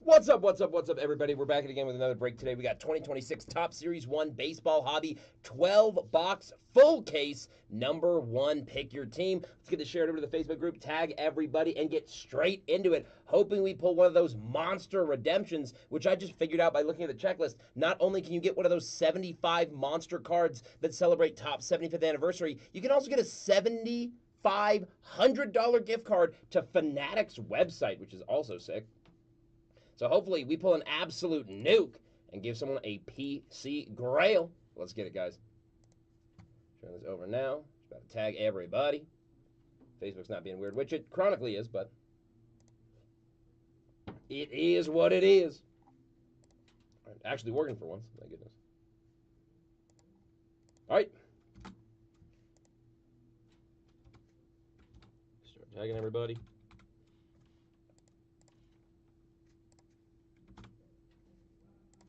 What's up, everybody? We're back again with another break today. We got 2026 Top Series 1 Baseball Hobby 12-box full case number 1. Pick your team. Let's get this shared over to the Facebook group, tag everybody, and get straight into it. Hoping we pull one of those monster redemptions, which I just figured out by looking at the checklist. Not only can you get one of those 75 monster cards that celebrate Top 75th anniversary, you can also get a $7,500 gift card to Fanatics website, which is also sick. So hopefully we pull an absolute nuke and give someone a PC Grail. Let's get it, guys. Turn this over now. Just about to tag everybody. Facebook's not being weird, which it chronically is, but it is what it is. Actually working for once. My goodness. All right. Start tagging everybody.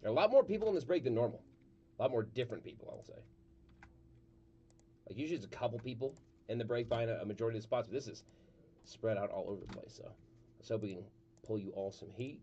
There are a lot more people in this break than normal. A lot more different people, I will say. Like, usually it's a couple people in the break buying a majority of the spots, but this is spread out all over the place, so let's hope we can pull you all some heat.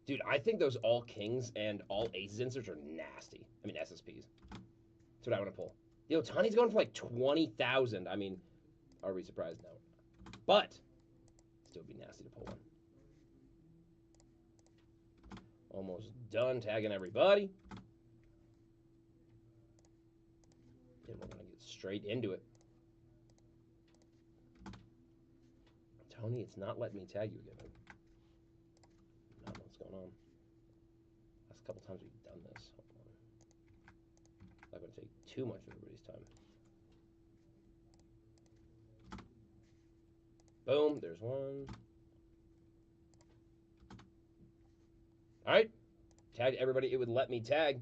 Dude, I think those all kings and all aces inserts are nasty. I mean, SSPs. That's what I want to pull. The Ohtani's going for like 20,000. I mean, are we surprised? No. But, still be nasty to pull one. Almost done tagging everybody. And we're going to get straight into it. Tony, it's not letting me tag you again. I don't know what's going on. Last couple times we've done this. Hold on. Not going to take too much of everybody's time. Boom, there's one. All right, tagged everybody it would let me tag.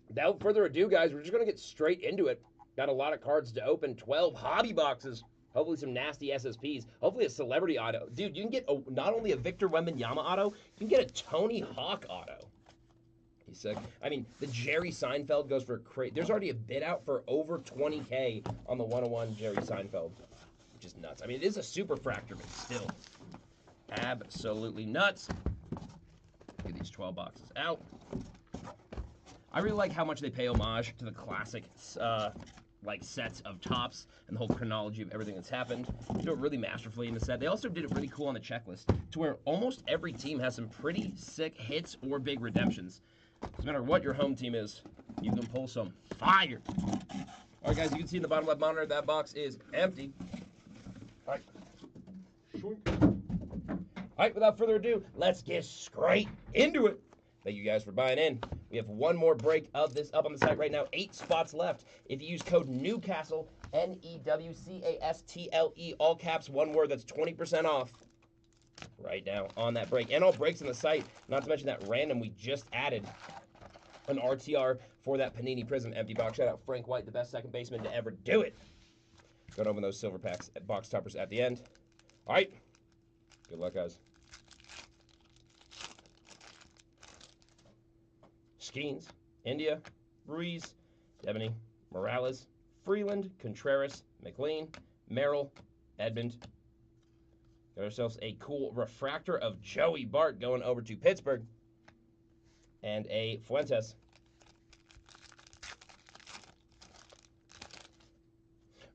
Without further ado, guys, we're just going to get straight into it. Got a lot of cards to open, 12 hobby boxes. Hopefully some nasty SSPs. Hopefully a celebrity auto. Dude, you can get not only a Victor Wembanyama auto, you can get a Tony Hawk auto. He's sick. I mean, the Jerry Seinfeld goes for crazy. There's already a bid out for over 20K on the 101 Jerry Seinfeld, which is nuts. I mean, it is a super fractor, but still absolutely nuts. Get these 12 boxes out. I really like how much they pay homage to the classic like sets of tops and the whole chronology of everything that's happened. They do it really masterfully in the set. They also did it really cool on the checklist to where almost every team has some pretty sick hits or big redemptions. No matter what your home team is, you can pull some fire. All right, guys, you can see in the bottom left monitor that box is empty. All right, without further ado, let's get straight into it. Thank you guys for buying in. We have one more break of this up on the site right now. 8 spots left. If you use code Newcastle, NEWCASTLE, all caps, one word, that's 20% off right now on that break. And all breaks on the site, not to mention that random we just added an RTR for that Panini Prism empty box. Shout out Frank White, the best second baseman to ever do it. Going to open those silver packs at box toppers at the end. All right. Good luck, guys. Skeens, India, Ruiz, Debony, Morales, Freeland, Contreras, McLean, Merrill, Edmund. Got ourselves a cool refractor of Joey Bart going over to Pittsburgh. And a Fuentes.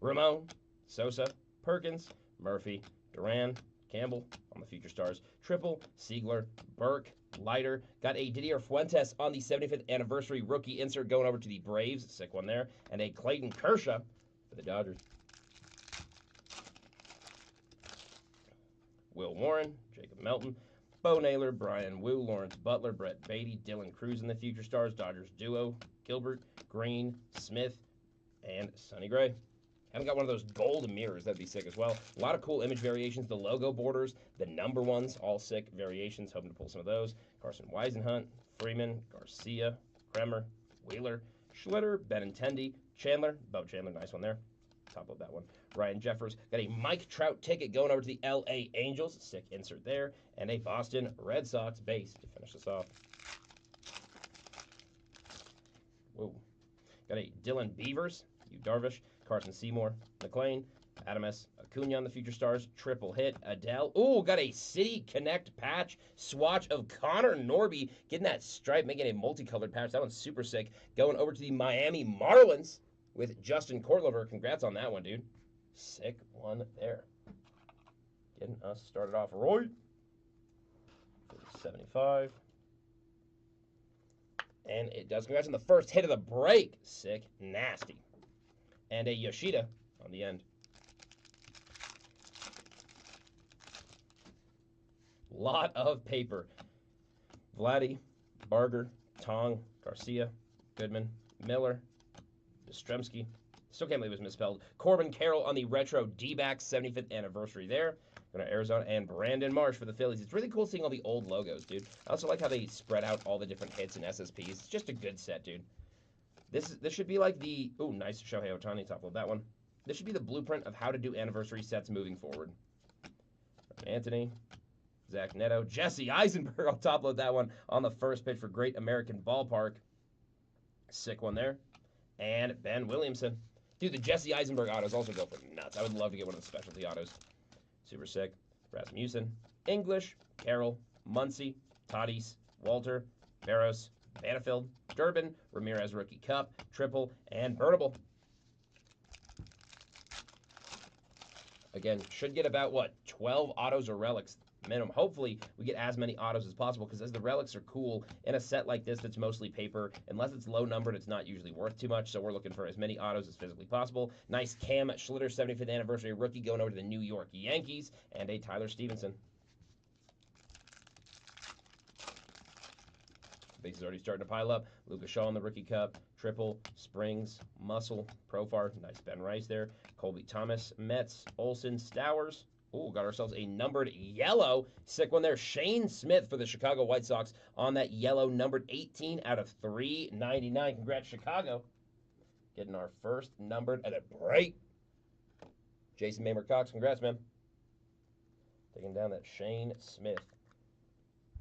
Ramon, Sosa, Perkins, Murphy, Duran, Campbell on the Future Stars, Triple, Siegler, Burke, Leiter. Got a Didier Fuentes on the 75th anniversary rookie insert going over to the Braves. Sick one there. And a Clayton Kershaw for the Dodgers. Will Warren, Jacob Melton, Bo Naylor, Brian Wu, Lawrence Butler, Brett Beatty, Dylan Cruz in the Future Stars, Dodgers duo, Gilbert, Green, Smith, and Sonny Gray. Haven't got one of those gold mirrors. That'd be sick as well. A lot of cool image variations. The logo borders, the number ones, all sick variations. Hoping to pull some of those. Carson Weisenhunt, Freeman, Garcia, Kremer, Wheeler, Schlitter, Benintendi, Chandler, Bo Chandler, nice one there. Top of that one. Ryan Jeffers. Got a Mike Trout ticket going over to the LA Angels. Sick insert there. And a Boston Red Sox base to finish this off. Whoa. Got a Dylan Beavers, Yu Darvish, Carson Seymour, McLean, Adames, Acuna on the Future Stars, triple hit, Adele. Ooh, got a City Connect patch swatch of Connor Norby, getting that stripe, making a multicolored patch. That one's super sick. Going over to the Miami Marlins with Justin Kortlover. Congrats on that one, dude. Sick one there. Getting us started off right. 75. And it does. Congrats on the first hit of the break. Sick. Nasty. And a Yoshida on the end. Lot of paper. Vladdy, Barger, Tong, Garcia, Goodman, Miller, Yastrzemski. Still can't believe it was misspelled. Corbin Carroll on the retro D-backs 75th anniversary there. Going to Arizona, and Brandon Marsh for the Phillies. It's really cool seeing all the old logos, dude. I also like how they spread out all the different hits and SSPs. It's just a good set, dude. This should be like the... Ooh, nice Shohei Ohtani. Top load that one. This should be the blueprint of how to do anniversary sets moving forward. Anthony, Zach Neto, Jesse Eisenberg. I'll top load that one on the first pitch for Great American Ballpark. Sick one there. And Ben Williamson. Dude, the Jesse Eisenberg autos also go for nuts. I would love to get one of the specialty autos. Super sick. Rasmussen, English, Carroll, Muncy, Tatis, Walter, Barros, Banfield, Durbin, Ramirez Rookie Cup, Triple, and Burnable. Again, should get about, what, 12 autos or relics minimum. Hopefully, we get as many autos as possible, because as the relics are cool in a set like this that's mostly paper, unless it's low numbered, it's not usually worth too much, so we're looking for as many autos as physically possible. Nice Cam Schlitter 75th anniversary rookie going over to the New York Yankees, and a Tyler Stevenson. Base is already starting to pile up. Lucas Shaw in the Rookie Cup, Triple, Springs, Muscle, Profar, nice Ben Rice there, Colby Thomas, Mets, Olsen, Stowers. Ooh, got ourselves a numbered yellow. Sick one there. Shane Smith for the Chicago White Sox on that yellow numbered 18 out of 399. Congrats, Chicago. Getting our first numbered at a break. Jason Maymer Cox, congrats, man. Taking down that Shane Smith.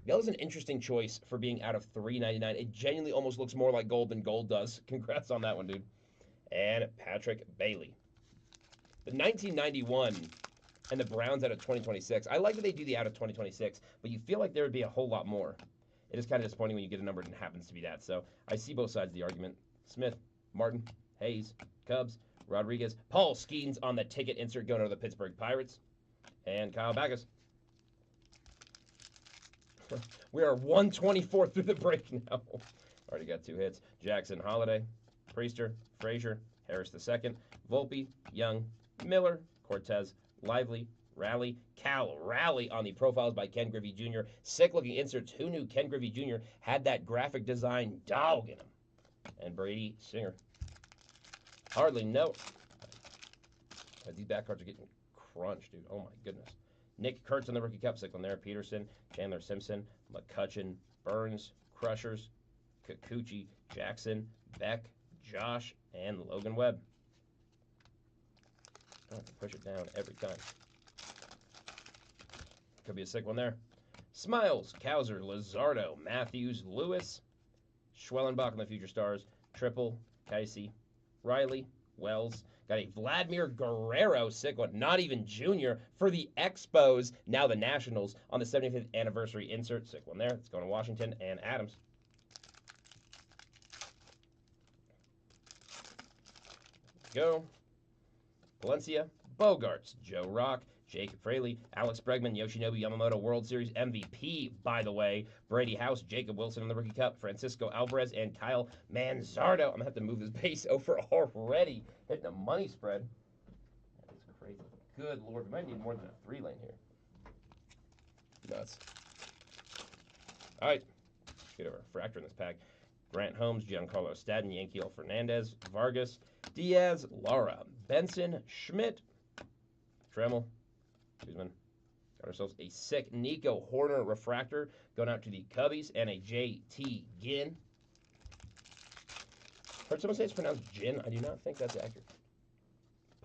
That was an interesting choice for being out of 399. It genuinely almost looks more like gold than gold does. Congrats on that one, dude. And Patrick Bailey. The 1991 and the Browns out of 2026. I like that they do the out of 2026, but you feel like there would be a whole lot more. It is kind of disappointing when you get a number and it happens to be that. So I see both sides of the argument. Smith, Martin, Hayes, Cubs, Rodriguez, Paul Skeens on the ticket insert going to the Pittsburgh Pirates, and Kyle Bagas. We are 124 through the break now. Already got 2 hits. Jackson Holiday, Priester, Frazier, Harris II, Volpe, Young, Miller, Cortez, Lively, Rally, Cal Rally on the profiles by Ken Griffey Jr. Sick looking inserts. Who knew Ken Griffey Jr. had that graphic design dog in him? And Brady Singer. Hardly know. These back cards are getting crunched, dude. Oh my goodness. Nick Kurtz on the Rookie Cup. Sick on there. Peterson, Chandler Simpson, McCutcheon, Burns, Crushers, Kikuchi, Jackson, Beck, Josh, and Logan Webb. I have to push it down every time. Could be a sick one there. Smiles, Cowser, Luzardo, Matthews, Lewis, Schwellenbach on the Future Stars, Triple, Casey, Riley, Wells. Got a Vladimir Guerrero, sick one, not even junior, for the Expos, now the Nationals, on the 75th anniversary insert. Sick one there. It's going to Washington and Adams. Go. Valencia, Bogarts, Joe Rock, Jacob Fraley, Alex Bregman, Yoshinobu Yamamoto, World Series MVP, by the way, Brady House, Jacob Wilson in the Rookie Cup, Francisco Alvarez, and Kyle Manzardo. I'm going to have to move this base over already. Hitting a money spread. That is crazy. Good Lord. We might need more than a 3-lane here. Nuts. All right. Let's get a refractor in this pack. Grant Holmes, Giancarlo Stanton, Yanquiel Fernandez, Vargas, Diaz, Lara, Benson, Schmidt, Tremmel, Guzman. Got ourselves a sick Nico Horner refractor going out to the Cubbies, and a JT Ginn. Heard someone say it's pronounced Gin. I do not think that's accurate.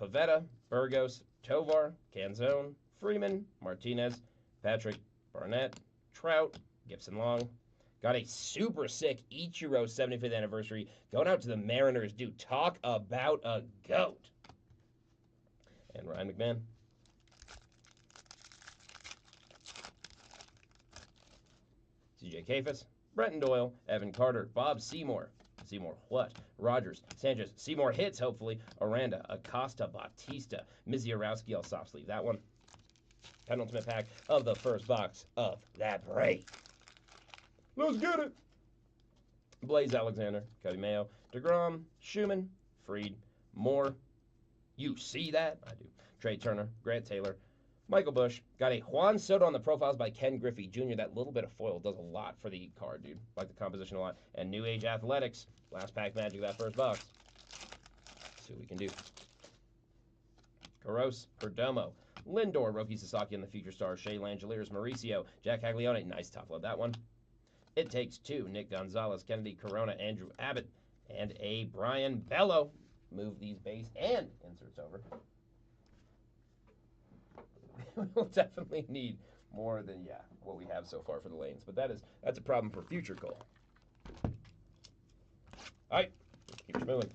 Pavetta, Burgos, Tovar, Canzone, Freeman, Martinez, Patrick, Barnett, Trout, Gibson Long. Got a super sick Ichiro 75th anniversary going out to the Mariners. Dude, talk about a GOAT. And Ryan McMahon. CJ Kafis, Brenton Doyle, Evan Carter, Bob Seymour. Seymour what? Rogers, Sanchez, Seymour hits, hopefully. Aranda, Acosta, Bautista, Misiorowski, I'll soft sleeve that one. Penultimate pack of the first box of that break. Let's get it. Blaze Alexander, Cody Mayo, DeGrom, Schumann, Fried, Moore. You see that? I do. Trey Turner, Grant Taylor, Michael Bush. Got a Juan Soto on the profiles by Ken Griffey Jr. That little bit of foil does a lot for the card, dude. Like the composition a lot. And New Age Athletics. Last pack magic of that first box. Let's see what we can do. Caros, Perdomo, Lindor, Roki Sasaki, and the future star Shea Langeliers, Mauricio, Jack Caglione. Nice top load that one. It Takes Two, Nick Gonzalez, Kennedy Corona, Andrew Abbott, and a Brian Bello. Move these base and inserts over. We'll definitely need more than, what we have so far for the lanes. But that's a problem for future Cole. All right, keep moving.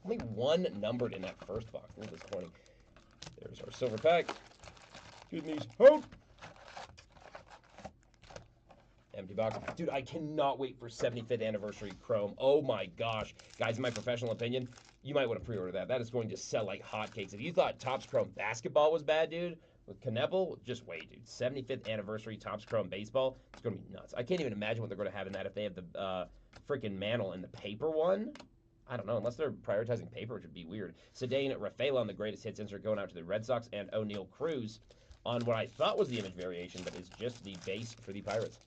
Only one numbered in that first box. A little disappointing. There's our silver pack. Kidneys hope. Empty box. Dude, I cannot wait for 75th anniversary Chrome. Oh my gosh. Guys, in my professional opinion, you might want to pre-order that. That is going to sell like hotcakes. If you thought Topps Chrome basketball was bad, dude, with Kneppel, just wait, dude. 75th anniversary Topps Chrome baseball. It's going to be nuts. I can't even imagine what they're going to have in that if they have the freaking Mantle and the paper one. I don't know. Unless they're prioritizing paper, which would be weird. Sedane, Rafaela on the greatest hits insert going out to the Red Sox, and O'Neal Cruz on what I thought was the image variation, but is just the base for the Pirates.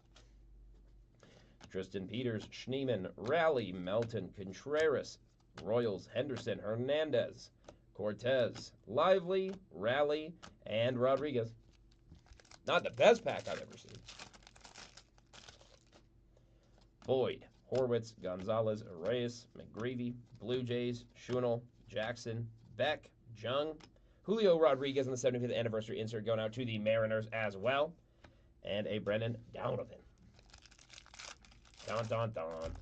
Tristan Peters, Schneemann, Raleigh, Melton, Contreras, Royals, Henderson, Hernandez, Cortez, Lively, Raleigh, and Rodriguez. Not the best pack I've ever seen. Boyd, Horwitz, Gonzalez, Reyes, McGreevy, Blue Jays, Schunel, Jackson, Beck, Jung, Julio Rodriguez on the 75th anniversary insert going out to the Mariners as well, and a Brennan Donovan.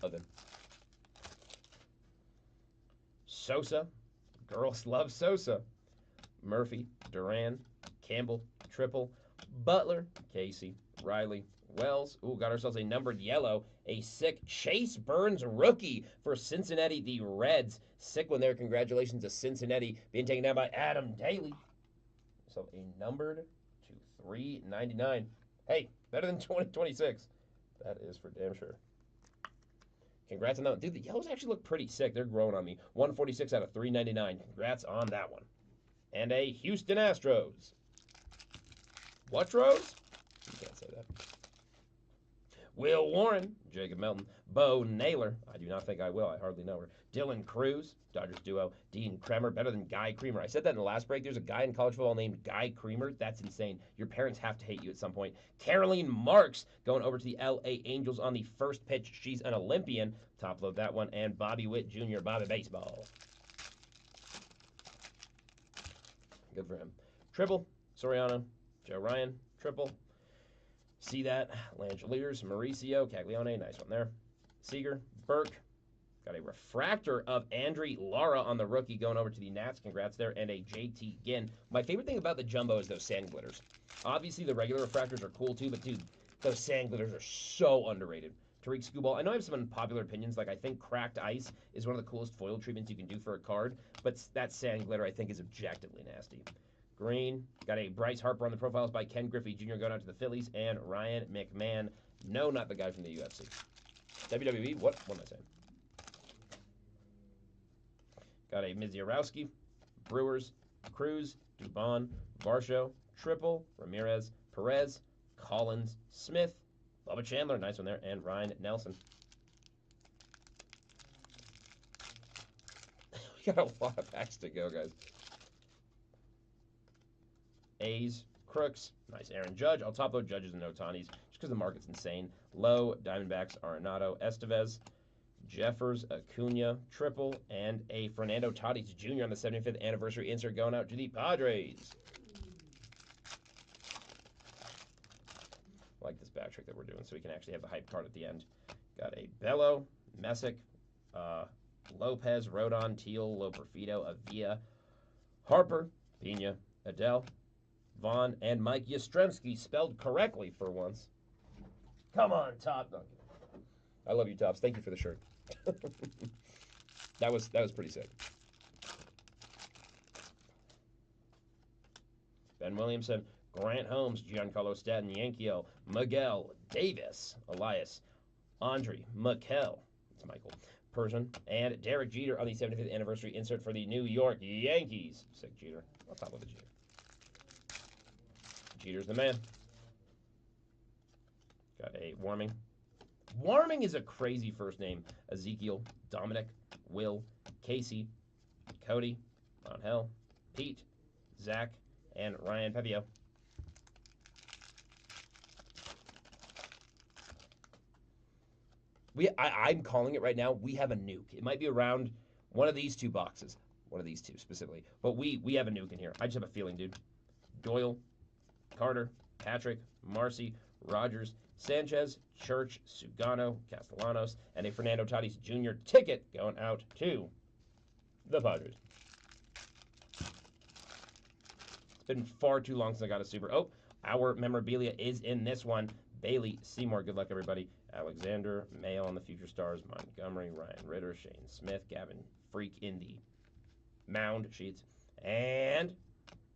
Oven. Sosa, girls love Sosa. Murphy, Duran, Campbell, Triple, Butler, Casey, Riley, Wells. Ooh, got ourselves a numbered yellow. A sick Chase Burns rookie for Cincinnati, the Reds. Sick one there. Congratulations to Cincinnati being taken down by Adam Daly. So a numbered to $3.99. Hey, better than 2026. That is for damn sure. Congrats on that one. Dude, the yellows actually look pretty sick. They're growing on me. 146 out of 399. Congrats on that one. And a Houston Astros. What Rose? You can't say that. Will Warren, Jacob Melton, Bo Naylor. I do not think I will. I hardly know her. Dylan Cruz, Dodgers duo. Dean Kremer, better than Guy Creamer. I said that in the last break. There's a guy in college football named Guy Creamer. That's insane. Your parents have to hate you at some point. Caroline Marks going over to the LA Angels on the first pitch. She's an Olympian. Top load that one. And Bobby Witt Jr., Bobby Baseball. Good for him. Triple, Soriano, Joe Ryan, triple. See that? Langeliers, Mauricio, Caglione, nice one there. Seager, Burke. Got a refractor of Andre Lara on the rookie going over to the Nats. Congrats there. And a JT Ginn. My favorite thing about the jumbo is those sand glitters. Obviously, the regular refractors are cool too, but dude, those sand glitters are so underrated. Tariq Skubal. I know I have some unpopular opinions. Like, I think cracked ice is one of the coolest foil treatments you can do for a card, but that sand glitter, I think, is objectively nasty. Green. Got a Bryce Harper on the profiles by Ken Griffey Jr. going out to the Phillies, and Ryan McMahon. No, not the guy from the UFC. WWE? What am I saying? Got a Misiorowski, Brewers, Cruz, Dubon, Varsho, Triple, Ramirez, Perez, Collins, Smith, Bubba Chandler, nice one there, and Ryan Nelson. We got a lot of packs to go, guys. A's, Crooks, nice Aaron Judge. I'll top load Judges and Otanis just because the market's insane. Low, Diamondbacks, Arenado, Estevez, Jeffers, Acuna, triple, and a Fernando Tatis Jr. on the 75th anniversary insert going out to the Padres. I like this back trick that we're doing so we can actually have the hype card at the end. Got a Bello, Messick, Lopez, Rodon, Teal, Loperfido, Avila, Harper, Pena, Adele, Vaughn, and Mike Yastrzemski, spelled correctly for once. Come on, Top. I love you, Tops. Thank you for the shirt. that was pretty sick. Ben Williamson, Grant Holmes, Giancarlo Stanton, Yankees, Miguel Davis, Elias, Andre McKell, it's Michael Persian, and Derek Jeter on the 75th anniversary insert for the New York Yankees. Sick Jeter. I'll top with a Jeter. Jeter's the man. Got a Warming. Warming is a crazy first name. Ezekiel, Dominic, Will, Casey, Cody, Angel, Pete, Zach, and Ryan Pepio. I'm calling it right now. We have a nuke. It might be around one of these two boxes. One of these two specifically. But we have a nuke in here. I just have a feeling, dude. Doyle, Carter, Patrick, Marcy, Rogers, Sanchez, Church, Sugano, Castellanos, and a Fernando Tatis Jr. ticket going out to the Padres. It's been far too long since I got a super. Oh, our memorabilia is in this one. Bailey Seymour, good luck, everybody. Alexander, Mayo on the Future Stars, Montgomery, Ryan Ritter, Shane Smith, Gavin Freak in the mound sheets. And,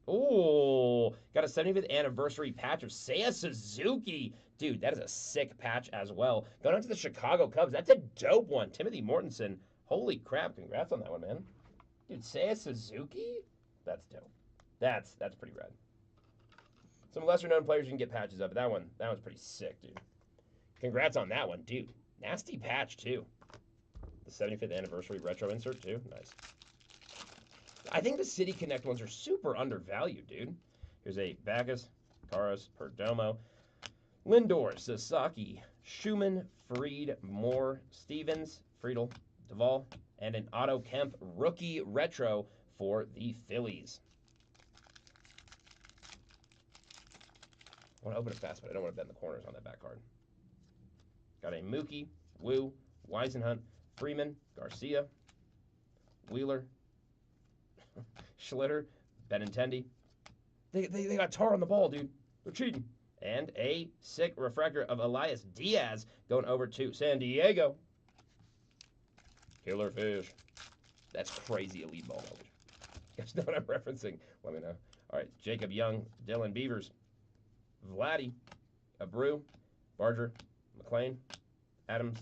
oh, got a 75th anniversary patch of Seiya Suzuki. Dude, that is a sick patch as well. Going out to the Chicago Cubs. That's a dope one. Timothy Mortensen. Holy crap. Congrats on that one, man. Dude, Seiya Suzuki? That's dope. That's pretty rad. Some lesser-known players you can get patches of, but that one's pretty sick, dude. Congrats on that one, dude. Nasty patch, too. The 75th anniversary retro insert, too. Nice. I think the City Connect ones are super undervalued, dude. Here's a Backus, Karas, Perdomo, Lindor, Sasaki, Schumann, Fried, Moore, Stevens, Friedel, Duvall, and an Otto Kemp rookie retro for the Phillies. I want to open it fast, but I don't want to bend the corners on that back card. Got a Mookie, Wu, Weisenhunt, Freeman, Garcia, Wheeler, Schlitter, Benintendi. They got tar on the ball, dude. They're cheating. And a sick refractor of Elias Diaz going over to San Diego. Killer Fish. That's crazy elite ball knowledge. You guys know what I'm referencing? Let me know. All right, Jacob Young, Dylan Beavers, Vladdy, Abreu, Barger, McLean, Adams,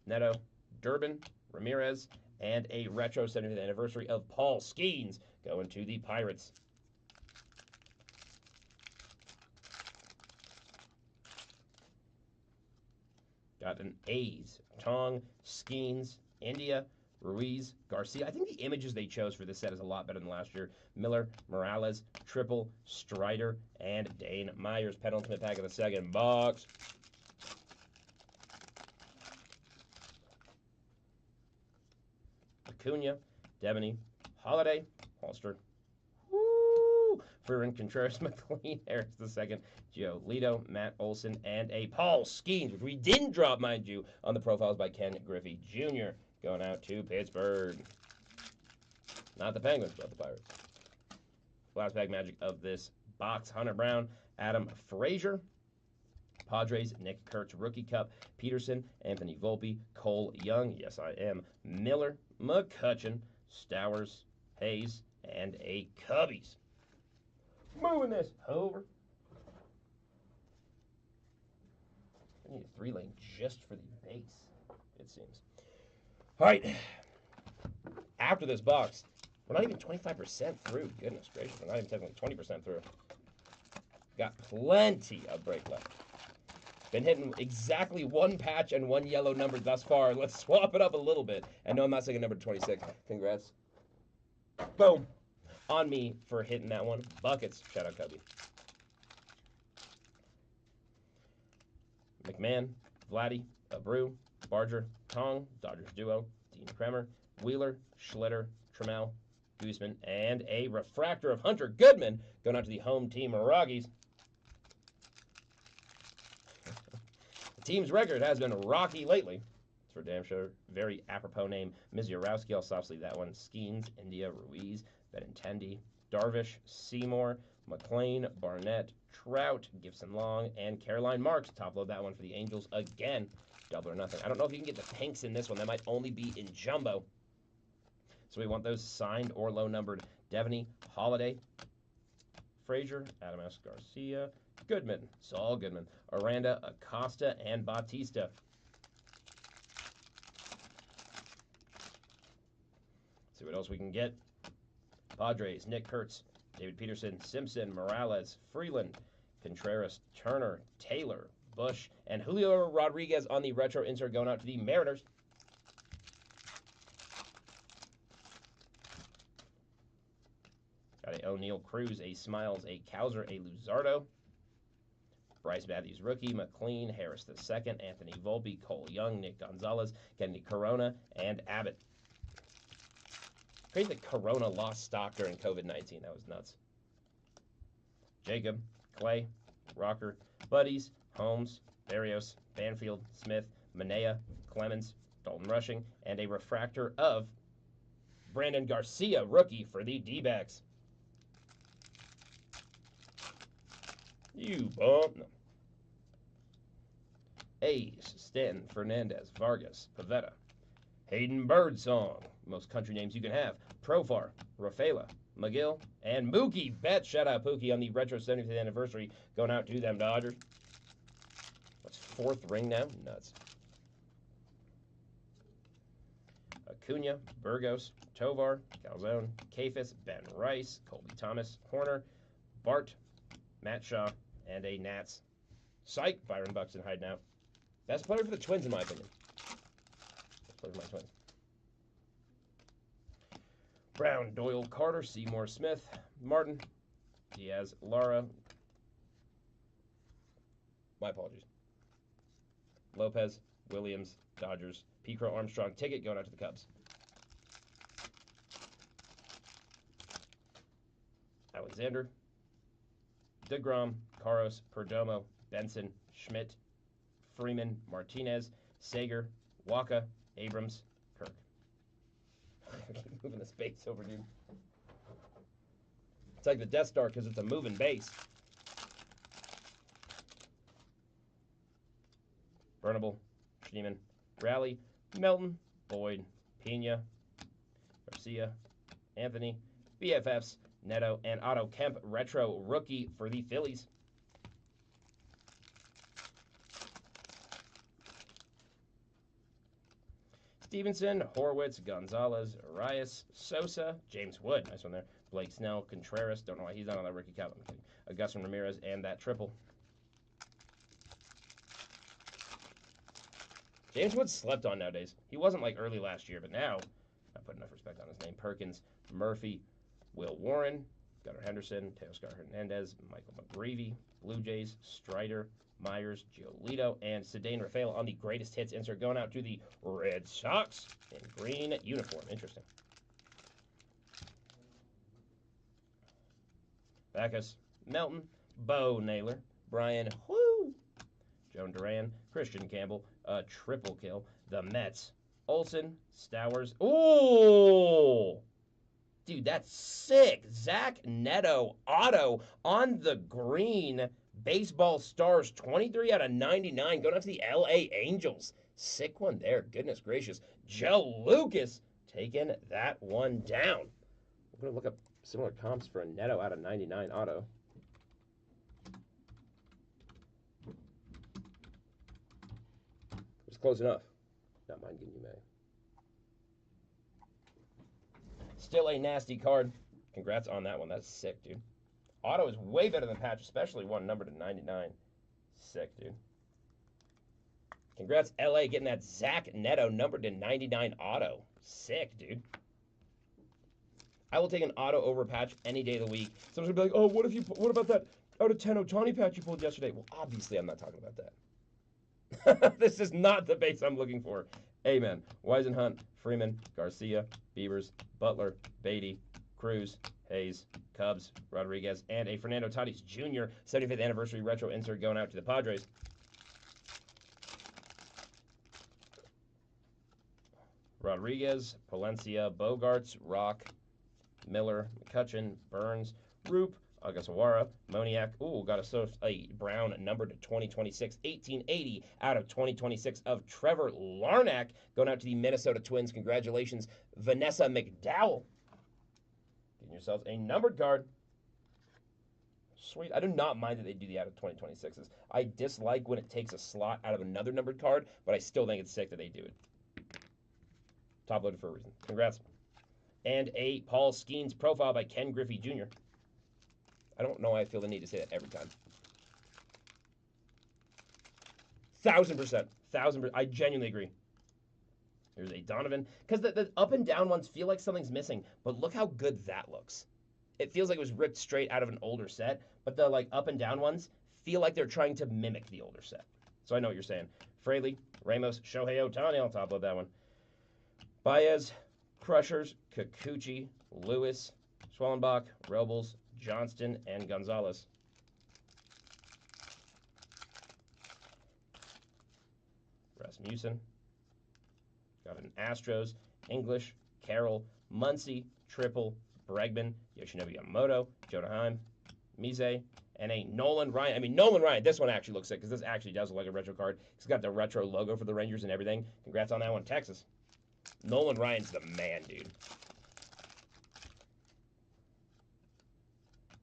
Neto, Durbin, Ramirez, and a retro 70th anniversary of Paul Skeens going to the Pirates. Got an A's, Tong, Skeens, India, Ruiz, Garcia. I think the images they chose for this set is a lot better than last year. Miller, Morales, Triple, Strider, and Dane Myers. Penultimate pack of the second box. Acuna, Debony, Holiday, Holster, Ferrin Contreras, McLean, Harris II, Joe Lito, Matt Olson, and a Paul Skeens, which we didn't drop, mind you, on the profiles by Ken Griffey Jr. Going out to Pittsburgh. Not the Penguins, but the Pirates. Last bag magic of this box. Hunter Brown, Adam Frazier, Padres, Nick Kurtz, Rookie Cup, Peterson, Anthony Volpe, Cole Young, yes I am, Miller, McCutchen, Stowers, Hayes, and a Cubbies. Moving this over. I need a 3-lane just for the base, it seems. All right, after this box, we're not even 25% through. Goodness gracious, we're not even technically 20% through. Got plenty of break left. Been hitting exactly one patch and one yellow number thus far. Let's swap it up a little bit. And no, I'm not saying number 26. Congrats. Boom. On me for hitting that one. Buckets. Shout out Cubby. McMahon, Vladdy, Abreu, Barger, Tong, Dodgers duo, Dean Kremer, Wheeler, Schlitter, Trammell, Guzman, and a refractor of Hunter Goodman going out to the home team Rockies. The team's record has been rocky lately. It's for damn sure. Very apropos name. Mizurowski, I'll soft sleeve that one. Skeens, India, Ruiz, Benintendi, Darvish, Seymour, McLean, Barnett, Trout, Gibson Long, and Caroline Marks. Top load that one for the Angels again. Double or nothing. I don't know if you can get the pinks in this one. That might only be in jumbo. So we want those signed or low numbered. Devaney, Holiday, Frazier, Adames Garcia, Goodman, Saul Goodman, Aranda, Acosta, and Bautista. See what else we can get. Padres, Nick Kurtz, David Peterson, Simpson, Morales, Freeland, Contreras, Turner, Taylor, Bush, and Julio Rodriguez on the retro insert going out to the Mariners. Got a O'Neill, Cruz, a Smiles, a Cowser, a Luzardo. Bryce Matthews, rookie, McLean, Harris II, Anthony Volpe, Cole Young, Nick Gonzalez, Kennedy Corona, and Abbott. Crazy that Corona lost stock during COVID-19. That was nuts. Jacob, Clay, Rocker, Buddies, Holmes, Barrios, Banfield, Smith, Manea, Clemens, Dalton Rushing, and a refractor of Brandon Garcia, rookie for the D-backs. You bump. No. A's, Stanton, Fernandez, Vargas, Pavetta, Hayden Birdsong, most country names you can have, Profar, Rafaela, McGill, and Mookie Betts. Shout out Pookie on the retro 75th anniversary going out to them Dodgers. What's fourth ring now? Nuts. Acuna, Burgos, Tovar, Calzone, Kafis, Ben Rice, Colby Thomas, Horner, Bart, Matt Shaw, and a Nats. Psych, Byron Buxton hiding out. Best player for the Twins, in my opinion. Best player for my Twins. Brown, Doyle, Carter, Seymour, Smith, Martin, Diaz, Lara. My apologies. Lopez, Williams, Dodgers, P. Crow Armstrong ticket going out to the Cubs. Alexander, DeGrom, Caros, Perdomo, Benson, Schmidt, Freeman, Martinez, Sager, Waka, Abrams, Kirk. I keep moving the space over, dude. It's like the Death Star because it's a moving base. Burnable, Schneeman, Raleigh, Melton, Boyd, Pena, Garcia, Anthony, BFFs, Neto, and Otto Kemp, retro rookie for the Phillies. Stevenson, Horwitz, Gonzalez, Arias, Sosa, James Wood, nice one there, Blake Snell, Contreras, don't know why he's not on that rookie count, I'm kidding, Augustin Ramirez, and that triple. James Wood slept on nowadays. He wasn't like early last year, but now I put enough respect on his name. Perkins, Murphy, Will Warren, Gunnar Henderson, Teoscar Hernandez, Michael McGreevy, Blue Jays, Strider, Myers, Giolito, and Cedane Rafael on the greatest hits insert going out to the Red Sox in green uniform. Interesting. Backus, Melton, Bo Naylor, Brian Whoo, Joan Duran, Christian Campbell, a triple kill. The Mets, Olsen, Stowers. Ooh! Dude, that's sick. Zach Neto auto on the green. Baseball Stars, 23 out of 99. Going out to the LA Angels. Sick one there. Goodness gracious. Joe Lucas taking that one down. We're going to look up similar comps for a Neto out of 99 auto. It was close enough. Not mind getting you mad. Still a nasty card. Congrats on that one. That's sick, dude. Auto is way better than patch, especially one numbered to 99. Sick, dude. Congrats, LA, getting that Zach Neto numbered to 99 auto. Sick, dude. I will take an auto over a patch any day of the week. Someone's gonna be like, oh, what about that out of 10 Ohtani patch you pulled yesterday? Well, obviously I'm not talking about that. This is not the base I'm looking for. Amen. Weisenhunt, Freeman, Garcia, Beavers, Butler, Beatty, Cruz, Hayes, Cubs, Rodriguez, and a Fernando Tatis Jr. 75th anniversary retro insert going out to the Padres. Rodriguez, Palencia, Bogarts, Rock, Miller, McCutchen, Burns, Roop, Agasawara, Moniak. Ooh, got a Brown numbered to 2026. 1880 out of 2026 of Trevor Larnach going out to the Minnesota Twins. Congratulations, Vanessa McDowell. Getting yourselves a numbered card. Sweet. I do not mind that they do the out of 2026s. I dislike when it takes a slot out of another numbered card, but I still think it's sick that they do it. Top loaded for a reason. Congrats. And a Paul Skeens profile by Ken Griffey Jr. I don't know why I feel the need to say that every time. 1000%. 1000%. I genuinely agree. Here's a Donovan. Because the up and down ones feel like something's missing, but look how good that looks. It feels like it was ripped straight out of an older set, but the like up and down ones feel like they're trying to mimic the older set. So I know what you're saying. Fraley, Ramos, Shohei Ohtani, I'll top load that one. Baez, Crushers, Kikuchi, Lewis, Schwellenbach, Robles, Johnston, and Gonzalez. Rasmussen. Got an Astros, English, Carroll, Muncy, Triple, Bregman, Yoshinobu Yamamoto, Jonah Heim, Mise, and a Nolan Ryan. I mean, Nolan Ryan, this one actually looks sick because this actually does look like a retro card. He's got the retro logo for the Rangers and everything. Congrats on that one, Texas. Nolan Ryan's the man, dude.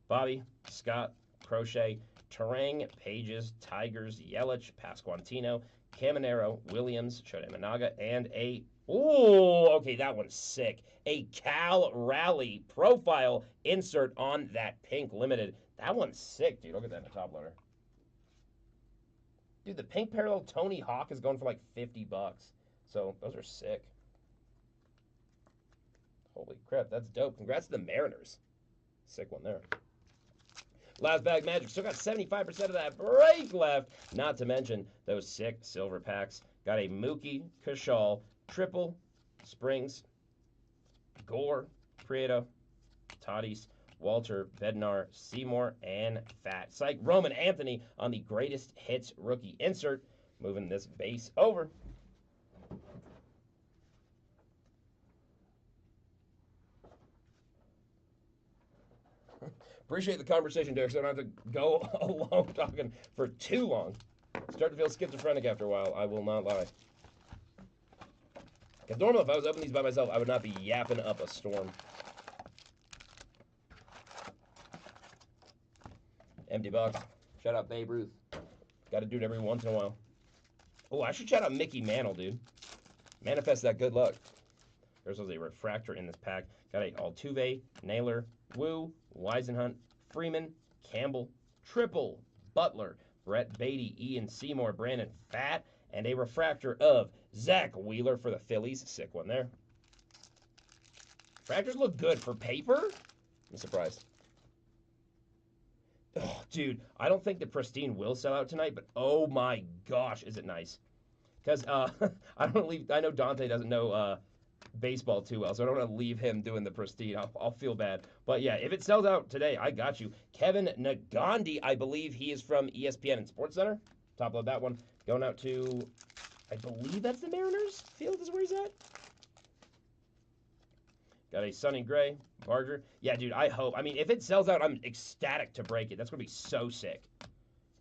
Bobby, Scott, Crochet, Terang, Pages, Tigers, Yelich, Pasquantino, Caminero, Williams, Shohei Managa, and a... Ooh, okay, that one's sick. A Cal Rally profile insert on that pink limited. That one's sick, dude. Look at that in the top loader. Dude, the pink parallel Tony Hawk is going for like $50. So, those are sick. Holy crap, that's dope. Congrats to the Mariners. Sick one there. Last bag Magic. Still got 75% of that break left. Not to mention those sick silver packs. Got a Mookie, Kashal, Triple, Springs, Gore, Prieto, Tatis, Walter, Bednar, Seymour, and Fat Psych. Roman Anthony on the greatest hits rookie insert. Moving this base over. Appreciate the conversation, Derek, so I don't have to go along talking for too long. Start to feel schizophrenic after a while, I will not lie. Because normally if I was opening these by myself, I would not be yapping up a storm. Empty box. Shout out Babe Ruth. Got to do it every once in a while. Oh, I should shout out Mickey Mantle, dude. Manifest that good luck. There's also a refractor in this pack. Got a Altuve, Naylor, Woo, Weisenhunt, Freeman, Campbell, Triple, Butler, Brett Beatty, Ian Seymour, Brandon Pfaadt, and a refractor of Zach Wheeler for the Phillies. Sick one there. Refractors look good for paper. I'm surprised. Oh, dude, I don't think the Pristine will sell out tonight, but oh my gosh, is it nice. Because I know Dante doesn't know baseball too well, so I don't want to leave him doing the Pristine. I'll feel bad. But yeah, if it sells out today, I got you. Kevin Nagandi, I believe he is from ESPN and SportsCenter. Top load that one. Going out to, I believe that's the Mariners field is where he's at. Got a Sonny Gray, Barger. Yeah, dude, I hope. I mean, if it sells out, I'm ecstatic to break it. That's going to be so sick.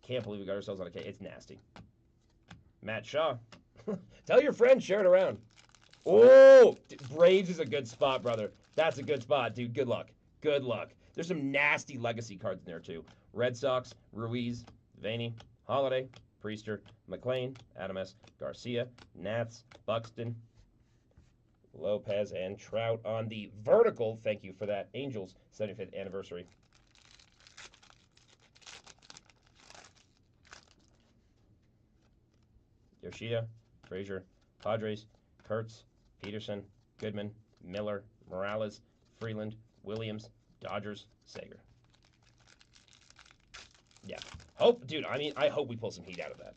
Can't believe we got ourselves on a K. It's nasty. Matt Shaw. Tell your friends, share it around. Oh, Braves is a good spot, brother. That's a good spot, dude. Good luck. Good luck. There's some nasty legacy cards in there, too. Red Sox, Ruiz, Vaney, Holiday, Priester, McLean, Adames, Garcia, Nats, Buxton, Lopez, and Trout on the vertical. Thank you for that. Angels 75th anniversary. Yoshida, Frazier, Padres, Kurtz, Peterson, Goodman, Miller, Morales, Freeland, Williams, Dodgers, Sager. Yeah. Hope, dude, I mean, I hope we pull some heat out of that.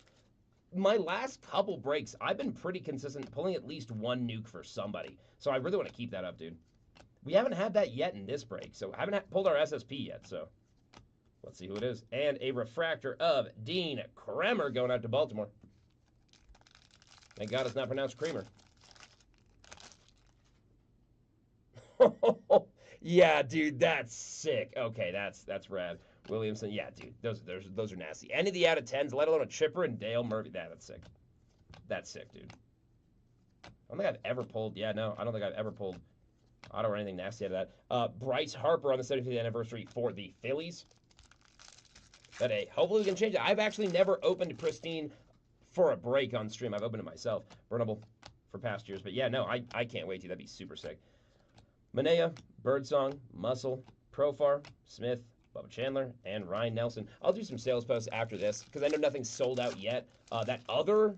my last couple breaks, I've been pretty consistent pulling at least one nuke for somebody. So I really want to keep that up, dude. We haven't had that yet in this break, so I haven't pulled our SSP yet, so let's see who it is. And a refractor of Dean Kremer going out to Baltimore. Thank God it's not pronounced Creamer. Yeah, dude, that's sick. Okay, that's rad. Williamson, yeah, dude, those are nasty. Any of the out of 10s, let alone a Chipper and Dale Murphy. That's sick. That's sick, dude. I don't think I've ever pulled. Yeah, no, I don't think I've ever pulled auto or anything nasty out of that. Bryce Harper on the 75th anniversary for the Phillies. But hey, hopefully we can change it. I've actually never opened Pristine for a break on stream. I've opened it myself. Burnable for past years. But yeah, no, I can't wait to. That'd be super sick. Manea, Birdsong, Muscle, Profar, Smith, Bubba Chandler, and Ryan Nelson. I'll do some sales posts after this because I know nothing's sold out yet. That other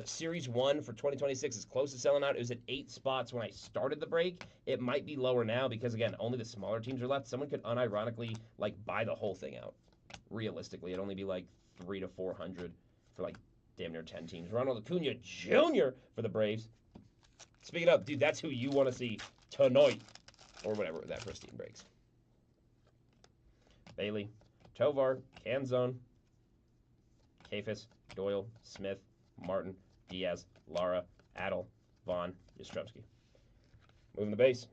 Series 1 for 2026 is close to selling out. It was at 8 spots when I started the break. It might be lower now because, again, only the smaller teams are left. Someone could unironically, like, buy the whole thing out. Realistically, it'd only be, like, 300 to 400 for, like, damn near 10 teams. Ronald Acuna Jr. for the Braves. Speaking of, dude, that's who you want to see tonight. Or whatever that Pristine breaks. Bailey, Tovar, Canzone, Kafis, Doyle, Smith, Martin, Diaz, Lara, Adel, Vaughn, Yastrzemski. Moving the base.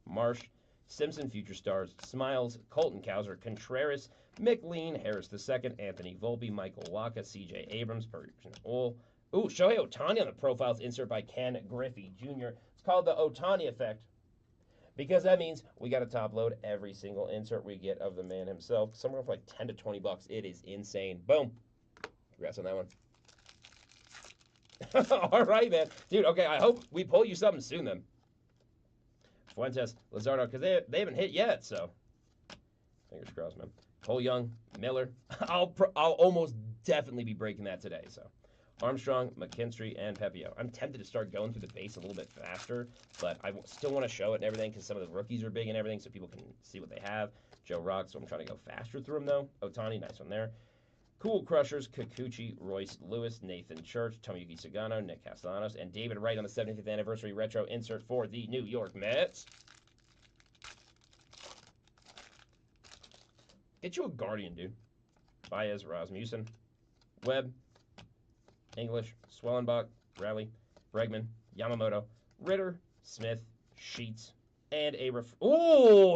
Marsh, Simpson, Future Stars, Smiles, Colton Cowser, Contreras, McLean, Harris II, Anthony Volpe, Michael Waka, C.J. Abrams, Persian Ol. Ooh, Shohei Ohtani on the profiles, insert by Ken Griffey Jr. It's called the Ohtani effect because that means we got to top load every single insert we get of the man himself. Somewhere for like 10 to 20 bucks. It is insane. Boom. Congrats on that one. All right, man. Dude, okay, I hope we pull you something soon then. Fuentes, Luzardo, because they haven't hit yet, so fingers crossed, man. Cole Young, Miller. I'll almost definitely be breaking that today, so. Armstrong, McKinstry, and Pepio. I'm tempted to start going through the base a little bit faster, but I still want to show it and everything because some of the rookies are big and everything so people can see what they have. Joe Rock, so I'm trying to go faster through them, though. Ohtani, nice one there. Cool Crushers, Kikuchi, Royce Lewis, Nathan Church, Tomoyuki Sagano, Nick Castellanos, and David Wright on the 75th anniversary retro insert for the New York Mets. Get you a Guardian, dude. Baez, Rasmussen, Webb, English, Swellenbach, Raleigh, Bregman, Yamamoto, Ritter, Smith, Sheets, and a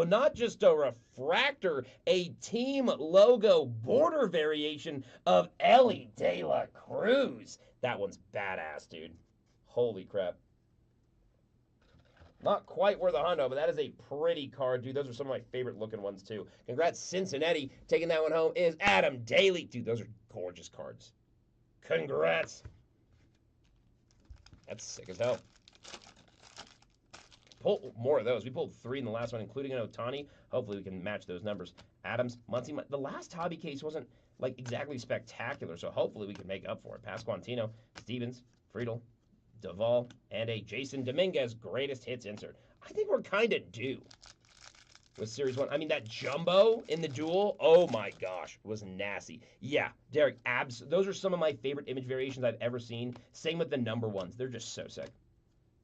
not just a refractor, a team logo border variation of Elly De La Cruz. That one's badass, dude. Holy crap. Not quite worth a hundo, but that is a pretty card, dude. Those are some of my favorite looking ones, too. Congrats, Cincinnati. Taking that one home is Adam Daly. Dude, those are gorgeous cards. Congrats. That's sick as hell. Pull more of those. We pulled 3 in the last one, including an Ohtani. Hopefully we can match those numbers. Adams, Muncy. The last hobby case wasn't like exactly spectacular, so hopefully we can make up for it. Pasquantino, Stevens, Friedel, Duvall, and a Jason Dominguez greatest hits insert. I think we're kind of due with Series 1. I mean, that jumbo in the duel, oh my gosh, was nasty. Yeah, Derek, those are some of my favorite image variations I've ever seen. Same with the number ones. They're just so sick,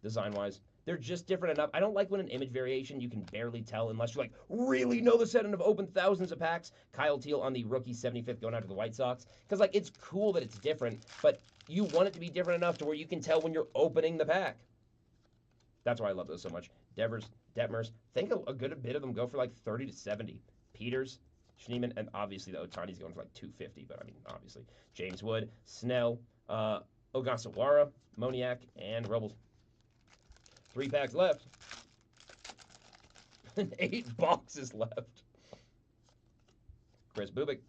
design-wise. They're just different enough. I don't like when an image variation you can barely tell unless you like really know the set and have opened thousands of packs. Kyle Teal on the rookie 75th going out to the White Sox. Because like it's cool that it's different, but you want it to be different enough to where you can tell when you're opening the pack. That's why I love those so much. Detmers. I think a good bit of them go for like 30 to 70. Peters, Schneeman, and obviously the Ohtani's going for like 250, but I mean, obviously. James Wood, Snell, Ogasawara, Moniak, and Robles. 3 packs left. 8 boxes left. Chris Bubik,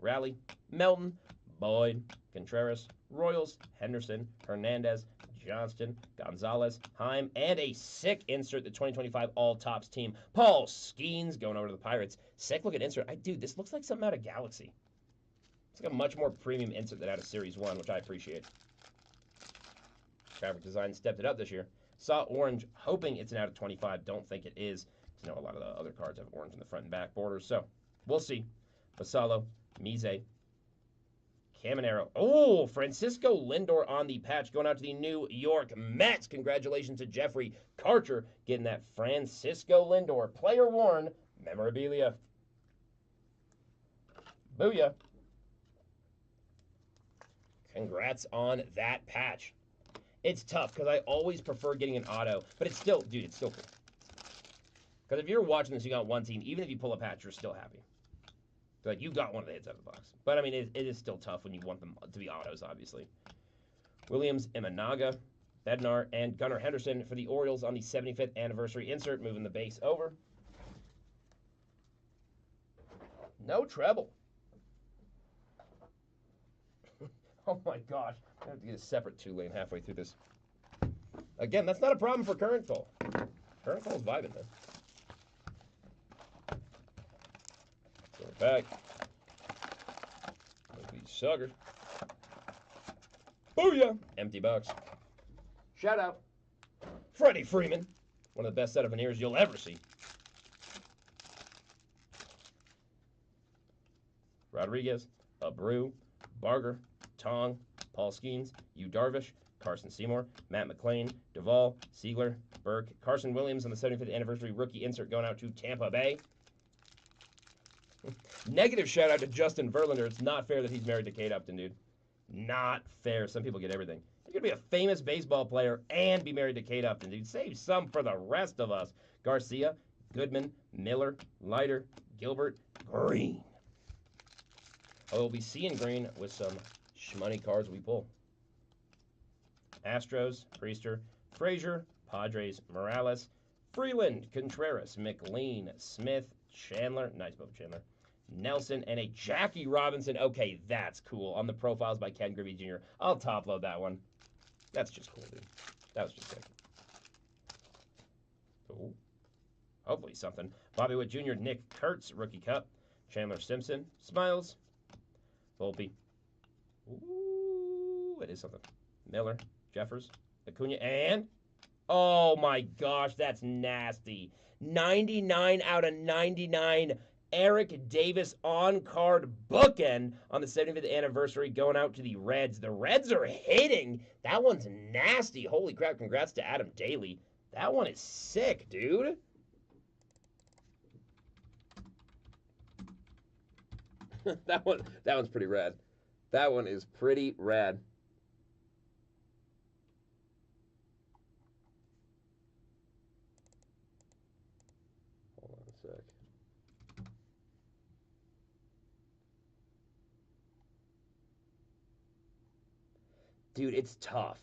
Raleigh, Melton, Boyd, Contreras, Royals, Henderson, Hernandez, Johnston, Gonzalez, Heim, and a sick insert, the 2025 All-Tops team. Paul Skeens going over to the Pirates. Sick looking insert. Dude, this looks like something out of Galaxy. It's like a much more premium insert than out of Series 1, which I appreciate. Graphic design stepped it up this year. Saw orange, hoping it's an out of 25. Don't think it is. You know, a lot of the other cards have orange in the front and back borders, so we'll see. Basalo, Mize, Caminero. Oh, Francisco Lindor on the patch going out to the New York Mets. Congratulations to Jeffrey Karcher getting that Francisco Lindor player worn memorabilia. Booyah. Congrats on that patch. It's tough because I always prefer getting an auto, but it's still, dude, it's still cool. Because if you're watching this, you got one team, even if you pull a patch, you're still happy. Like, you got one of the hits out of the box. But, I mean, it is still tough when you want them to be autos, obviously. Williams, Imanaga, Bednar, and Gunnar Henderson for the Orioles on the 75th anniversary insert, moving the base over. No treble. Oh, my gosh. I have to get a separate 2-lane halfway through this. Again, that's not a problem for Current Call. Current Call's vibing, man. Back. Look at these suckers. Booyah! Empty box. Shout out. Freddie Freeman. One of the best set of veneers you'll ever see. Rodriguez. Abreu. Barger. Tong. Paul Skeens. Yu Darvish. Carson Seymour. Matt McClain. Duvall. Siegler. Burke. Carson Williams on the 75th anniversary rookie insert going out to Tampa Bay. Negative shout out to Justin Verlander. It's not fair that he's married to Kate Upton, dude. Not fair. Some people get everything. You're going to be a famous baseball player and be married to Kate Upton, dude. Save some for the rest of us. Garcia, Goodman, Miller, Leiter, Gilbert, Green. Oh, we'll be seeing Green with some shmoney cards we pull. Astros, Priester, Frazier, Padres, Morales, Freeland, Contreras, McLean, Smith, Chandler. Nice Bubba Chandler. Nelson, and a Jackie Robinson. Okay, that's cool. On the profiles by Ken Griffey Jr. I'll top load that one. That's just cool, dude. That was just sick. Ooh. Hopefully something. Bobby Witt Jr., Nick Kurtz, Rookie Cup. Chandler Simpson, Smiles. Volpe. Ooh, it is something. Miller, Jeffers, Acuna, and... oh my gosh, that's nasty. 99 out of 99. Eric Davis on-card bookend on the 75th anniversary going out to the Reds. The Reds are hitting. That one's nasty. Holy crap, congrats to Adam Daly. That one is sick, dude. that one's pretty rad. That one is pretty rad. Hold on a sec. Dude, it's tough.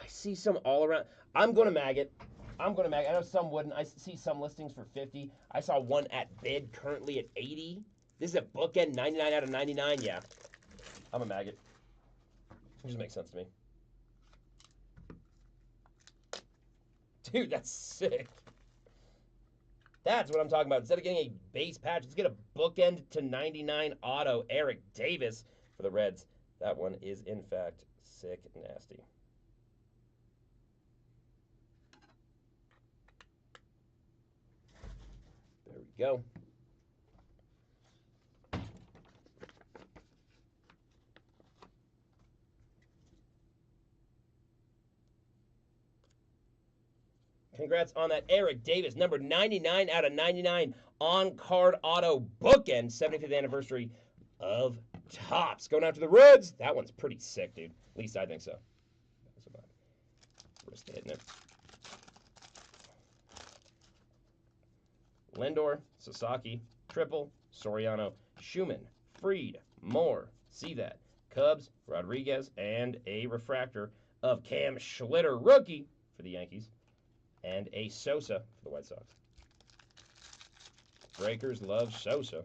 I see some all around. I'm going to mag it. I know some wouldn't. I see some listings for 50. I saw one at bid currently at 80. This is a bookend 99 out of 99. Yeah. I'm a mag it. It just makes sense to me. Dude, that's sick. That's what I'm talking about. Instead of getting a base patch, let's get a bookend to 99 auto Eric Davis for the Reds. That one is, in fact, sick nasty. There we go. Congrats on that Eric Davis, number 99 out of 99 on-card auto bookend, 75th anniversary of Topps. Going out to the Reds. That one's pretty sick, dude. At least I think so. That's about wrist hitting it. Lindor, Sasaki, Triple, Soriano, Schumann, Fried, Moore, see that, Cubs, Rodriguez, and a refractor of Cam Schlitter, rookie for the Yankees, and a Sosa for the White Sox. Breakers love Sosa.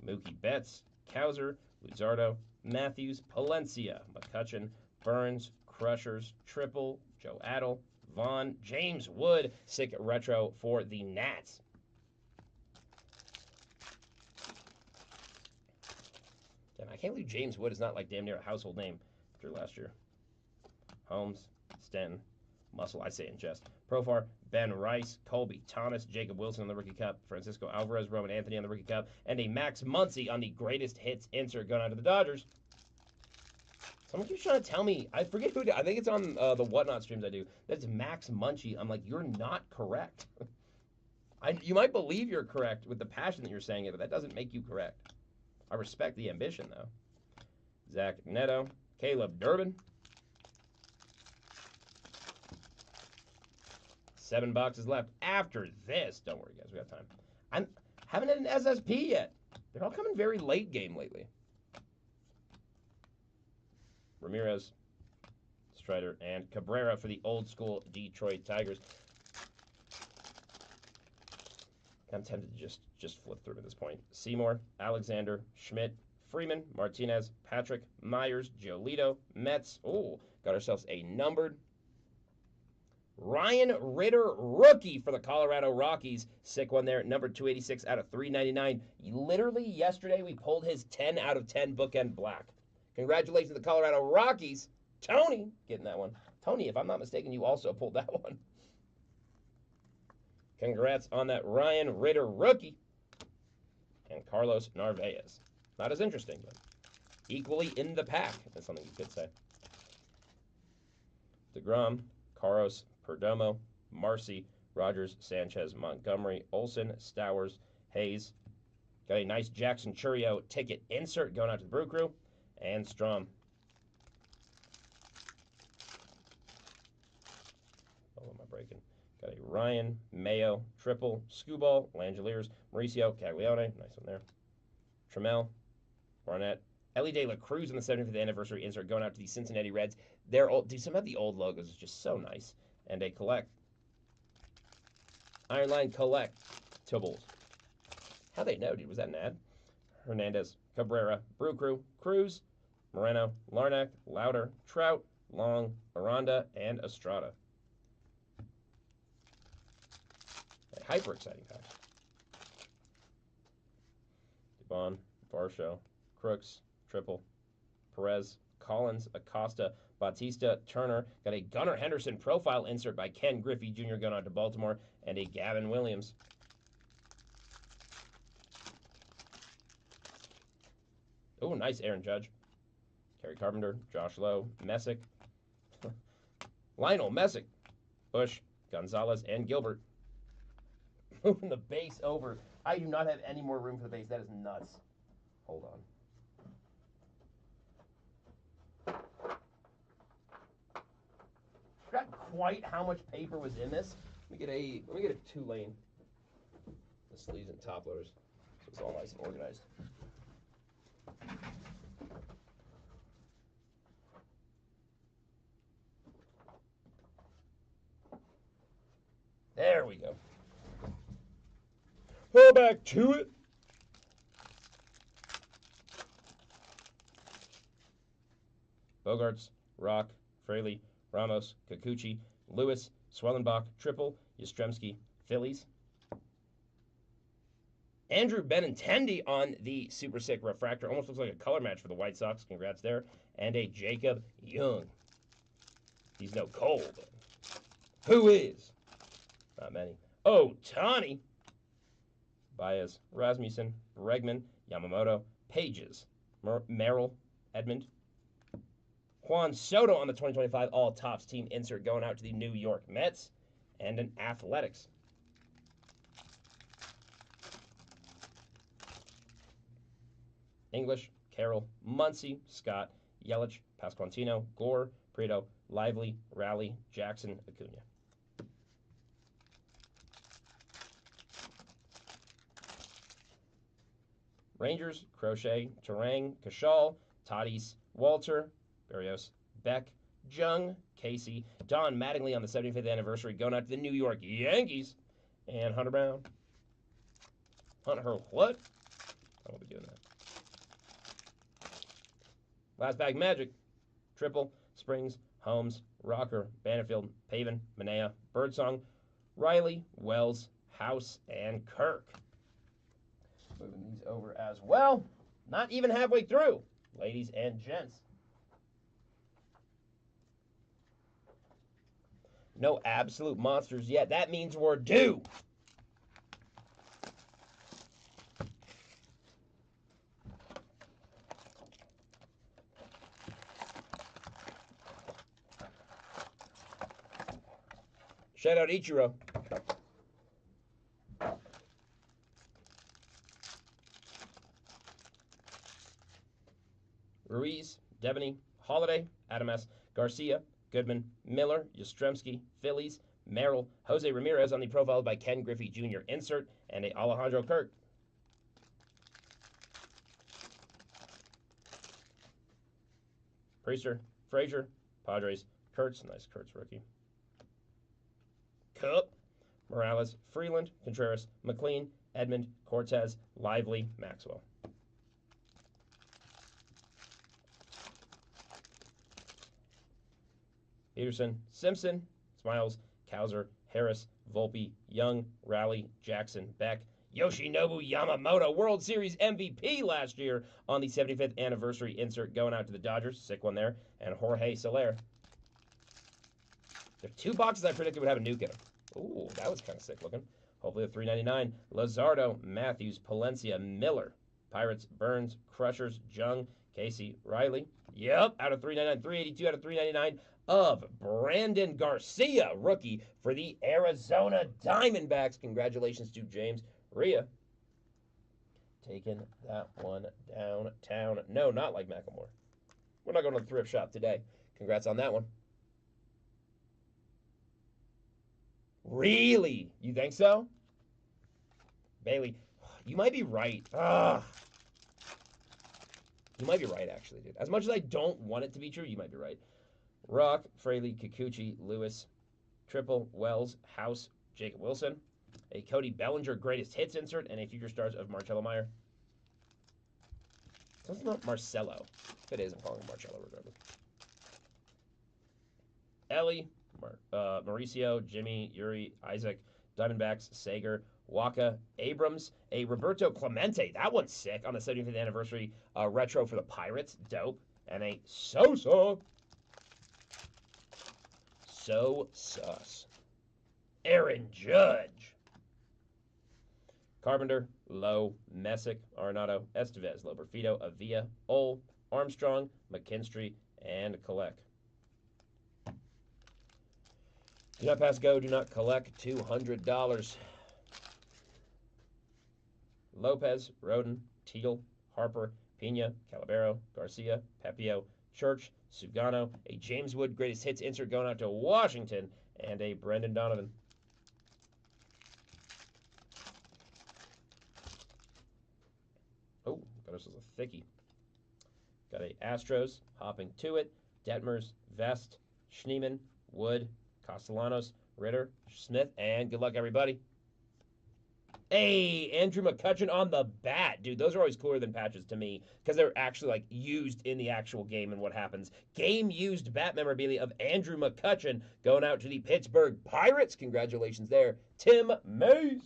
Mookie Betts, Kowser, Luzardo, Matthews, Palencia, McCutchen, Burns, Crushers, Triple, Joe Adel, Vaughn, James Wood, sick retro for the Nats. And I can't believe James Wood is not like damn near a household name after last year. Holmes, Stanton, Muscle, I say in jest. Profar, Ben Rice, Colby Thomas, Jacob Wilson on the Rookie Cup, Francisco Alvarez, Roman Anthony on the Rookie Cup, and a Max Muncy on the greatest hits insert going out to the Dodgers. Someone keeps trying to tell me, I forget who, I think it's on the Whatnot streams I do, that's Max Muncy. I'm like, you're not correct. You might believe you're correct with the passion that you're saying it, but that doesn't make you correct. I respect the ambition, though. Zach Neto, Caleb Durbin. 7 boxes left. After this, don't worry, guys, we got time. I haven't had an SSP yet. They're all coming very late game lately. Ramirez, Strider, and Cabrera for the old school Detroit Tigers. I'm tempted to just flip through at this point. Seymour, Alexander, Schmidt, Freeman, Martinez, Patrick, Myers, Giolito, Metz. Oh, got ourselves a numbered Ryan Ritter rookie for the Colorado Rockies. Sick one there, number 286 out of 399. Literally yesterday we pulled his 10 out of 10 bookend black. Congratulations to the Colorado Rockies. Tony getting that one. Tony, if I'm not mistaken, you also pulled that one. Congrats on that Ryan Ritter rookie. And Carlos Narvaez. Not as interesting, but equally in the pack. That's something you could say. DeGrom, Caros, Perdomo, Marcy, Rogers, Sanchez, Montgomery, Olson, Stowers, Hayes. Got a nice Jackson Churio ticket insert going out to the Brew Crew. And Strom. Oh, what am I breaking? Got a Ryan, Mayo, Triple, Skubal, Langeliers, Mauricio, Caglione. Nice one there. Trammell, Barnett. Ellie De La Cruz in the 75th anniversary insert going out to the Cincinnati Reds. They're old. Dude, some of the old logos is just so nice. And a collect. Iron Line collectibles. How'd they know, dude? Was that an ad? Hernandez, Cabrera, Brew Crew, Cruz, Moreno, Larnack, Louder, Trout, Long, Aranda, and Estrada. A hyper exciting pack. Devon, Varsho, Crooks, Triple, Perez, Collins, Acosta, Bautista, Turner. Got a Gunnar Henderson profile insert by Ken Griffey Jr. going on to Baltimore, and a Gavin Williams. Oh, nice Aaron Judge. Kerry Carpenter, Josh Lowe, Messick, Lionel Messick, Bush, Gonzalez, and Gilbert. Moving the base over. I do not have any more room for the base. That is nuts. Hold on. Forgot quite how much paper was in this. Let me get a Tulane. The sleeves and top loaders. So it's all nice and organized. There we go. Go back to it. Bogarts, Rock, Fraley, Ramos, Kikuchi, Lewis, Swellenbach, Triple, Yastrzemski, Phillies. Andrew Benintendi on the Super Sick Refractor. Almost looks like a color match for the White Sox. Congrats there. And a Jacob Young. He's no Cole, but who is? Not many. Oh, Tani. Baez, Rasmussen, Bregman, Yamamoto, Pages, Merrill, Edmund. Juan Soto on the 2025 All-Tops team insert going out to the New York Mets. And an Athletics. English, Carroll, Muncy, Scott, Yelich, Pasquantino, Gore, Prieto, Lively, Raleigh, Jackson, Acuna. Rangers, Crochet, Terang, Cashal, Tatis, Walter, Berrios, Beck, Jung, Casey, Don Mattingly on the 75th anniversary going out to the New York Yankees, and Hunter Brown. Hunter what? I won't be doing that. Last bag Magic, Triple, Springs, Holmes, Rocker, Banfield, Pavin, Manea, Birdsong, Riley, Wells, House, and Kirk. Moving these over as well. Not even halfway through, ladies and gents. No absolute monsters yet. That means we're due. Shout out Ichiro. Ruiz, Devaney, Holiday, Adames, Garcia, Goodman, Miller, Yastrzemski, Phillies, Merrill, Jose Ramirez on the profile by Ken Griffey Jr. insert, and a Alejandro Kirk. Priester, Frazier, Padres, Kurtz, nice Kurtz rookie. Cup, Morales, Freeland, Contreras, McLean, Edmund, Cortez, Lively, Maxwell. Peterson, Simpson, Smiles, Kowser, Harris, Volpe, Young, Raleigh, Jackson, Beck, Yoshinobu Yamamoto, World Series MVP last year on the 75th anniversary insert going out to the Dodgers. Sick one there. And Jorge Soler. There are 2 boxes I predicted would have a nuke in them. Ooh, that was kind of sick looking. Hopefully a $3.99. Luzardo, Matthews, Palencia, Miller, Pirates, Burns, Crushers, Jung, Casey, Riley. Yep, out of $3.99. $3.82 out of $3.99 of Brandon Garcia, rookie for the Arizona Diamondbacks. Congratulations to James Rhea. Taking that one downtown. No, not like Macklemore. We're not going to the thrift shop today. Congrats on that one. Really? You think so? Bailey, you might be right. You might be right, actually, dude. As much as I don't want it to be true, you might be right. Rock, Fraley, Kikuchi, Lewis, Triple, Wells, House, Jacob Wilson, a Cody Bellinger greatest hits insert, and a future stars of Marcelo Meyer. It's not Marcelo. If it is, I'm calling him Marcello regardless. Ellie, Mauricio, Jimmy, Yuri, Isaac, Diamondbacks, Sager, Waka, Abrams, a Roberto Clemente. That one's sick on the 75th anniversary retro for the Pirates. Dope. And a Sosa. So sus. Aaron Judge. Carpenter, Lowe, Messick, Arenado, Estevez, Loberfido, Avila, Ole, Armstrong, McKinstry, and Collect. Do not pass go, do not collect $200. Lopez, Roden, Teal, Harper, Pena, Calabero, Garcia, Pepio, Church, Sugano, a James Wood greatest hits insert going out to Washington, and a Brendan Donovan. Oh, this is a thickie. Got a Astros hopping to it, Detmers, Vest, Schneeman, Wood, Castellanos, Ritter, Smith, and good luck, everybody. Hey, Andrew McCutchen on the bat. Dude, those are always cooler than patches to me because they're actually, like, used in the actual game and what happens. Game-used bat memorabilia of Andrew McCutchen going out to the Pittsburgh Pirates. Congratulations there. Tim Mays.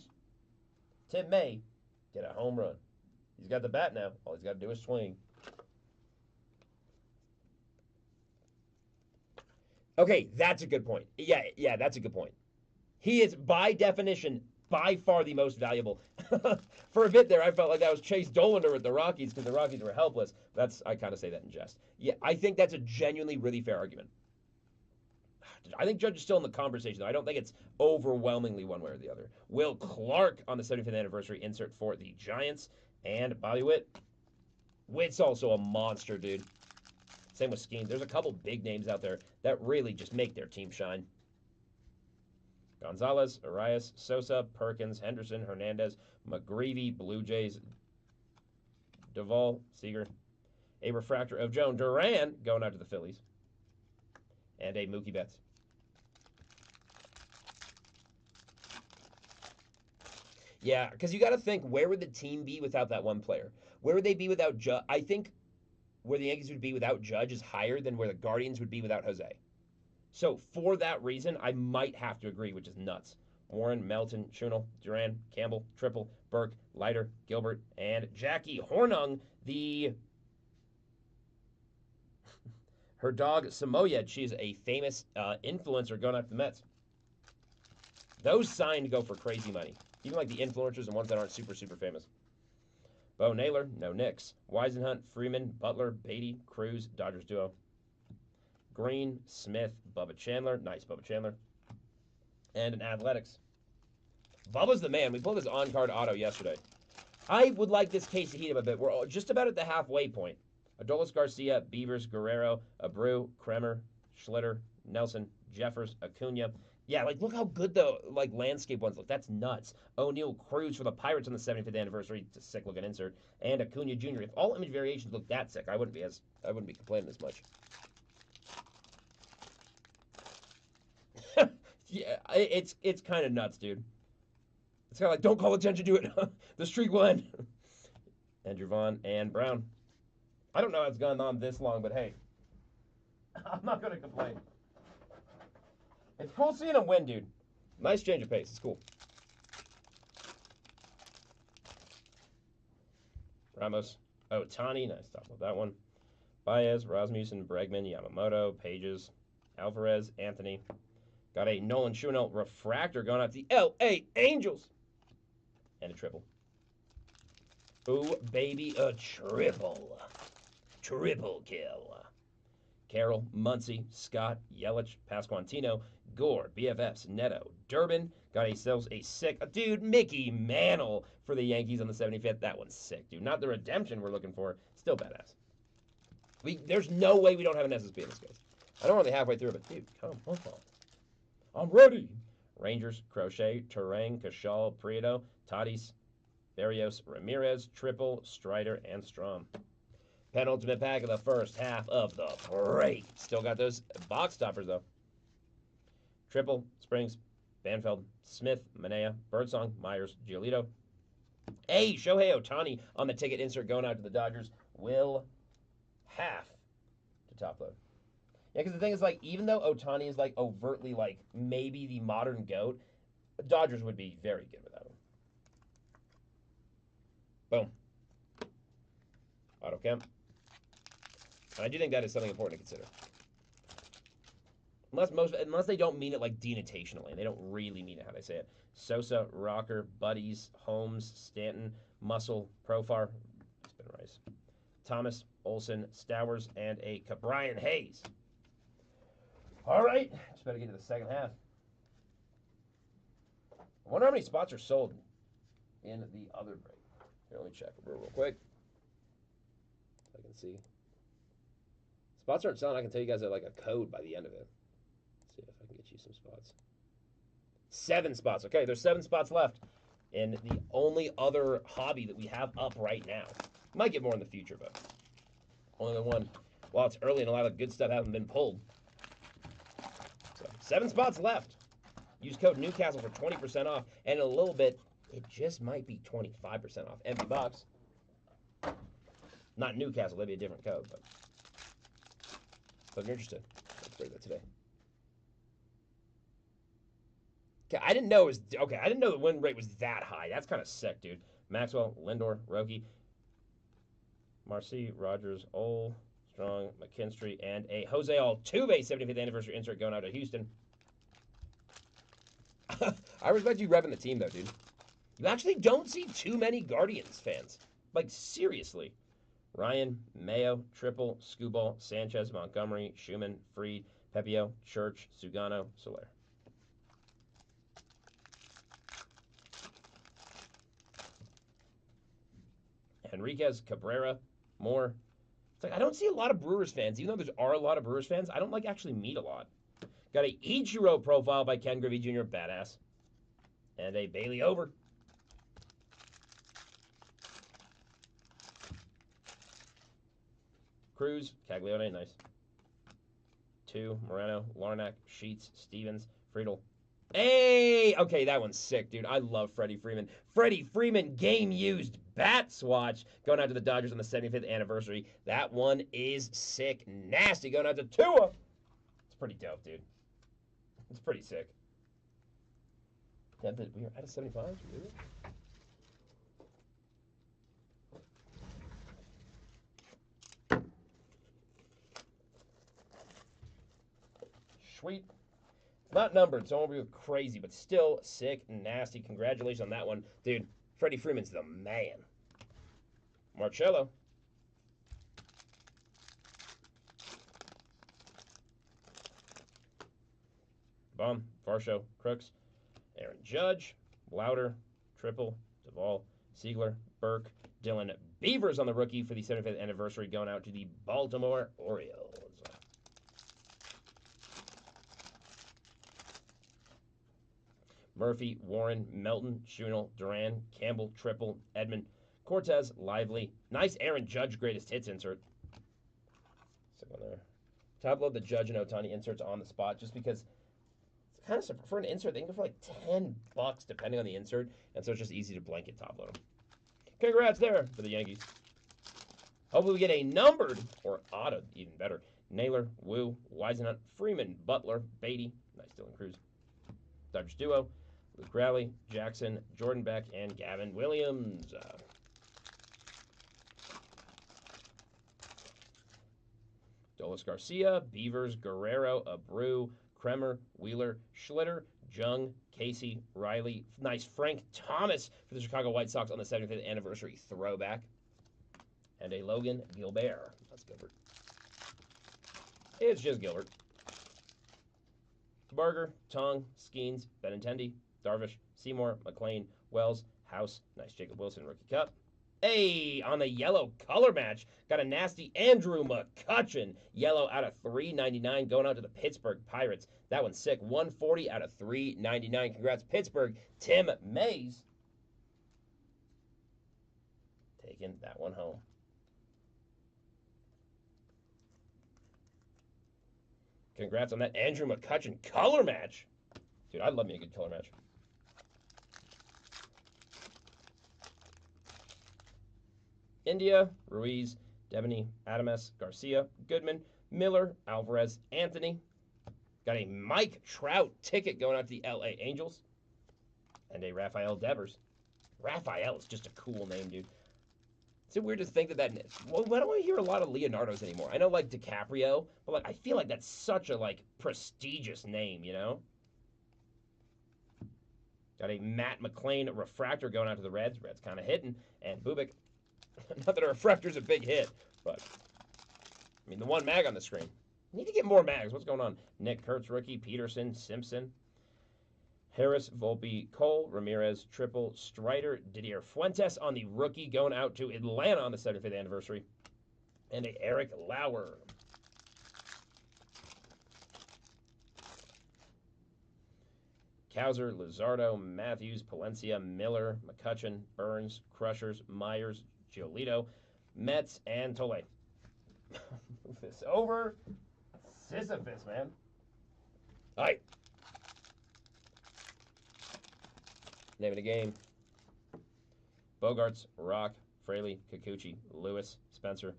Tim May get a home run. He's got the bat now. All he's got to do is swing. Okay, that's a good point. Yeah, that's a good point. He is, by definition, by far the most valuable. For a bit there, I felt like that was Chase Dollander with the Rockies because the Rockies were helpless. I kind of say that in jest. Yeah, I think that's a genuinely really fair argument. I think Judge is still in the conversation, though. I don't think it's overwhelmingly one way or the other. Will Clark on the 75th anniversary insert for the Giants. And Bobby Witt. Witt's also a monster, dude. Same with Skeen. There's a couple big names out there that really just make their team shine. Gonzalez, Arias, Sosa, Perkins, Henderson, Hernandez, McGreevy, Blue Jays, Duvall, Seager. A refractor of Joan Duran going out to the Phillies. And a Mookie Betts. Yeah, because you got to think, where would the team be without that one player? Where would they be without Judge? I think where the Yankees would be without Judge is higher than where the Guardians would be without Jose. So for that reason, I might have to agree, which is nuts. Warren, Melton, Chunel, Duran, Campbell, Triple, Burke, Leiter, Gilbert, and Jackie Hornung, her dog Samoyed. She's a famous influencer going after the Mets. Those signed go for crazy money. Even like the influencers and ones that aren't super, super famous. Bo Naylor, no Knicks. Weisenhunt, Freeman, Butler, Beatty, Cruz, Dodgers duo. Green, Smith, Bubba Chandler. Nice, Bubba Chandler. And an Athletics. Bubba's the man. We pulled his on-card auto yesterday. I would like this case to heat up a bit. We're just about at the halfway point. Adolis Garcia, Beavers, Guerrero, Abreu, Kremer, Schlitter, Nelson, Jeffers, Acuna. Yeah, like look how good the landscape ones look. That's nuts. O'Neill, Cruz for the Pirates on the 75th anniversary. It's a sick looking insert. And Acuna Jr. If all image variations look that sick, I wouldn't be complaining this much. Yeah, it's kind of nuts, dude. It's kind of like, don't call attention to it. The streak will end. Andrew Vaughn and Brown. I don't know how it's gone on this long, but hey, I'm not going to complain. It's cool seeing him win, dude. Nice change of pace. It's cool. Ramos, Ohtani. Nice talk about that one. Baez, Rasmussen, Bregman, Yamamoto, Pages, Alvarez, Anthony. Got a Nolan Schunel refractor going out to the L.A. Angels. And a triple. Ooh, baby, a triple. Triple kill. Carroll, Muncy, Scott, Yelich, Pasquantino, Gore, BFFs, Neto, Durbin. Got ourselves a sick, dude, Mickey Mantle for the Yankees on the 75th. That one's sick, dude. Not the redemption we're looking for. Still badass. There's no way we don't have an SSB in this case. I know we're only halfway through, but dude, come on. I'm ready. Rangers, Crochet, Terang, Cashal, Prieto, Tatis, Barrios, Ramirez, Triple, Strider, and Strom. Penultimate pack of the first half of the break. Still got those box stoppers, though. Triple, Springs, Banfeld, Smith, Manea, Birdsong, Myers, Giolito. Hey, Shohei Ohtani on the ticket insert going out to the Dodgers. Will have to top load. Yeah, because the thing is, like, even though Ohtani is, like, overtly, like, maybe the modern GOAT, the Dodgers would be very good without him. Boom. Auto Kemp. And I do think that is something important to consider. Unless they don't mean it, like, denotationally. They don't really mean it how they say it. Sosa, Rocker, Buddies, Holmes, Stanton, Muscle, Profar. It's been Rice. Thomas, Olsen, Stowers, and a Cabrian Hayes. All right, just better get to the second half. I wonder how many spots are sold in the other break. Here, let me check real quick. I can see. Spots aren't selling. I can tell you guys like a code by the end of it. Let's see if I can get you some spots. 7 spots. Okay, there's 7 spots left in the only other hobby that we have up right now. Might get more in the future, but only the one. While it's early and a lot of good stuff hasn't been pulled. 7 spots left. Use code Newcastle for 20% off. And in a little bit, it just might be 25% off. Empty box. Not Newcastle. That'd be a different code. But if you're interested, let's break that today. Okay, I didn't know the win rate was that high. That's kind of sick, dude. Maxwell, Lindor, Roki, Marcy, Rogers, Ole, Strong, McKinstry, and a Jose Altuve 75th anniversary insert going out to Houston. I respect you repping the team, though, dude. You actually don't see too many Guardians fans. Like, seriously. Ryan, Mayo, Triple, Scuball, Sanchez, Montgomery, Schumann, Freed, Pepio, Church, Sugano, Soler. Enriquez, Cabrera, Moore. It's like I don't see a lot of Brewers fans. Even though there are a lot of Brewers fans, I don't like actually meet a lot. Got a Ichiro profile by Ken Griffey Jr., badass. And a Bailey over. Cruz, Caglione, nice. 2, Moreno, Larnack, Sheets, Stevens, Friedel. Hey! Okay, that one's sick, dude. I love Freddie Freeman. Freddie Freeman game-used bat swatch going out to the Dodgers on the 75th anniversary. That one is sick. Nasty going out to Tua. It's pretty dope, dude. It's pretty sick. We are out of 75. Really? Sweet. Not numbered, so I won't be crazy, but still sick and nasty. Congratulations on that one. Dude, Freddie Freeman's the man. Marcello. Baum, Varsho, Crooks, Aaron Judge, Louder, Triple, Duvall, Siegler, Burke, Dylan Beavers on the rookie for the 75th anniversary going out to the Baltimore Orioles. Murphy, Warren, Melton, Schunel, Duran, Campbell, Triple, Edmund, Cortez, Lively. Nice Aaron Judge greatest hits insert. Stick on there. Top load the Judge and Ohtani inserts on the spot just because it's kind of for an insert. They can go for like $10 depending on the insert, and so it's just easy to blanket top load them. Congrats there for the Yankees. Hopefully we get a numbered or auto, even better. Naylor, Wu, Weisenhunt, Freeman, Butler, Beatty. Nice Dylan Cruz. Dodgers duo. Luke Rowley, Jackson, Jordan Beck, and Gavin Williams. Dolis Garcia, Beavers, Guerrero, Abreu, Kremer, Wheeler, Schlitter, Jung, Casey, Riley. Nice Frank Thomas for the Chicago White Sox on the 75th anniversary throwback. And a Logan Gilbert. That's Gilbert. It's just Gilbert. Barger, Tong, Skeens, Benintendi, Darvish, Seymour, McLean, Wells, House. Nice Jacob Wilson rookie cup. Hey, on the yellow color match, got a nasty Andrew McCutchen. Yellow out of 399 going out to the Pittsburgh Pirates. That one's sick. 140 out of 399. Congrats, Pittsburgh. Tim Mays taking that one home. Congrats on that Andrew McCutchen color match. Dude, I love me a good color match. India, Ruiz, Devaney, Adames, Garcia, Goodman, Miller, Alvarez, Anthony. Got a Mike Trout ticket going out to the LA Angels. And a Rafael Devers. Raphael is just a cool name, dude. Is it weird to think that well, why don't I hear a lot of Leonardos anymore? I know, like, DiCaprio, but, like, I feel like that's such a, like, prestigious name, you know? Got a Matt McLean refractor going out to the Reds. Reds kind of hitting. And Bubik. Not that a refractor's a big hit, but, I mean, the one mag on the screen. Need to get more mags. What's going on? Nick Kurtz, rookie. Peterson, Simpson. Harris, Volpe, Cole, Ramirez, Triple, Strider, Didier Fuentes on the rookie going out to Atlanta on the 75th anniversary. And a Eric Lauer. Cowser, Luzardo, Matthews, Palencia, Miller, McCutchen, Burns, Crushers, Myers, Giolito, Mets, and Tole. Move this over. Sisyphus, man. All right. Name of the game. Bogarts, Rock, Fraley, Kikuchi, Lewis, Spencer,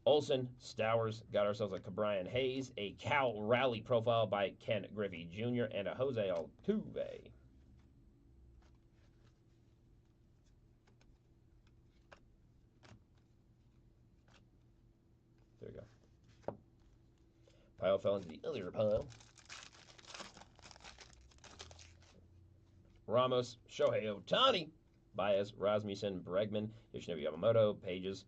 Olson, Stowers. Got ourselves a Cabrian Hayes, a Cal Rally profile by Ken Griffey Jr., and a Jose Altuve. There we go. Pile fell into the earlier pile. Ramos, Shohei Ohtani, Baez, Rasmussen, Bregman, Yoshinobu Yamamoto, Pages,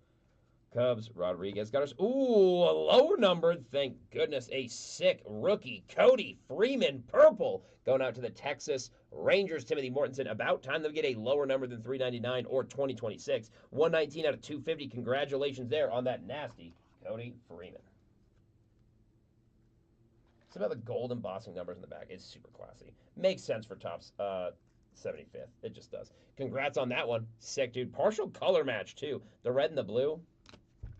Cubs, Rodriguez. Got us, ooh, a lower numbered, thank goodness, a sick rookie, Cody Freeman, purple, going out to the Texas Rangers, Timothy Mortensen. About time that we get a lower number than 399 or 2026. 119 out of 250. Congratulations there on that nasty Cody Freeman. It's about the gold embossing numbers in the back. It's super classy. Makes sense for Topps 75th. It just does. Congrats on that one. Sick, dude. Partial color match, too. The red and the blue.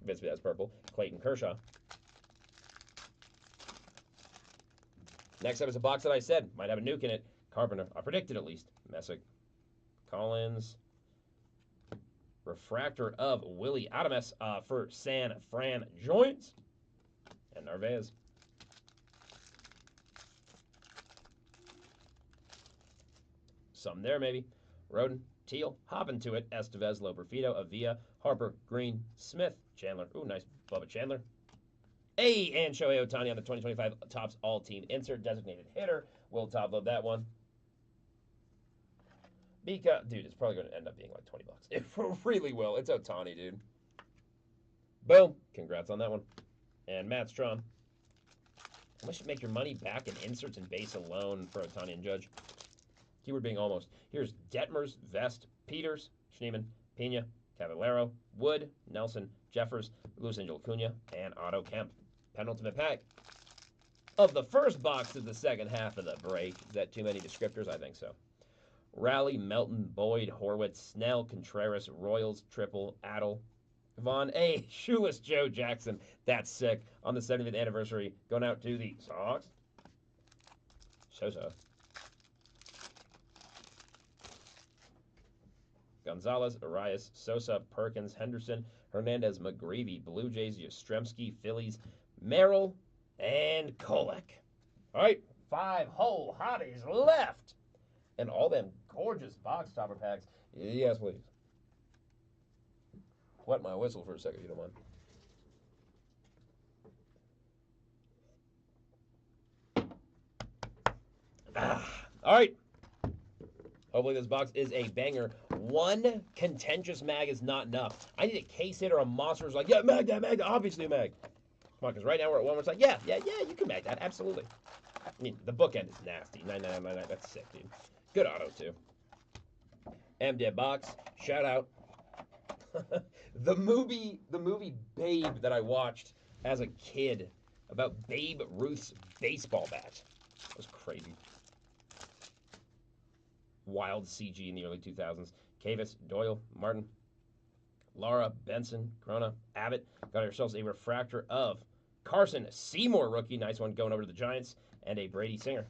Basically, that's purple. Clayton Kershaw. Next up is a box that I said might have a nuke in it. Carpenter. I predicted at least. Messick. Collins. Refractor of Willie Adames for San Fran Joints. And Narvaez. Some there, maybe. Roden, Teal, hopping to it. Estevez, Loperfido, Avila, Harper, Green, Smith, Chandler. Ooh, nice Bubba Chandler. Hey, and Shohei Ohtani on the 2025 Topps All-Team Insert. Designated hitter. We'll top-load that one. Because, dude, it's probably going to end up being like 20 bucks. It really will. It's Ohtani, dude. Boom. Congrats on that one. And Matt Strom. I wish you make your money back in inserts and base alone for Ohtani and Judge. Keyword being almost. Here's Detmers, Vest, Peters, Schneemann, Pena, Cavallero, Wood, Nelson, Jeffers, Luis Angel Acuna, and Otto Kemp. Penultimate pack of the first box of the second half of the break. Is that too many descriptors? I think so. Raleigh, Melton, Boyd, Horwitz, Snell, Contreras, Royals, Triple, Adel, Vaughn, Shoeless Joe Jackson. That's sick. On the 75th anniversary, going out to the Sox. Sosa. Gonzalez, Arias, Sosa, Perkins, Henderson, Hernandez, McGreevy, Blue Jays, Yastrzemski, Phillies, Merrill, and Kolek. All right, 5 whole hotties left. And all them gorgeous box topper packs. Yes, please. Wet my whistle for a second, if you don't mind. All right. Hopefully this box is a banger. One contentious mag is not enough. I need a case hit or a monster who's like, yeah, mag that, obviously a mag. Come on, because right now we're at one where it's like, yeah, you can mag that, absolutely. I mean, the bookend is nasty. 9999, that's sick, dude. Good auto, too. MDead box, shout out. The movie Babe that I watched as a kid about Babe Ruth's baseball bat. That was crazy. Wild CG in the early 2000s. Cavis, Doyle, Martin, Lara, Benson, Corona, Abbott. Got ourselves a refractor of Carson Seymour rookie. Nice one going over to the Giants. And a Brady Singer.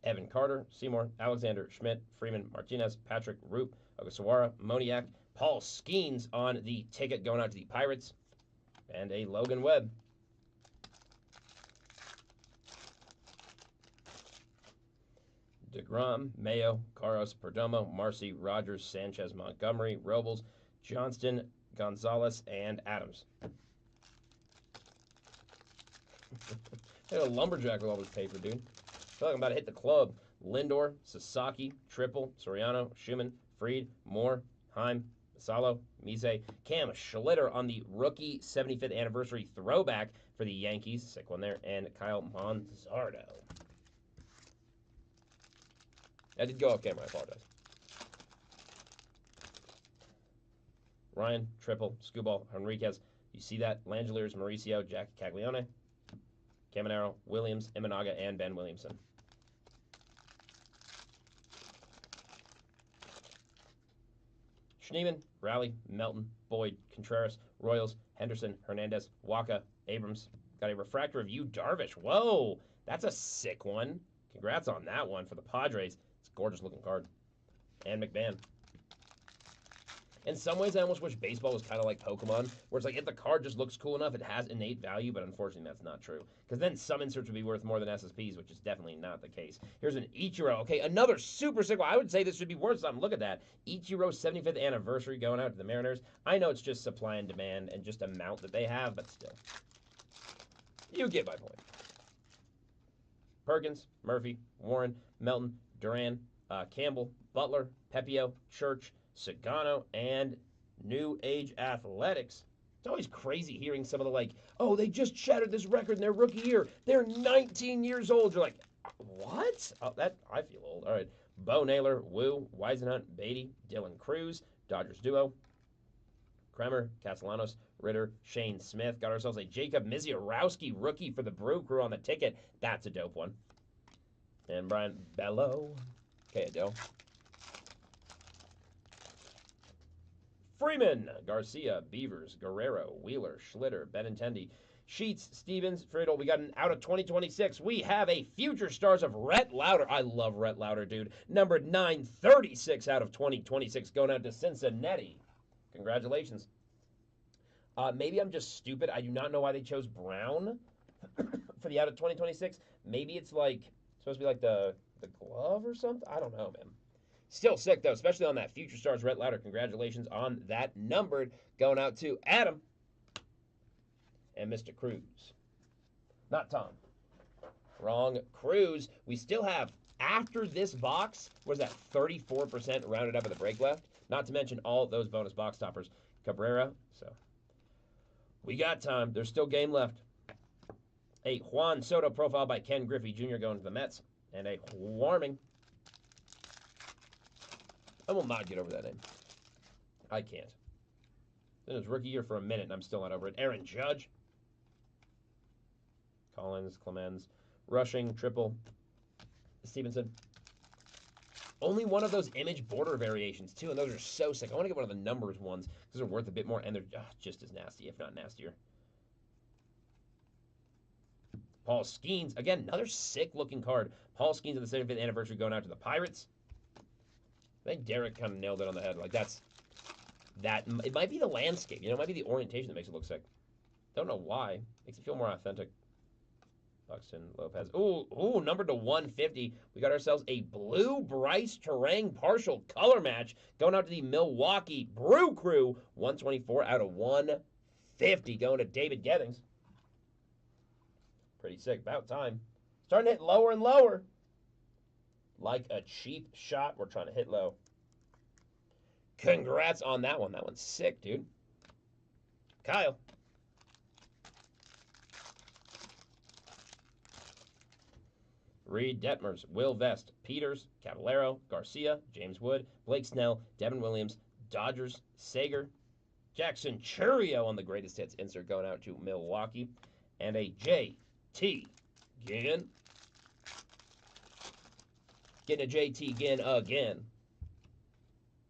Evan Carter, Seymour, Alexander, Schmidt, Freeman, Martinez, Patrick, Roop, Ogasawara, Moniak, Paul Skeens on the ticket going out to the Pirates. And a Logan Webb. DeGrom, Mayo, Caros, Perdomo, Marcy, Rogers, Sanchez, Montgomery, Robles, Johnston, Gonzalez, and Adams. They're a lumberjack with all this paper, dude. I feel like I'm about to hit the club. Lindor, Sasaki, Triple, Soriano, Schumann, Fried, Moore, Heim, Masalo, Mise, Cam Schlitter on the rookie 75th anniversary throwback for the Yankees. Sick one there. And Kyle Manzardo. I did go off camera, I apologize. Ryan, Triple, Scuball, Henriquez. You see that? Langeliers, Mauricio, Jack Caglione, Caminero, Williams, Imanaga, and Ben Williamson. Schneemann, Raleigh, Melton, Boyd, Contreras, Royals, Henderson, Hernandez, Waka, Abrams. Got a refractor of Yu Darvish. Whoa, that's a sick one. Congrats on that one for the Padres. It's a gorgeous looking card. And McMahon. In some ways, I almost wish baseball was kind of like Pokemon, where it's like if the card just looks cool enough, it has innate value, but unfortunately that's not true. Because then some inserts would be worth more than SSPs, which is definitely not the case. Here's an Ichiro. Okay, another super sick one. I would say this should be worth something. Look at that. Ichiro 75th anniversary going out to the Mariners. I know it's just supply and demand and just amount that they have, but still. You get my point. Perkins, Murphy, Warren, Melton, Duran, Campbell, Butler, Pepio, Church, Sagano, and New Age Athletics. It's always crazy hearing some of the like, oh, they just shattered this record in their rookie year. They're 19 years old. You're like, what? Oh, that I feel old. All right. Bo Naylor, Wu, Weisenhunt, Beatty, Dylan Cruz, Dodgers duo, Kremer, Castellanos, Ritter, Shane Smith. Got ourselves a Jacob Misiorowski rookie for the Brew Crew on the ticket. That's a dope one. And Brian Bello. Okay, Adele. Freeman, Garcia, Beavers, Guerrero, Wheeler, Schlitter, Benintendi, Sheets, Stevens, Friedel. We got an out of 2026. We have a Future Stars of Rhett Lauder. I love Rhett Lauder, dude. Numbered 936 out of 2026 going out to Cincinnati. Congratulations. Maybe I'm just stupid. I do not know why they chose Brown. for the out of 2026. Maybe it's like supposed to be like the glove or something. I don't know, man. Still sick though, especially on that Future Stars Rhett Louder. Congratulations on that numbered going out to Adam and Mr. Cruz. Not Tom. Wrong. Cruz. We still have, after this box, what is that, 34% rounded up at the break left? Not to mention all those bonus box toppers. Cabrera. So we got time. There's still game left. A Juan Soto profile by Ken Griffey Jr. going to the Mets. And a Warming. I will not get over that name. I can't. It was rookie year for a minute, and I'm still not over it. Aaron Judge. Collins, Clemens. Rushing, triple. Stevenson. Only one of those image border variations, too, and those are so sick. I want to get one of the numbers ones. Those are worth a bit more, and they're just as nasty, if not nastier. Paul Skeens. Again, another sick-looking card. Paul Skeens on the 75th anniversary going out to the Pirates. I think Derek kind of nailed it on the head. Like, it might be the landscape. You know, it might be the orientation that makes it look sick. Don't know why. Makes it feel more authentic. Buxton, Lopez. Ooh, numbered to 150. We got ourselves a blue Bryce Terang partial color match going out to the Milwaukee Brew Crew. 124 out of 150 going to David Gettings. Pretty sick. About time. Starting to hit lower and lower. Like a cheap shot. We're trying to hit low. Congrats on that one. That one's sick, dude. Kyle. Reed Detmers, Will Vest, Peters, Cavallero, Garcia, James Wood, Blake Snell, Devin Williams, Dodgers, Sager, Jackson Churio on the greatest hits insert going out to Milwaukee, and a J.T. Ginn. Getting a J.T. Ginn again.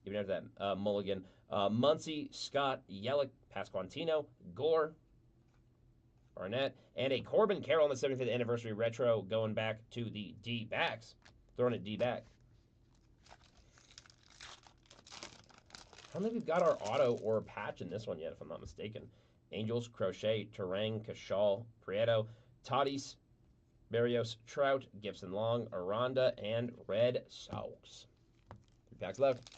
Even after that mulligan. Muncy, Scott, Yelich, Pasquantino, Gore, Barnett, and a Corbin Carroll on the 75th anniversary retro going back to the D-backs. Throwing it D-back. I don't think we've got our auto or patch in this one yet, if I'm not mistaken. Angels, Crochet, Terang, Cashal, Prieto, Tatis, Berrios, Trout, Gibson Long, Aranda, and Red Sox. 3 packs left.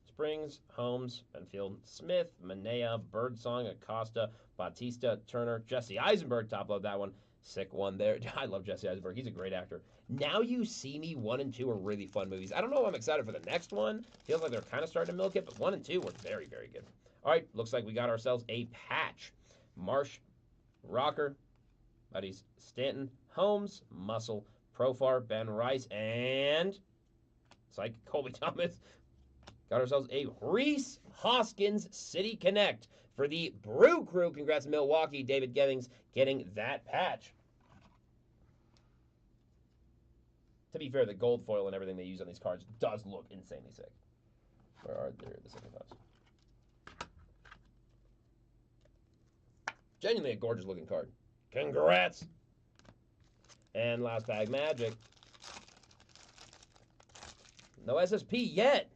Springs, Holmes, Benfield, Smith, Manea, Birdsong, Acosta, Bautista, Turner, Jesse Eisenberg, top load that one. Sick one there. I love Jesse Eisenberg. He's a great actor. Now You See Me 1 and 2 are really fun movies. I don't know if I'm excited for the next one. Feels like they're kind of starting to milk it, but 1 and 2 were very, very good. All right, looks like we got ourselves a patch. Marsh, Rocker, Buddies, Stanton, Holmes, Muscle, Profar, Ben Rice, and Psych, Colby Thomas. Got ourselves a Rhys Hoskins City Connect for the Brew Crew. Congrats, Milwaukee. David Gettings getting that patch. To be fair, the gold foil and everything they use on these cards does look insanely sick. Where are the second cards? Genuinely a gorgeous looking card. Congrats. And last bag Magic. No SSP yet.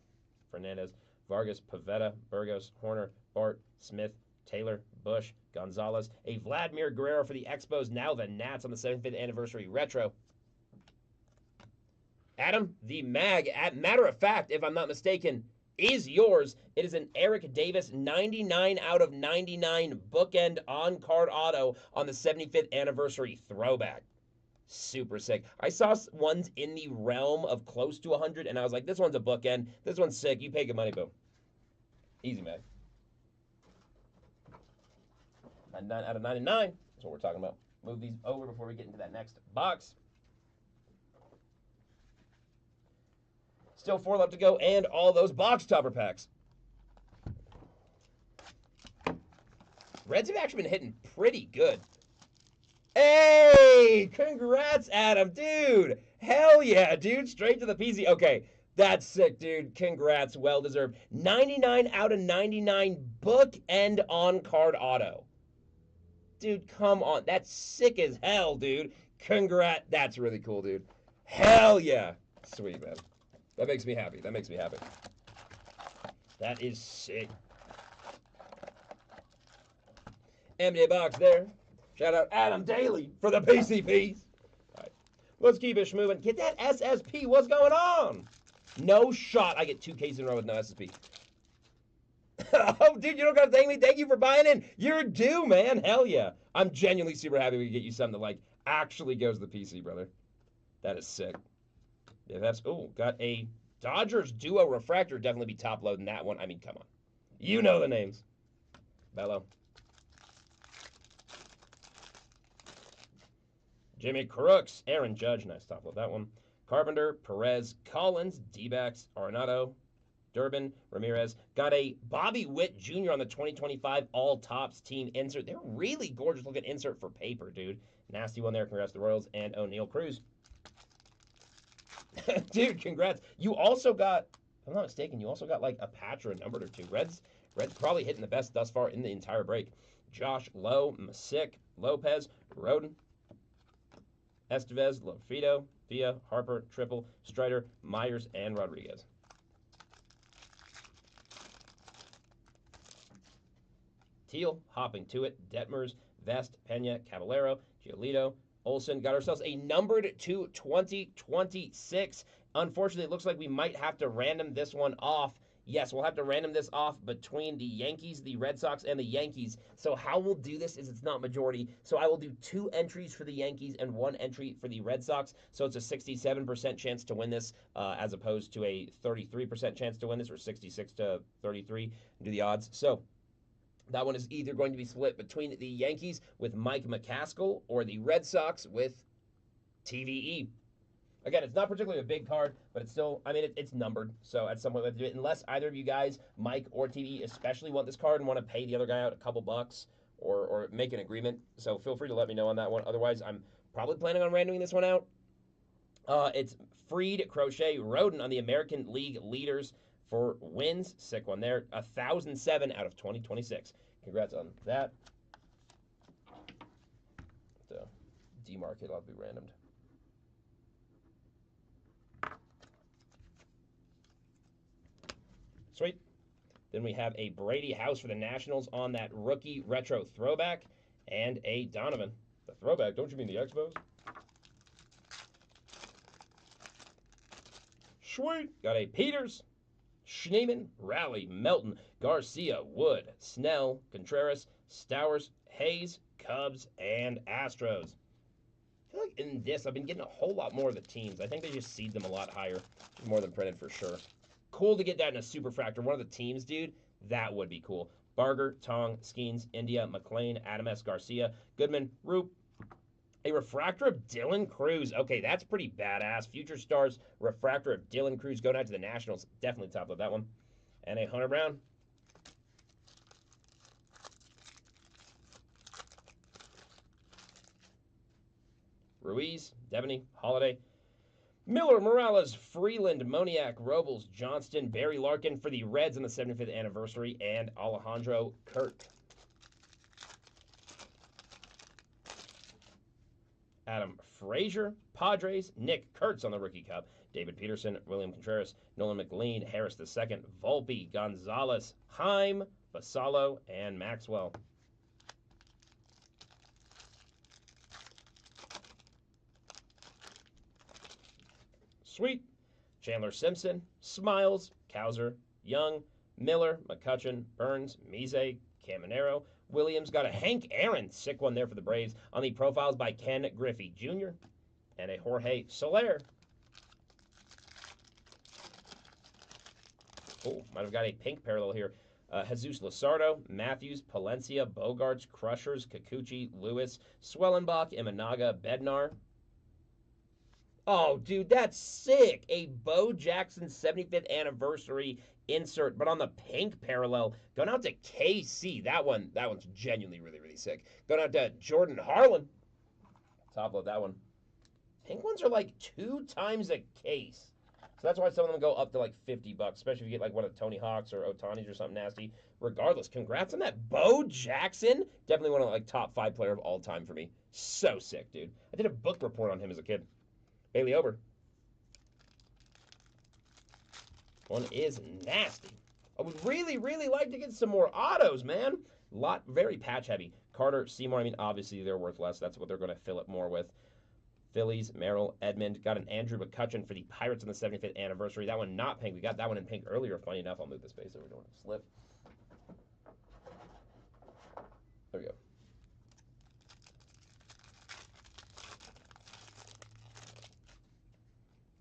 Fernandez, Vargas, Pavetta, Burgos, Horner, Bart, Smith, Taylor, Bush, Gonzalez, a Vladimir Guerrero for the Expos, now the Nats on the 75th anniversary retro. Adam, the mag, matter of fact, if I'm not mistaken, is yours. It is an Eric Davis 99 out of 99 bookend on-card auto on the 75th anniversary throwback. Super sick. I saw ones in the realm of close to 100, and I was like, this one's a bookend. This one's sick. You pay good money, boom. Easy, man. 99 out of 99. That's what we're talking about. Move these over before we get into that next box. Still 4 left to go, and all those box topper packs. Reds have actually been hitting pretty good. Hey, congrats, Adam, dude. Hell yeah, dude. Straight to the PZ. Okay, that's sick, dude. Congrats, well deserved. 99 out of 99 bookend on-card auto. Dude, come on. That's sick as hell, dude. Congrats. That's really cool, dude. Hell yeah. Sweet, man. That makes me happy. That makes me happy. That is sick. Empty box there. Shout out Adam Daly for the PCPs. All right, let's keep it moving. Get that SSP. What's going on? No shot. I get 2 cases in a row with no SSP. Oh, dude, you don't gotta thank me. Thank you for buying in. You're due, man. Hell yeah. I'm genuinely super happy we can get you something that like actually goes to the PC, brother. That is sick. Yeah, that's got a Dodgers duo refractor. Definitely be top loading that one. I mean, come on. You know the names. Bello. Jimmy Crooks, Aaron Judge, nice top load that one. Carpenter, Perez, Collins, D-backs, Arenado, Durbin, Ramirez. Got a Bobby Witt Jr. on the 2025 All Tops team insert. They're really gorgeous looking insert for paper, dude. Nasty one there. Congrats to the Royals and O'Neal Cruz. Dude, congrats. You also got, if I'm not mistaken, you also got like a patch or a numbered or two. Reds probably hitting the best thus far in the entire break. Josh Lowe, Masick, Lopez, Roden, Estevez, Lofido, Villa, Harper, Triple, Strider, Myers, and Rodriguez. Teal, hopping to it, Detmers, Vest, Pena, Caballero, Giolito, Olsen. Got ourselves a numbered 2/2026. Unfortunately, it looks like we might have to random this one off. Yes, we'll have to random this off between the Yankees, the Red Sox, and the Yankees. So how we'll do this is it's not majority. So I will do 2 entries for the Yankees and 1 entry for the Red Sox. So it's a 67% chance to win this as opposed to a 33% chance to win this, or 66 to 33. Do the odds. So that one is either going to be split between the Yankees with Mike McCaskill or the Red Sox with TVE. Again, it's not particularly a big card, but it's still, I mean, it's numbered. So at some point, we have to do it. Unless either of you guys, Mike or TVE, especially want this card and want to pay the other guy out a couple bucks or make an agreement. So feel free to let me know on that one. Otherwise, I'm probably planning on randoming this one out. It's Freed, Crochet, Roden on the American League leaders for wins. Sick one there. 1,007 out of 2026. Congrats on that. So, demark it. I'll be randomed. Sweet. Then we have a Brady House for the Nationals on that rookie retro throwback, and a Donovan. The throwback, don't you mean the Expos? Sweet. Got a Peters, Schneemann, Raleigh, Melton, Garcia, Wood, Snell, Contreras, Stowers, Hayes, Cubs, and Astros. I feel like in this, I've been getting a whole lot more of the teams. I think they just seed them a lot higher, more than printed for sure. Cool to get that in a superfractor. One of the teams, dude, that would be cool. Barger, Tong, Skeens, India, McLean, Adam S. Garcia, Goodman, Roop. A refractor of Dylan Cruz. Okay, that's pretty badass. Future Stars refractor of Dylan Cruz going out to the Nationals. Definitely top of that one. And a Hunter Brown. Ruiz, Devaney, Holiday, Miller, Morales, Freeland, Moniak, Robles, Johnston, Barry Larkin for the Reds on the 75th anniversary, and Alejandro Kirk. Adam Frazier, Padres, Nick Kurtz on the Rookie Cup, David Peterson, William Contreras, Nolan McLean, Harris II, Volpe, Gonzalez, Heim, Basallo, and Maxwell. Sweet. Chandler Simpson, Smiles, Cowser, Young, Miller, McCutcheon, Burns, Mise, Caminero, Williams. Got a Hank Aaron, sick one there for the Braves, on the profiles by Ken Griffey Jr. And a Jorge Soler. Oh, might have got a pink parallel here. Jesus Luzardo, Matthews, Palencia, Bogarts, Crushers, Kikuchi, Lewis, Swellenbach, Imanaga, Bednar. Oh, dude, that's sick. A Bo Jackson 75th anniversary insert, but on the pink parallel. Going out to KC. That one's genuinely really, really sick. Going out to Jordan Harlan. Top load that one. Pink ones are like 2 times a case. So that's why some of them go up to like $50, especially if you get like one of Tony Hawk's or Otani's or something nasty. Regardless, congrats on that. Bo Jackson. Definitely one of like top 5 player of all time for me. So sick, dude. I did a book report on him as a kid. Bailey Ober. One is nasty. I would really, really like to get some more autos, man. Very patch heavy. Carter, Seymour, I mean, obviously they're worth less. That's what they're going to fill it more with. Phillies, Merrill, Edmund. Got an Andrew McCutchen for the Pirates on the 75th anniversary. That one not pink. We got that one in pink earlier. Funny enough, I'll move this base so we don't have to slip. There we go.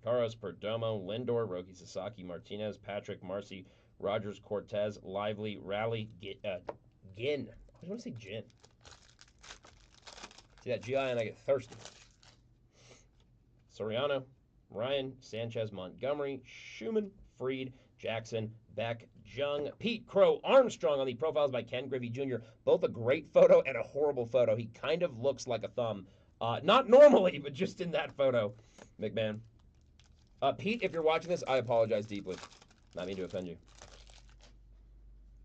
Carlos, Perdomo, Lindor, Roki Sasaki, Martinez, Patrick, Marcy, Rogers, Cortez, Lively, Rally, Ginn. I want to say Gin. See that GI and I get thirsty. Soriano, Ryan, Sanchez, Montgomery, Schumann, Freed, Jackson, Beck, Jung, Pete Crow, Armstrong on the profiles by Ken Griffey Jr. Both a great photo and a horrible photo. He kind of looks like a thumb. Not normally, but just in that photo. McMahon. Pete, if you're watching this, I apologize deeply. Not mean to offend you.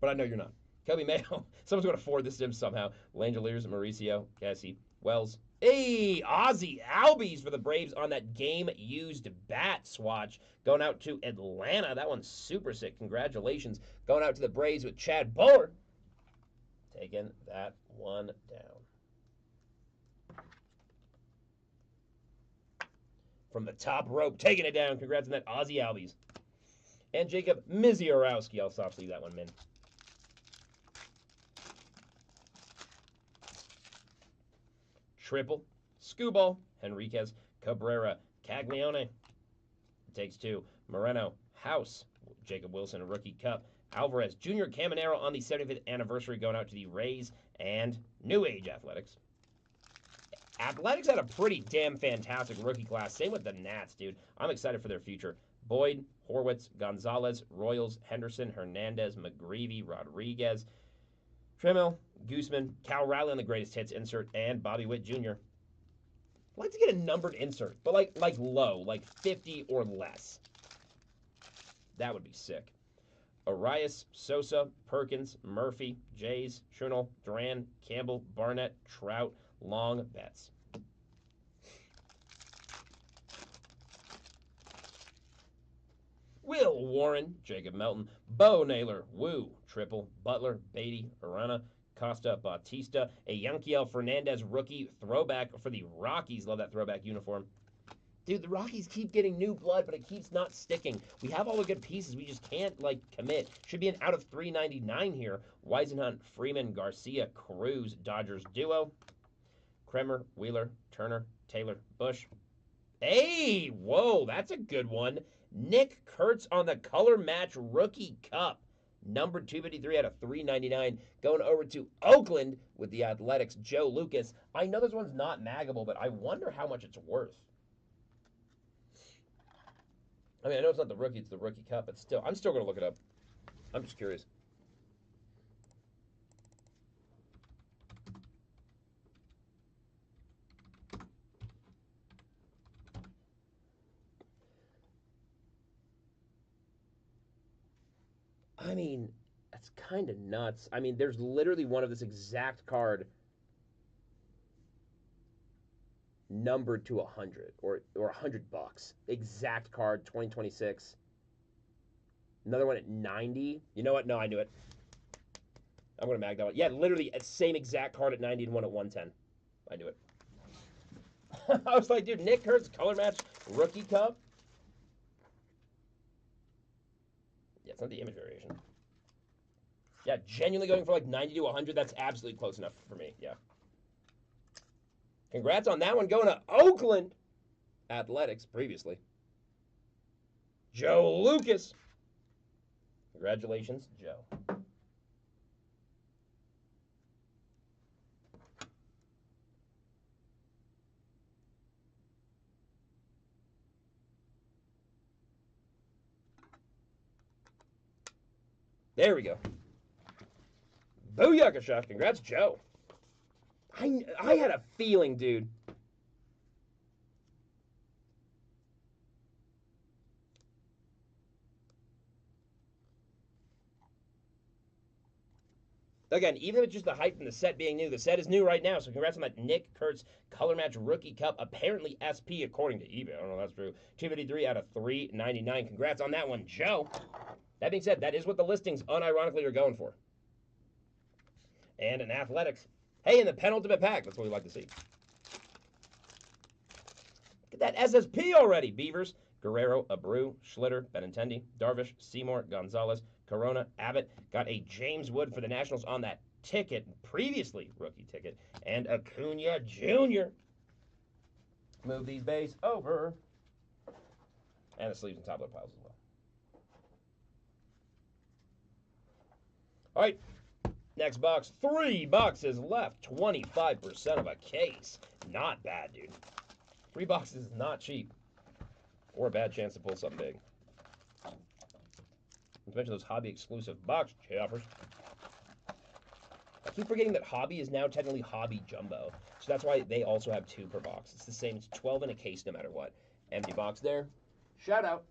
But I know you're not. Kobe Mayo. Someone's going to forward this to him somehow. Langeliers, Mauricio, Cassie, Wells. Hey, Ozzy Albies for the Braves on that game-used bat swatch. Going out to Atlanta. That one's super sick. Congratulations. Going out to the Braves with Chad Buller. Taking that one down. From the top rope, taking it down. Congrats on that, Ozzy Albies. And Jacob Miziorowski. I'll soft sleeve that one, man. Triple, Scuball, Henriquez, Cabrera, Caglione. It takes two. Moreno, House, Jacob Wilson, Rookie Cup, Alvarez, Junior Caminero on the 75th anniversary going out to the Rays and New Age Athletics. Athletics had a pretty damn fantastic rookie class. Same with the Nats, dude. I'm excited for their future. Boyd, Horwitz, Gonzalez, Royals, Henderson, Hernandez, McGreevy, Rodriguez, Trammell, Gooseman, Cal Riley on the greatest hits insert, and Bobby Witt Jr. I'd like to get a numbered insert, but like low, like 50 or less. That would be sick. Arias, Sosa, Perkins, Murphy, Jays, Schunel, Duran, Campbell, Barnett, Trout, Long, Betts. Will Warren, Jacob Melton, Bo Naylor, Wu, Triple, Butler, Beatty, Arana, Costa, Bautista, a Yanquiel Fernandez rookie throwback for the Rockies. Love that throwback uniform. Dude, the Rockies keep getting new blood, but it keeps not sticking. We have all the good pieces. We just can't, like, commit. Should be an out of 399 here. Weisenhunt, Freeman, Garcia, Cruz, Dodgers duo. Kremer, Wheeler, Turner, Taylor, Bush. Hey, whoa, that's a good one. Nick Kurtz on the Color Match Rookie Cup. Number 253 out of 399. Going over to Oakland with the Athletics, Joe Lucas. I know this one's not maggable, but I wonder how much it's worth. I mean, I know it's not the rookie, it's the Rookie Cup, but still, I'm still going to look it up. I'm just curious. I mean, that's kind of nuts. I mean, there's literally one of this exact card numbered to 100 or $100. Exact card, 2026. Another one at 90. You know what? No, I knew it. I'm going to mag that one. Yeah, literally, same exact card at 90 and one at 110. I knew it. I was like, dude, Nick Kurtz, Color Match, Rookie Cup. Yeah, it's not the image variation. Yeah, genuinely going for like 90 to 100, that's absolutely close enough for me, yeah. Congrats on that one going to Oakland Athletics previously. Joe Lucas. Congratulations, Joe. There we go. Booyakasha. Congrats, Joe. I had a feeling, dude. Again, even if it's just the hype from the set being new, the set is new right now, so congrats on that Nick Kurtz Color Match Rookie Cup. Apparently SP, according to eBay. I don't know if that's true. 253 out of 399. Congrats on that one, Joe. That being said, that is what the listings unironically are going for. And an Athletics. Hey, in the penultimate pack. That's what we like to see. Look at that SSP already. Beavers, Guerrero, Abreu, Schlitter, Benintendi, Darvish, Seymour, Gonzalez, Corona, Abbott. Got a James Wood for the Nationals on that ticket, previously rookie ticket. And Acuna Jr. Move these bays over. And the sleeves and top load piles as well. All right. Next box. 3 boxes left. 25% of a case. Not bad, dude. 3 boxes is not cheap. Or a bad chance to pull something big. Especially those hobby exclusive box choppers. I keep forgetting that hobby is now technically hobby jumbo. So that's why they also have 2 per box. It's the same. It's 12 in a case no matter what. Empty box there. Shout out.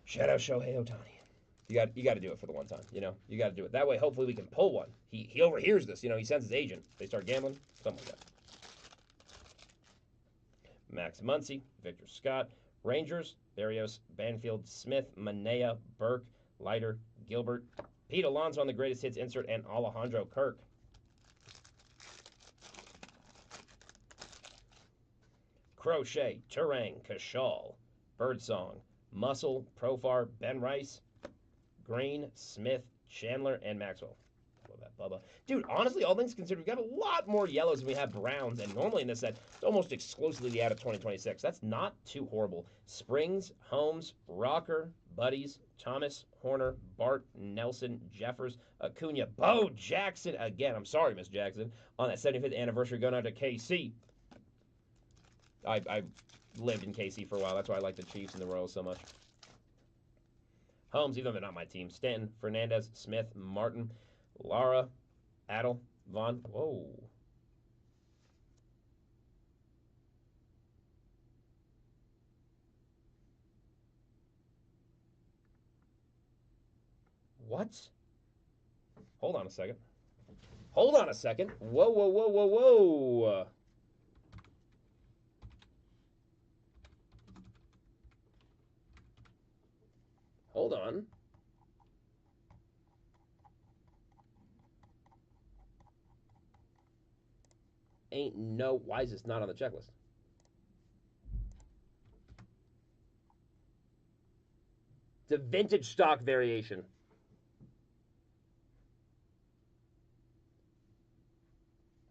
Shout out Shohei Ohtani. You got to do it for the one time, you know? You got to do it. That way, hopefully, we can pull one. He overhears this, you know? He sends his agent. They start gambling, something like that. Max Muncy, Victor Scott, Rangers, Berrios, Banfield, Smith, Manea, Burke, Leiter, Gilbert, Pete Alonso on the greatest hits insert, and Alejandro Kirk. Crochet, Turang, Cashal, Birdsong, Muscle, Profar, Ben Rice, Green, Smith, Chandler, and Maxwell. Love that, Bubba. Dude, honestly, all things considered, we've got a lot more yellows than we have browns, and normally in this set, it's almost exclusively out of 2026. That's not too horrible. Springs, Holmes, Rocker, Buddies, Thomas, Horner, Bart, Nelson, Jeffers, Acuna, Bo Jackson again. I'm sorry, Miss Jackson. On that 75th anniversary going out to KC. I lived in KC for a while. That's why I like the Chiefs and the Royals so much. Holmes, even though they're not my team. Stanton, Fernandez, Smith, Martin, Lara, Adel, Vaughn. Whoa. What? Hold on a second. Hold on a second. Whoa, whoa, whoa, whoa, whoa. Hold on. Ain't no. Why is this not on the checklist? It's a vintage stock variation.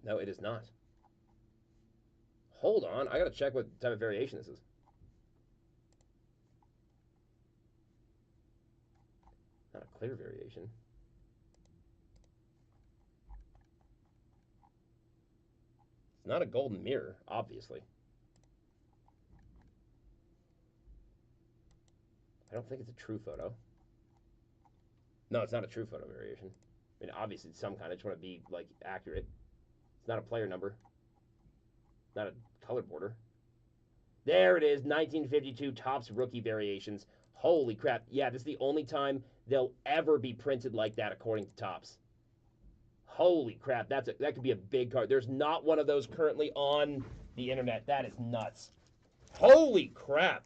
No, it is not. Hold on. I got to check what type of variation this is. Not a clear variation. It's not a golden mirror, obviously. I don't think it's a true photo. No, it's not a true photo variation. I mean, obviously it's some kind. I just want to be, like, accurate. It's not a player number. Not a color border. There it is, 1952 Topps rookie variations. Holy crap. Yeah, this is the only time they'll ever be printed like that, according to Topps. Holy crap, that could be a big card. There's not one of those currently on the internet. That is nuts. Holy crap.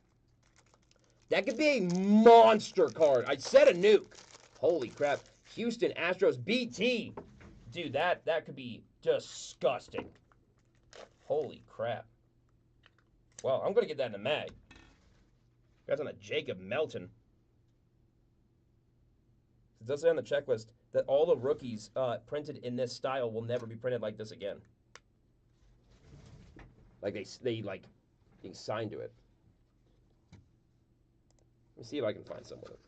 That could be a monster card. I said a nuke. Holy crap. Houston Astros BT. Dude, that could be disgusting. Holy crap. Well, I'm going to get that in the mag. That's on a Jacob Melton. It does say on the checklist that all the rookies printed in this style will never be printed like this again. Like they signed to it. Let me see if I can find some with it.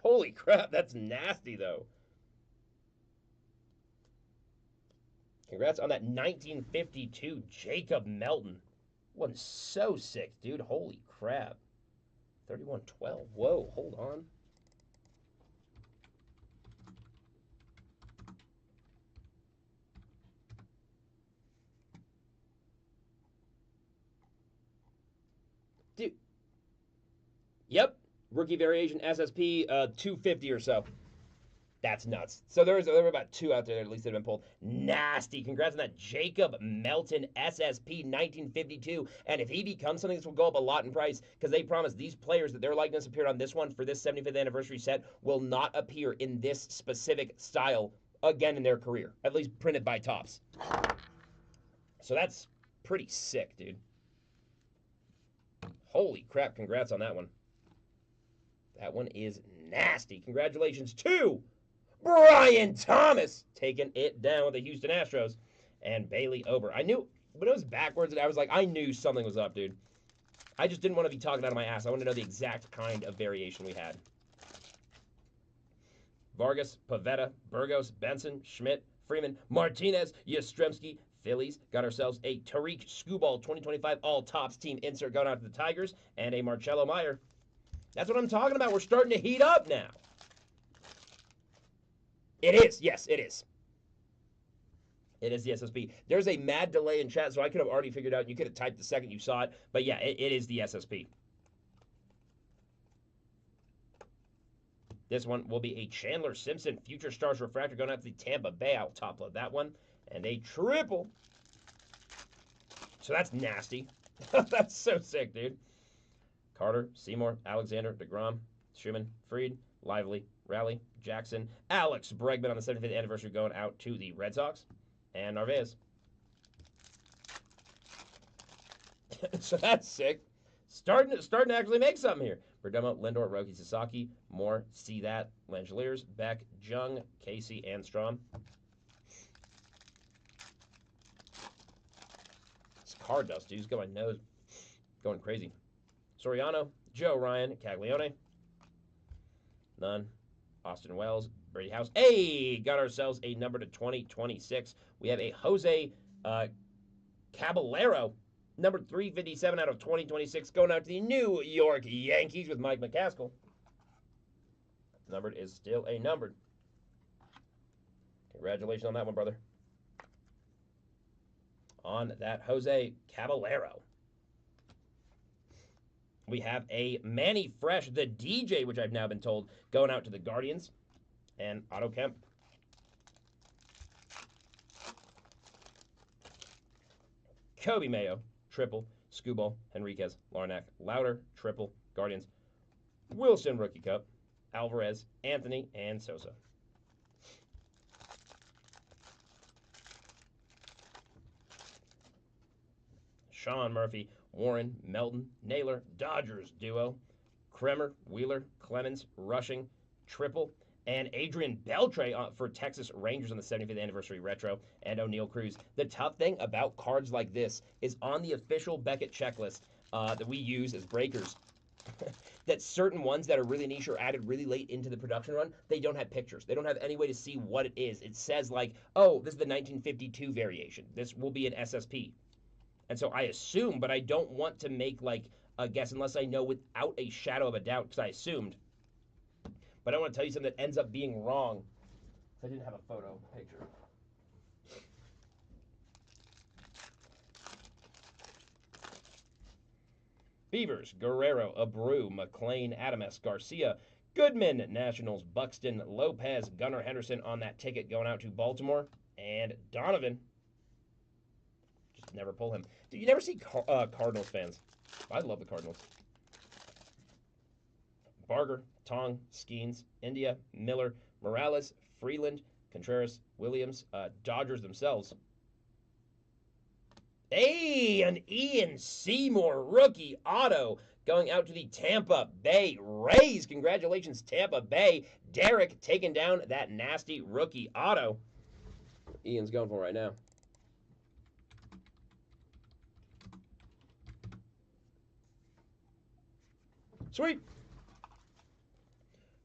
Holy crap, that's nasty though. Congrats on that 1952 Jacob Melton. One's so sick, dude. Holy crap. 3112. Whoa, hold on. Dude. Yep. Rookie variation SSP 250 or so. That's nuts. So there were about 2 out there that at least that have been pulled. Nasty. Congrats on that Jacob Melton SSP 1952. And if he becomes something, this will go up a lot in price because they promise these players that their likeness appeared on this one for this 75th anniversary set will not appear in this specific style again in their career, at least printed by Topps. So that's pretty sick, dude. Holy crap, congrats on that one. That one is nasty. Congratulations to Brian Thomas taking it down with the Houston Astros and Bailey Ober. I knew when it was backwards, I was like, I knew something was up, dude. I just didn't want to be talking out of my ass. I wanted to know the exact kind of variation we had. Vargas, Pavetta, Burgos, Benson, Schmidt, Freeman, Martinez, Yastrzemski, Phillies. Got ourselves a Tariq Skubal 2025 All Topps team insert going out to the Tigers and a Marcelo Meyer. That's what I'm talking about. We're starting to heat up now. It is. Yes, it is. It is the SSP. There's a mad delay in chat, so I could have already figured out. You could have typed the second you saw it. But yeah, it is the SSP. This one will be a Chandler Simpson Future Stars Refractor going out to the Tampa Bay. I'll top load that one. And a triple. So that's nasty. That's so sick, dude. Carter, Seymour, Alexander, DeGrom, Schumann, Fried, Lively, Raleigh, Jackson, Alex Bregman on the 75th anniversary going out to the Red Sox, and Narvaez. So that's sick. Starting to actually make something here. Perdomo, Lindor, Roki, Sasaki, Moore, See That, Langeliers, Beck, Jung, Casey, and Strom. This card dust, dude. He's got my nose going crazy. Soriano, Joe Ryan, Caglione. None. Austin Wells, Brady House. Hey, got ourselves a number to 2026. We have a Jose Caballero, number 357 out of 2026, going out to the New York Yankees with Mike McCaskill. Numbered is still a numbered. Congratulations on that one, brother. On that Jose Caballero. We have a Manny Fresh, the DJ, which I've now been told, going out to the Guardians, and Otto Kemp. Kobe Mayo, triple, Skubal, Henriquez, Larnack, Louder, triple, Guardians, Wilson, Rookie Cup, Alvarez, Anthony, and Sosa. Sean Murphy, Warren, Melton, Naylor, Dodgers duo, Kremer, Wheeler, Clemens, Rushing, triple, and Adrian Beltre for Texas Rangers on the 75th anniversary retro, and O'Neill Cruz. The tough thing about cards like this is on the official Beckett checklist that we use as breakers, that certain ones that are really niche or added really late into the production run, they don't have pictures. They don't have any way to see what it is. It says like, oh, this is the 1952 variation. This will be an SSP. And so I assume, but I don't want to make like a guess unless I know without a shadow of a doubt, because I assumed. But I want to tell you something that ends up being wrong. I didn't have a photo picture. Beavers, Guerrero, Abreu, McLean, Adames, Garcia, Goodman, Nationals, Buxton, Lopez, Gunnar Henderson on that ticket going out to Baltimore, and Donovan. Just never pull him. Dude, you never see Cardinals fans. I love the Cardinals. Barger, Tong, Skeens, India, Miller, Morales, Freeland, Contreras, Williams, Dodgers themselves. Hey, an Ian Seymour rookie auto going out to the Tampa Bay Rays. Congratulations, Tampa Bay. Derek taking down that nasty rookie auto. Ian's going for right now. Sweet.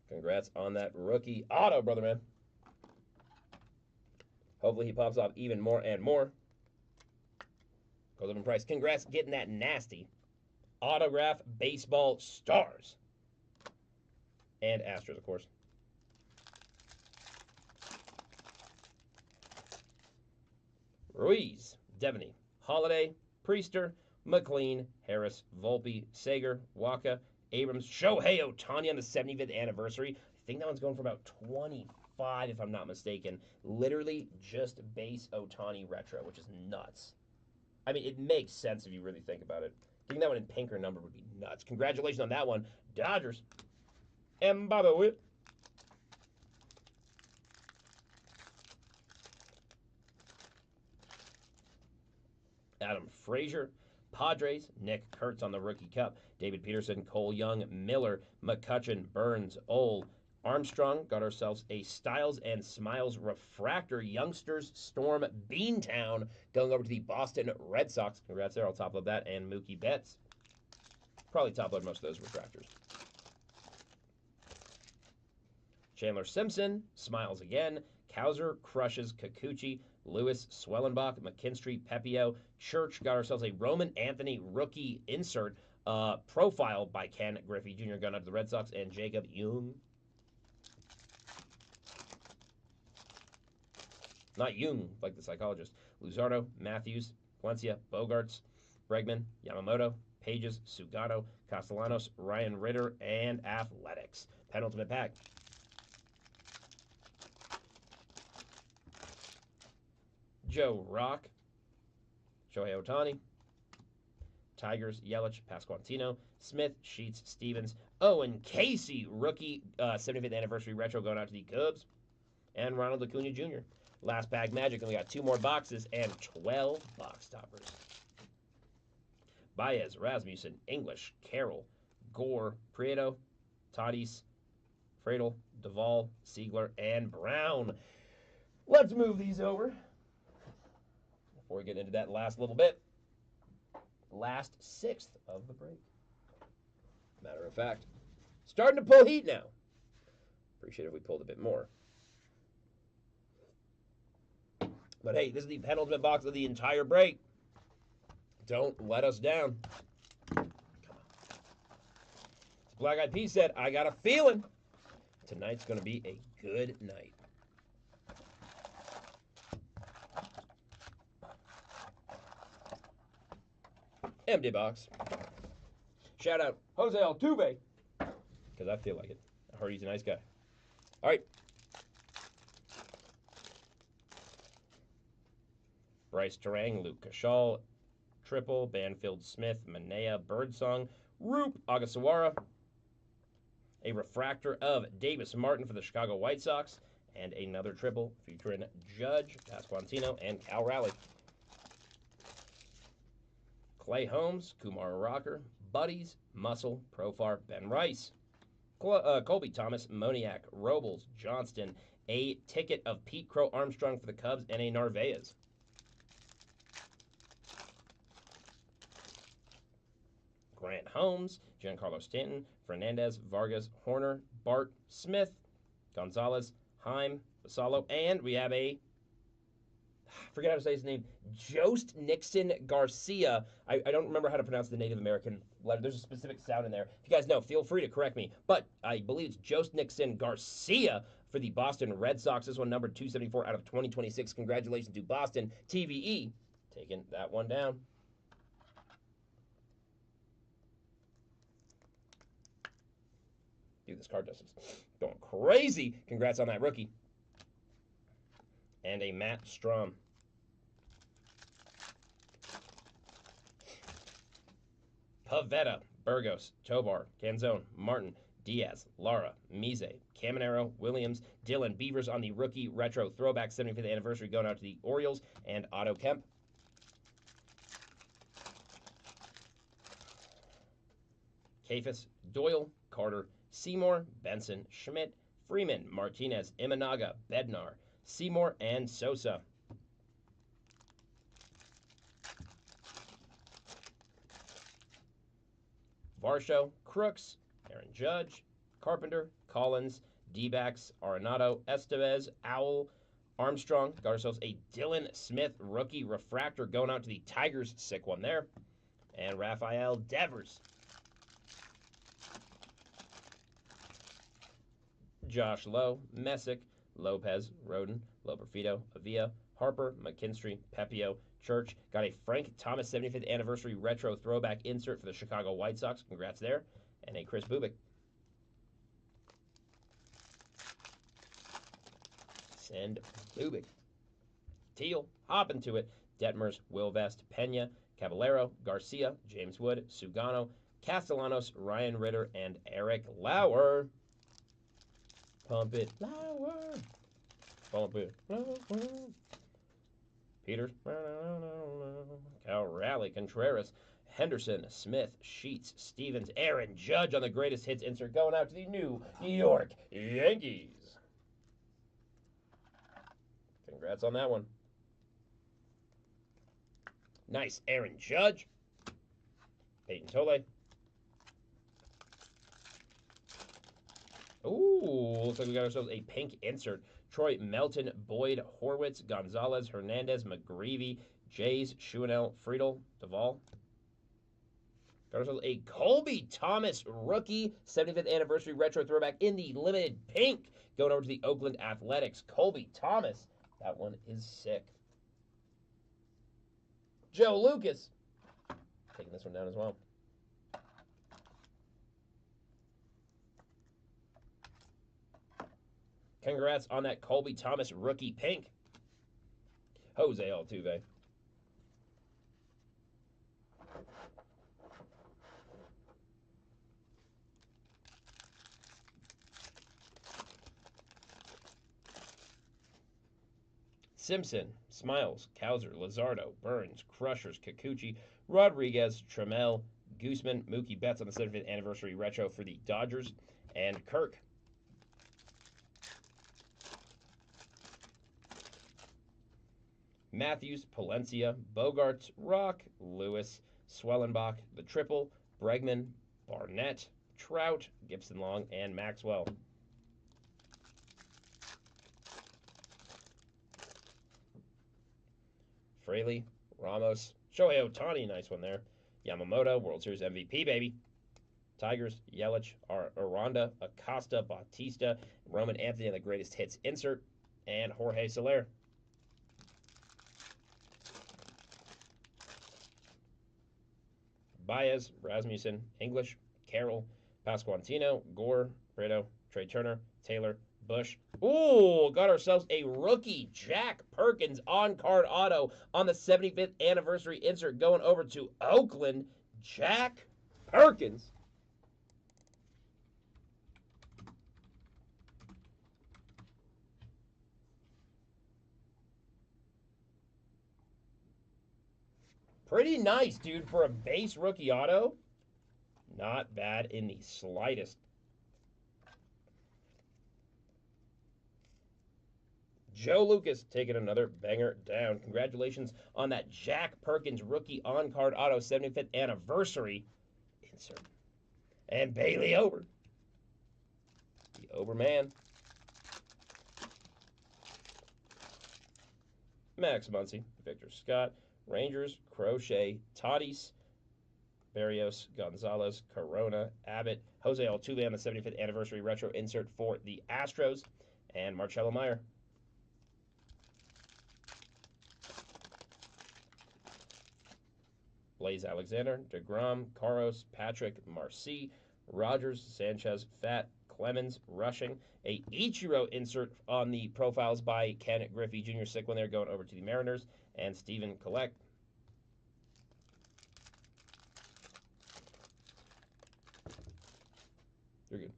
Congrats on that rookie auto, brother man. Hopefully he pops off even more and more. Goes up in price. Congrats getting that nasty autograph baseball stars. And Astros, of course. Ruiz, Devaney, Holiday, Priester, McLean, Harris, Volpe, Sager, Waka, Abrams, Shohei Ohtani on the 75th anniversary. I think that one's going for about 25. 5, if I'm not mistaken. Literally just base Ohtani retro, which is nuts. I mean, it makes sense if you really think about it. Getting that one in pink or number would be nuts. Congratulations on that one, Dodgers. And by the way, Adam Frazier, Padres, Nick Kurtz on the Rookie Cup, David Peterson, Cole Young, Miller, McCutchen, Burns, Ole, Armstrong. Got ourselves a Styles and Smiles refractor. Youngsters Storm Beantown going over to the Boston Red Sox. Congrats there. I'll top load that. And Mookie Betts. Probably top load most of those refractors. Chandler Simpson, Smiles again. Kowser crushes Kikuchi. Lewis, Swellenbach, McKinstry, Pepio. Church. Got ourselves a Roman Anthony rookie insert. Profile by Ken Griffey Jr. going up to the Red Sox. And Jacob Jung. Not Jung, like the psychologist. Luzardo, Matthews, Valencia, Bogarts, Bregman, Yamamoto, Pages, Sugano, Castellanos, Ryan Ritter, and Athletics. Penultimate pack. Joe Rock, Shohei Ohtani, Tigers, Yelich, Pasquantino, Smith, Sheets, Stevens, Owen Casey, rookie 75th anniversary retro going out to the Cubs, and Ronald Acuna Jr. Last pack magic, and we got 2 more boxes and 12 box toppers. Baez, Rasmussen, English, Carroll, Gore, Prieto, Tatis, Fradel, Duvall, Siegler, and Brown. Let's move these over before we get into that last little bit. Last 6th of the break. Matter of fact, starting to pull heat now. Appreciate it if we pulled a bit more. But hey, this is the penultimate box of the entire break. Don't let us down. Come on. Black Eyed Peas said, I got a feeling tonight's going to be a good night. Empty box. Shout out Jose Altuve, because I feel like it. I heard he's a nice guy. All right. Bryce Terang, Luke Cashal, Triple, Banfield Smith, Manea, Birdsong, Roop, Agasawara. A refractor of Davis Martin for the Chicago White Sox, and another triple featuring Judge, Pasquantino, and Cal Raleigh. Clay Holmes, Kumar Rocker, Buddies, Muscle, Profar, Ben Rice. Colby Thomas, Moniak, Robles, Johnston, a ticket of Pete Crow Armstrong for the Cubs, and a Narvaez. Grant Holmes, Giancarlo Stanton, Fernandez, Vargas, Horner, Bart, Smith, Gonzalez, Heim, Vassallo, and we have a, I forget how to say his name, Jost Nixon Garcia. I don't remember how to pronounce the Native American letter. There's a specific sound in there. If you guys know, feel free to correct me. But I believe it's Jost Nixon Garcia for the Boston Red Sox. This one numbered 274 out of 2026. Congratulations to Boston. TVE taking that one down. Dude, this card dust is going crazy. Congrats on that rookie. And a Matt Strom. Pavetta, Burgos, Tovar, Canzone, Martin, Diaz, Lara, Mise, Caminero, Williams, Dylan Beavers on the rookie retro throwback 75th anniversary going out to the Orioles, and Otto Kemp. Kafis, Doyle, Carter, Seymour, Benson, Schmidt, Freeman, Martinez, Imanaga, Bednar, Seymour, and Sosa. Varsho, Crooks, Aaron Judge, Carpenter, Collins, D-backs, Arenado, Estevez, Owl, Armstrong. Got ourselves a Dylan Smith rookie refractor going out to the Tigers. Sick one there. And Rafael Devers. Josh Lowe, Messick, Lopez, Roden, Loperfido, Avila, Harper, McKinstry, Pepio, Church. Got a Frank Thomas 75th anniversary retro throwback insert for the Chicago White Sox. Congrats there. And a Chris Bubik. and Bubik. Teal, hop into it. Detmers, Wilvest, Pena, Caballero, Garcia, James Wood, Sugano, Castellanos, Ryan Ritter, and Eric Lauer. Pump it, Lauer. Pump it, Lauer. Peters, Cal Raleigh, Contreras, Henderson, Smith, Sheets, Stevens, Aaron Judge on the greatest hits insert going out to the New York Yankees. Congrats on that one. Nice, Aaron Judge. Peyton Tole. Ooh, looks like we got ourselves a pink insert. Troy Melton, Boyd, Horwitz, Gonzalez, Hernandez, McGreevy, Jays, Schuenel, Friedel, Duvall. Got ourselves a Colby Thomas rookie 75th anniversary retro throwback in the limited pink. Going over to the Oakland Athletics. Colby Thomas. That one is sick. Joe Lucas. Taking this one down as well. Congrats on that Colby Thomas rookie pink. Jose Altuve. Simpson, Smiles, Cowser, Luzardo, Burns, Crushers, Kikuchi, Rodriguez, Trammell, Gooseman, Mookie Betts on the 75th anniversary retro for the Dodgers, and Kirk. Matthews, Palencia, Bogarts, Rock, Lewis, Swellenbach, the triple, Bregman, Barnett, Trout, Gibson Long, and Maxwell. Fraley, Ramos, Shohei Ohtani, nice one there. Yamamoto, World Series MVP, baby. Tigers, Yelich, Aranda, Acosta, Bautista, Roman Anthony on the greatest hits insert, and Jorge Soler. Baez, Rasmussen, English, Carroll, Pasquantino, Gore, Brito, Trey Turner, Taylor, Bush. Ooh, got ourselves a rookie Jack Perkins on-card auto on the 75th anniversary insert going over to Oakland. Jack Perkins. Pretty nice, dude, for a base rookie auto. Not bad in the slightest. Joe Lucas taking another banger down. Congratulations on that Jack Perkins rookie on-card auto 75th anniversary insert. And Bailey Ober. The Oberman. Max Muncy, Victor Scott, Rangers, Crochet, Tatis, Barrios, Gonzalez, Corona, Abbott, Jose Altuve on the 75th anniversary retro insert for the Astros, and Marcelo Meyer. Blaze Alexander, DeGrom, Caros, Patrick, Marcy, Rogers, Sanchez, Fat, Clemens, Rushing. A Ichiro insert on the profiles by Ken Griffey Jr. Sick one there going over to the Mariners, and Stephen Collect. You're good.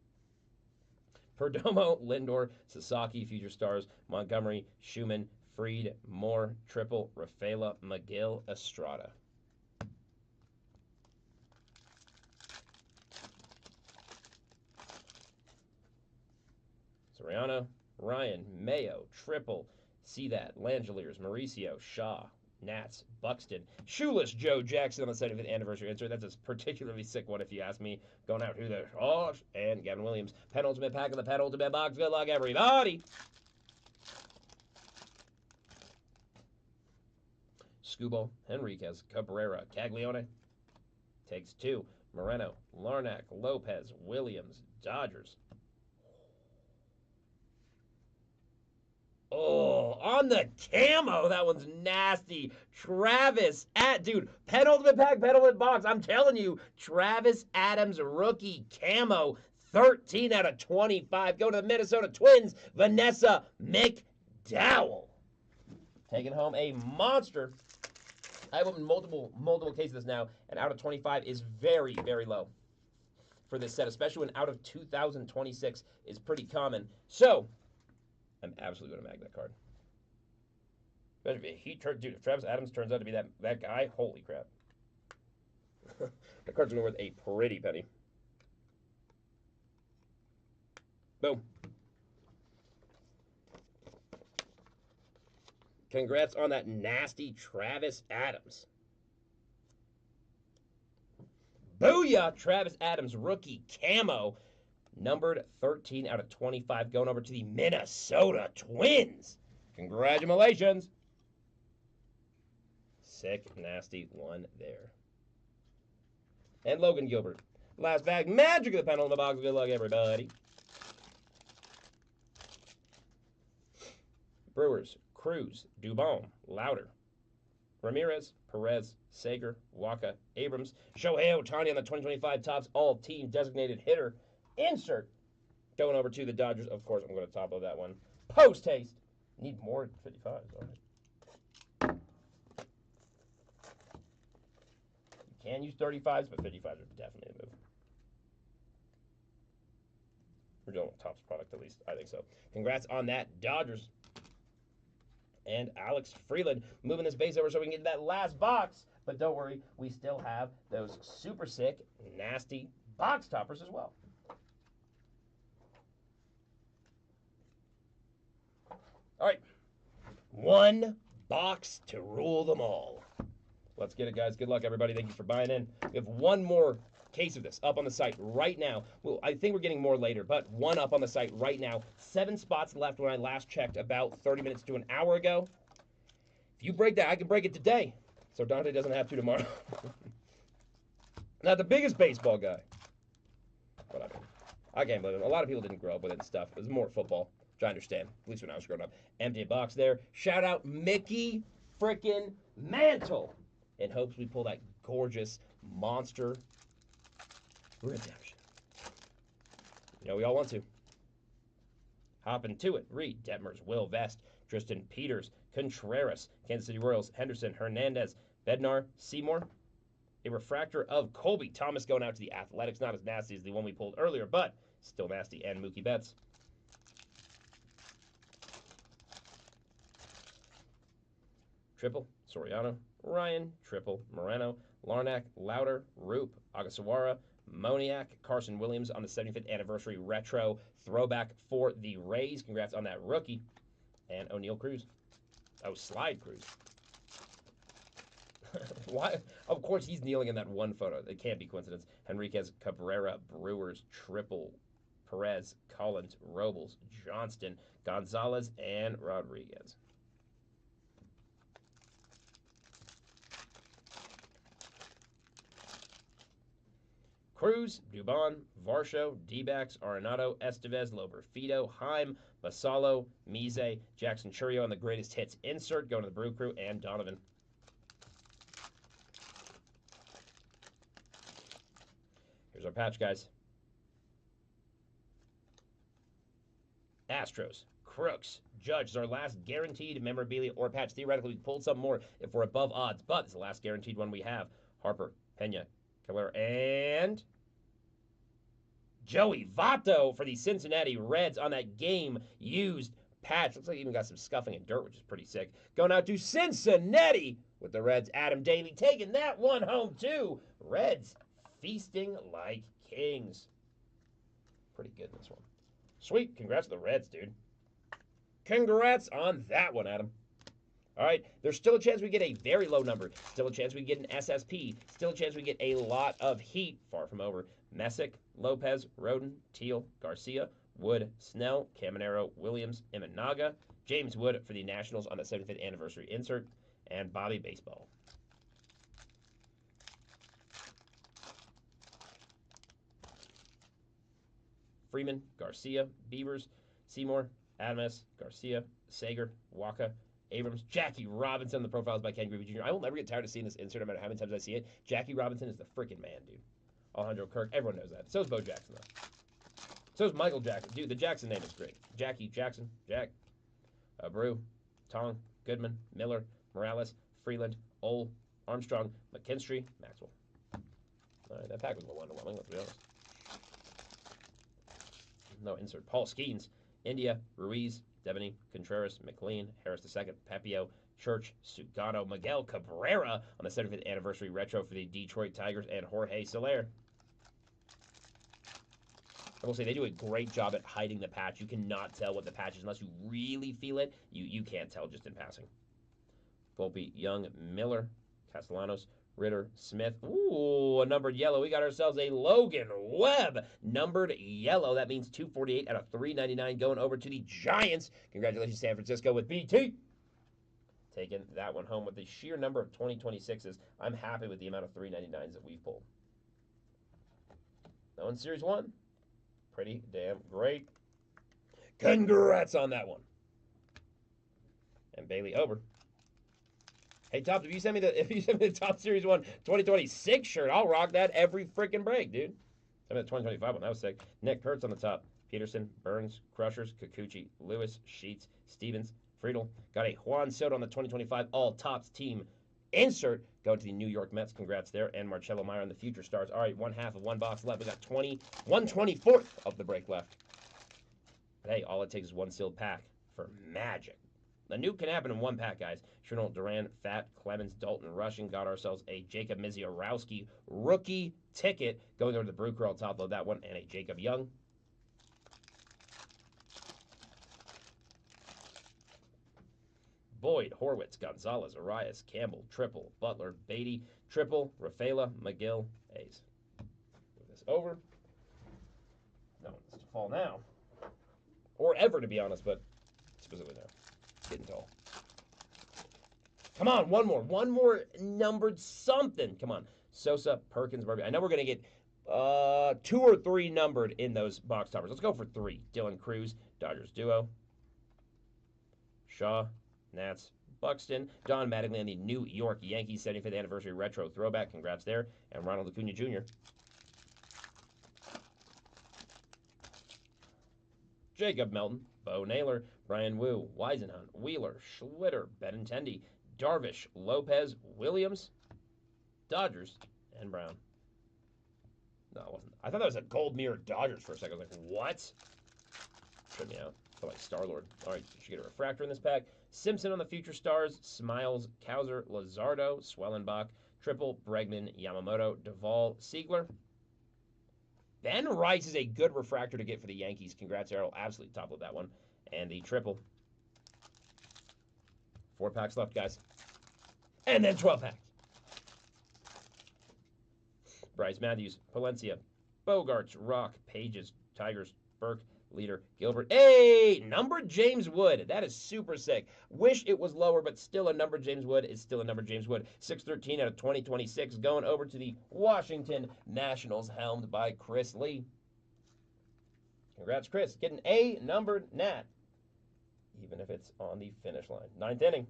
Perdomo, Lindor, Sasaki, Future Stars, Montgomery, Schumann, Freed, Moore, Triple, Rafaela, McGill, Estrada. Soriano, Ryan, Mayo, Triple, See That, Langeliers, Mauricio, Shaw, Nats, Buxton, Shoeless Joe Jackson on the 75th anniversary insert. That's a particularly sick one if you ask me. Going out who the and Gavin Williams. Penultimate pack of the penultimate box. Good luck, everybody. Scubal, Henriquez, Cabrera, Caglione. Takes two. Moreno, Larnack, Lopez, Williams, Dodgers. Oh, on the camo, that one's nasty. Travis, dude, penultimate pack, penultimate box. I'm telling you, Travis Adams rookie camo, 13 out of 25. Go to the Minnesota Twins, Vanessa McDaniel. Dowell. Taking home a monster. I've opened multiple cases of this now, and out of 25 is very, very low for this set, especially when out of 2026 is pretty common. So, I'm absolutely going to mag that card. Especially if Travis Adams turns out to be that guy, holy crap. The card's going to be worth a pretty penny. Boom. Congrats on that nasty Travis Adams. Booyah! Travis Adams, rookie camo. Numbered 13 out of 25, going over to the Minnesota Twins. Congratulations. Sick, nasty one there. And Logan Gilbert. Last bag, magic of the panel in the box. Good luck, everybody. Brewers, Cruz, Dubon, Louder, Ramirez, Perez, Sager, Waka, Abrams, Shohei Ohtani on the 2025 Topps All-Team Designated Hitter. Insert. Going over to the Dodgers. Of course, I'm going to top of that one. Post-haste. Need more 55s. All right. You can use 35s, but 55s are definitely a move. We're dealing with Topps product, at least. I think so. Congrats on that, Dodgers. And Alex Freeland moving this base over so we can get that last box. But don't worry, we still have those super sick, nasty box toppers as well. All right. One box to rule them all. Let's get it, guys. Good luck, everybody. Thank you for buying in. We have one more case of this up on the site right now. Well, I think we're getting more later, but one up on the site right now. 7 spots left when I last checked about 30 minutes to an hour ago. If you break that, I can break it today. So Dante doesn't have to tomorrow. Not the biggest baseball guy. But I can't believe it. A lot of people didn't grow up with it and stuff. It was more football, which I understand, at least when I was growing up. Empty box there. Shout out Mickey frickin' Mantle. In hopes we pull that gorgeous monster redemption. You know, we all want to. Hopping to it. Reed, Detmers, Will Vest, Tristan Peters, Contreras, Kansas City Royals, Henderson, Hernandez, Bednar, Seymour. A refractor of Colby. Thomas going out to the Athletics. Not as nasty as the one we pulled earlier, but still nasty. And Mookie Betts. Triple, Soriano, Ryan, Triple, Moreno, Larnack, Louder, Roop, Agasawara, Moniak, Carson Williams on the 75th anniversary retro throwback for the Rays. Congrats on that rookie. And O'Neal Cruz. Oh, Slide Cruz. Why? Of course, he's kneeling in that one photo. It can't be coincidence. Henriquez, Cabrera, Brewers, Triple, Perez, Collins, Robles, Johnston, Gonzalez, and Rodriguez. Cruz, Dubon, Varsho, D-backs, Arenado, Estevez, Loberfido, Heim, Basallo, Mize, Jackson Churio, and the greatest hits insert going to the Brew Crew and Donovan. Here's our patch, guys. Astros, Crooks, Judge is our last guaranteed memorabilia or patch. Theoretically, we pulled some more if we're above odds, but it's the last guaranteed one we have. Harper, Pena, Cabrera, and Joey Votto for the Cincinnati Reds on that game-used patch. Looks like he even got some scuffing and dirt, which is pretty sick. Going out to Cincinnati with the Reds. Adam Daly taking that one home, too. Reds feasting like kings. Pretty good in this one. Sweet. Congrats to the Reds, dude. Congrats on that one, Adam. All right, there's still a chance we get a very low number. Still a chance we get an SSP. Still a chance we get a lot of heat. Far from over. Messick, Lopez, Roden, Teal, Garcia, Wood, Snell, Caminero, Williams, Imanaga, James Wood for the Nationals on the 75th anniversary insert, and Bobby Baseball. Freeman, Garcia, Beavers, Seymour, Adames, Garcia, Sager, Waka, Abrams, Jackie Robinson. The profiles by Ken Griffey Jr. I will never get tired of seeing this insert no matter how many times I see it. Jackie Robinson is the freaking man, dude. Alejandro Kirk. Everyone knows that. So is Bo Jackson, though. So is Michael Jackson. Dude, the Jackson name is great. Jackie, Jackson, Jack. Abreu, Tong, Goodman, Miller, Morales, Freeland, Ole, Armstrong, McKinstry, Maxwell. All right, that pack was a little underwhelming, let's be honest. No insert. Paul Skeens, India, Ruiz, Devaney, Contreras, McLean, Harris II, Pepio, Church, Sugano, Miguel Cabrera on the 75th anniversary retro for the Detroit Tigers, and Jorge Soler. I will say they do a great job at hiding the patch. You cannot tell what the patch is unless you really feel it. You can't tell just in passing. Volpe, Young, Miller, Castellanos, Ritter, Smith. Ooh, a numbered yellow. We got ourselves a Logan Webb numbered yellow. That means 248 out of 399 going over to the Giants. Congratulations, San Francisco, with BT. Taking that one home with the sheer number of 2026s. I'm happy with the amount of 399s that we've pulled. That one's Series 1. Pretty damn great. Congrats on that one. And Bailey Ober. Hey, Tops, if you send me the Top Series 1 2026 shirt, I'll rock that every freaking break, dude. Send me the 2025 one. That was sick. Nick Kurtz on the top. Peterson, Burns, Crushers, Kikuchi, Lewis, Sheets, Stevens, Friedel. Got a Juan Soto on the 2025 All Tops team insert. Going to the New York Mets. Congrats there. And Marcelo Meyer on the Future Stars. All right, one half of one box left. We got 1/24 of the break left. But hey, all it takes is one sealed pack for magic. The new can happen in one pack, guys. Chernold, Duran, Fat, Clemens, Dalton, Rushing. Got ourselves a Jacob Misiorowski rookie ticket. Going over to the Brew Crew, I'll top load that one. And a Jacob Young. Boyd, Horwitz, Gonzalez, Arias, Campbell, triple, Butler, Beatty, triple, Rafaela, McGill, A's. Move this over. No one needs to fall now. Or ever, to be honest, but specifically now. Getting tall. Come on, one more. One more numbered something. Come on. Sosa, Perkins, Murphy. I know we're going to get 2 or 3 numbered in those box toppers. Let's go for 3. Dylan Cruz, Dodgers duo. Shaw, Nats, Buxton. Don Mattingly on the New York Yankees 75th anniversary retro throwback. Congrats there. And Ronald Acuna Jr. Jacob Melton, Bo Naylor, Brian Wu, Weisenhunt, Wheeler, Schlitter, Benintendi, Darvish, Lopez, Williams, Dodgers, and Brown. No, it wasn't. I thought that was a gold mirror Dodgers for a second. I was like, what? Tripped me out. I felt like Star-Lord. All right, you should get a refractor in this pack. Simpson on the Future Stars, Smiles, Kowser, Lazardo, Swellenbach, Triple, Bregman, Yamamoto, Duvall, Siegler. Ben Rice is a good refractor to get for the Yankees. Congrats, Errol. Absolutely top of that one. And the triple. 4 packs left, guys. And then 12 packs. Bryce Matthews, Palencia, Bogarts, Rock, Pages, Tigers, Burke, Leader, Gilbert. Hey, numbered James Wood. That is super sick. Wish it was lower, but still a numbered James Wood is still a numbered James Wood. 613 out of 2026 going over to the Washington Nationals, helmed by Chris Lee. Congrats, Chris. Getting a numbered Nat, even if it's on the finish line. 9th inning.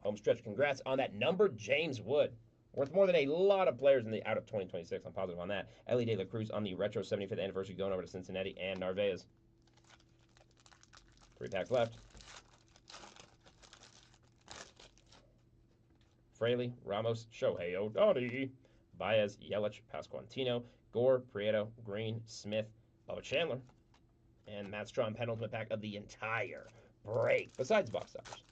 Home stretch. Congrats on that numbered James Wood. Worth more than a lot of players in the out of 2026. I'm positive on that. Ellie De La Cruz on the retro 75th anniversary going over to Cincinnati, and Narvaez. 3 packs left. Fraley, Ramos, Shohei Ohtani, Baez, Yelich, Pasquantino, Gore, Prieto, Green, Smith, Bubba Chandler, and Matt Strahm penultimate pack of the entire break, besides box toppers.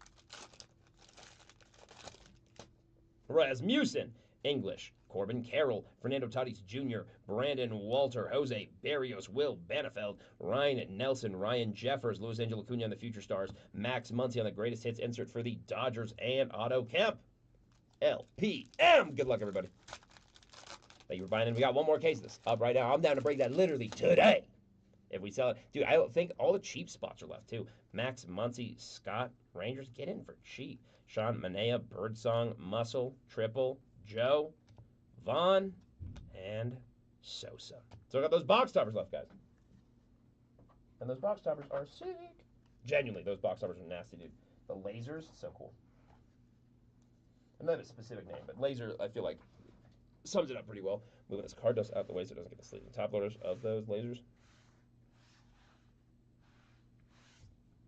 Rasmussen, English, Corbin Carroll, Fernando Tatis Jr., Brandon Walter, Jose Barrios, Will Banefeld, Ryan Nelson, Ryan Jeffers, Luis Angel Acuna on the Future Stars, Max Muncy on the Greatest Hits insert for the Dodgers, and Otto Kemp. LPM. Good luck, everybody. Thank you for buying in. We got one more case of this up right now. I'm down to break that literally today. If we sell it. Dude, I think all the cheap spots are left, too. Max Muncy, Scott, Rangers, get in for cheap. Sean Manaea, Birdsong, Muscle, Triple, Joe, Vaughn, and Sosa. So I got those box toppers left, guys. And those box toppers are sick. Genuinely, those box toppers are nasty, dude. The lasers, so cool. I'm not a specific name, but laser, I feel like, sums it up pretty well. Moving this card dust out the way so it doesn't get the sleeve. The top loaders of those lasers.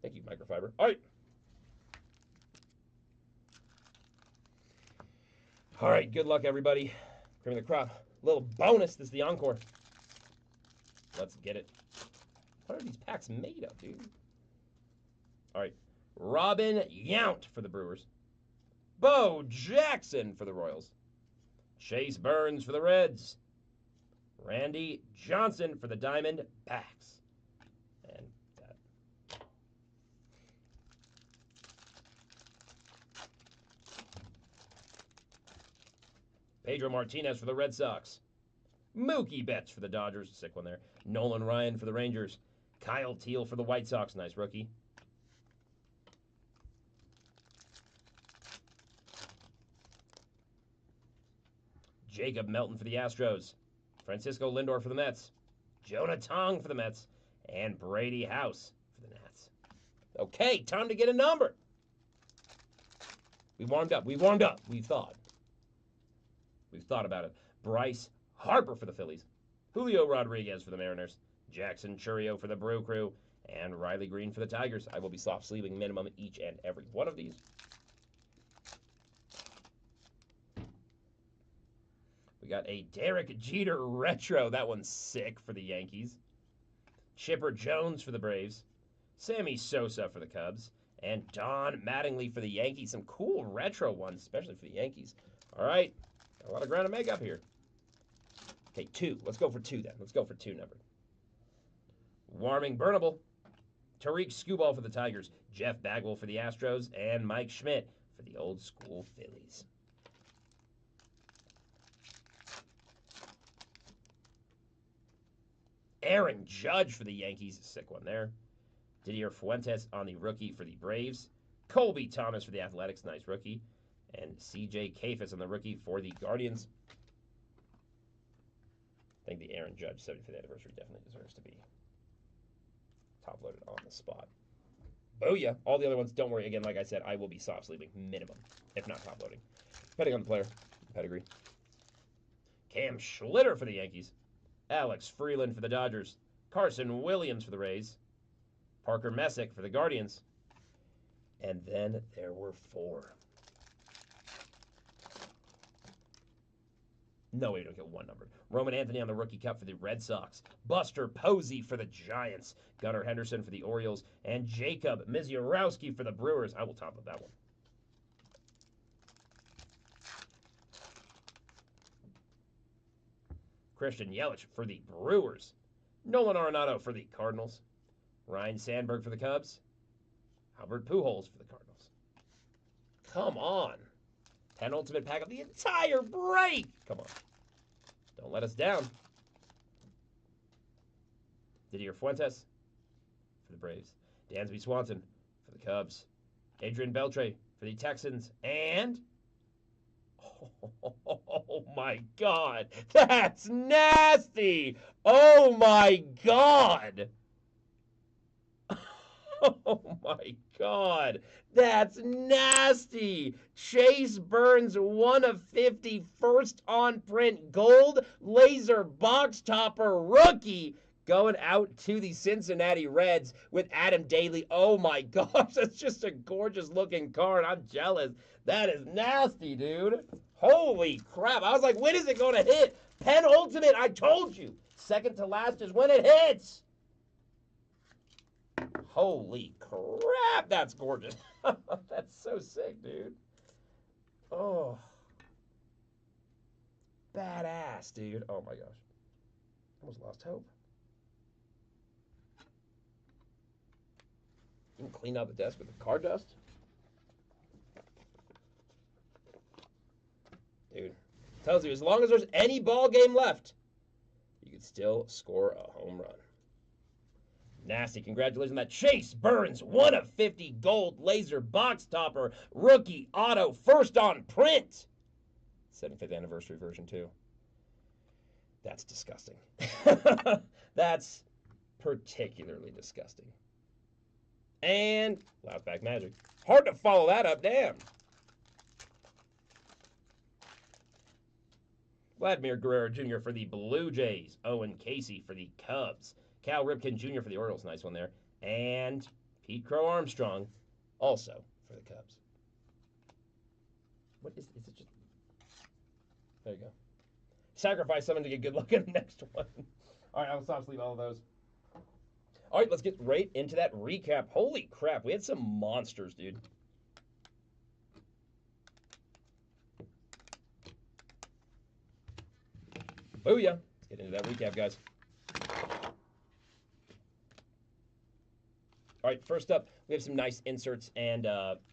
Thank you, Microfiber. All right. All right, good luck, everybody. Cream of the crop. Little bonus. This is the encore. Let's get it. What are these packs made of, dude? All right. Robin Yount for the Brewers. Bo Jackson for the Royals. Chase Burns for the Reds. Randy Johnson for the Diamondbacks. And that. Pedro Martinez for the Red Sox. Mookie Betts for the Dodgers. Sick one there. Nolan Ryan for the Rangers. Kyle Teal for the White Sox. Nice rookie. Jacob Melton for the Astros. Francisco Lindor for the Mets. Jonah Tong for the Mets. And Brady House for the Nats. Okay, time to get a number. We warmed up. We thought. We've thought about it. Bryce Harper for the Phillies. Julio Rodriguez for the Mariners. Jackson Chourio for the Brew Crew. And Riley Green for the Tigers. I will be soft sleeving minimum each and every one of these. We got a Derek Jeter retro. That one's sick for the Yankees. Chipper Jones for the Braves. Sammy Sosa for the Cubs. And Don Mattingly for the Yankees. Some cool retro ones, especially for the Yankees. All right. A lot of ground to make up here. Okay, 2. Let's go for 2 then. Let's go for 2 numbered. Warming Burnable. Tariq Skubal for the Tigers. Jeff Bagwell for the Astros. And Mike Schmidt for the old school Phillies. Aaron Judge for the Yankees. Sick one there. Didier Fuentes on the rookie for the Braves. Colby Thomas for the Athletics. Nice rookie. And C.J. Kayfus on the rookie for the Guardians. I think the Aaron Judge 75th anniversary definitely deserves to be top-loaded on the spot. Booyah. All the other ones, don't worry. Again, like I said, I will be soft sleeving minimum, if not top-loading. Depending on the player. Pedigree. Cam Schlitter for the Yankees. Alex Freeland for the Dodgers. Carson Williams for the Rays. Parker Messick for the Guardians. And then there were 4. No way, you don't get 1 numbered. Roman Anthony on the rookie cup for the Red Sox. Buster Posey for the Giants. Gunnar Henderson for the Orioles. And Jacob Misiorowski for the Brewers. I will top up that one. Christian Yelich for the Brewers. Nolan Arenado for the Cardinals. Ryan Sandberg for the Cubs. Albert Pujols for the Cardinals. Come on. 10 ultimate pack of the entire break. Come on. Don't let us down. Didier Fuentes for the Braves. Dansby Swanson for the Cubs. Adrian Beltre for the Texans. And... oh my God. That's nasty. Oh my God. Oh my God. That's nasty. Chase Burns, 1/50, first on print gold laser box topper rookie going out to the Cincinnati Reds with Adam Daly. Oh my gosh, that's just a gorgeous looking card. I'm jealous. That is nasty, dude. Holy crap. I was like, when is it going to hit? Penultimate, I told you. Second to last is when it hits. Holy crap, that's gorgeous. That's so sick, dude. Oh. Badass, dude. Oh my gosh. Almost lost hope. You can clean out the desk with the car dust? Dude. Tells you, as long as there's any ball game left, you can still score a home run. Nasty. Congratulations on that. Chase Burns, 1/50 gold laser box topper rookie auto first on print. 75th anniversary version 2. That's disgusting. That's particularly disgusting. And last pack magic. Hard to follow that up, damn. Vladimir Guerrero Jr. for the Blue Jays. Owen Casey for the Cubs. Cal Ripken Jr. for the Orioles. Nice one there. And Pete Crow Armstrong, also for the Cubs. What is it just... There you go. Sacrifice someone to get good luck in the next one. All right, I'll stop sleep all of those. All right, let's get right into that recap. Holy crap, we had some monsters, dude. Booyah. Let's get into that recap, guys. All right, first up, we have some nice inserts and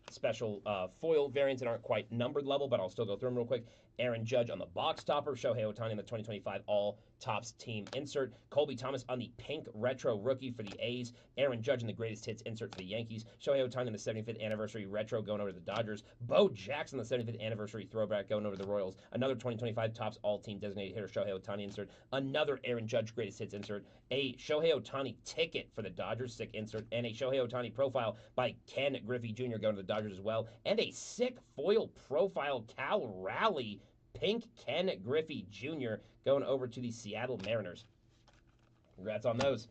special foil variants that aren't quite numbered level, but I'll still go through them real quick. Aaron Judge on the box topper, Shohei Ohtani on the 2025 All Tops team insert, Colby Thomas on the pink retro rookie for the A's, Aaron Judge in the greatest hits insert for the Yankees, Shohei Ohtani in the 75th anniversary retro going over to the Dodgers, Bo Jackson on the 75th anniversary throwback going over to the Royals, another 2025 Topps All Team designated hitter Shohei Ohtani insert, another Aaron Judge greatest hits insert, a Shohei Ohtani ticket for the Dodgers sick insert, and a Shohei Ohtani profile by Ken Griffey Jr. going to the Dodgers as well, and a sick foil profile Cal Raleigh pink Ken Griffey Jr. going over to the Seattle Mariners. Congrats on those.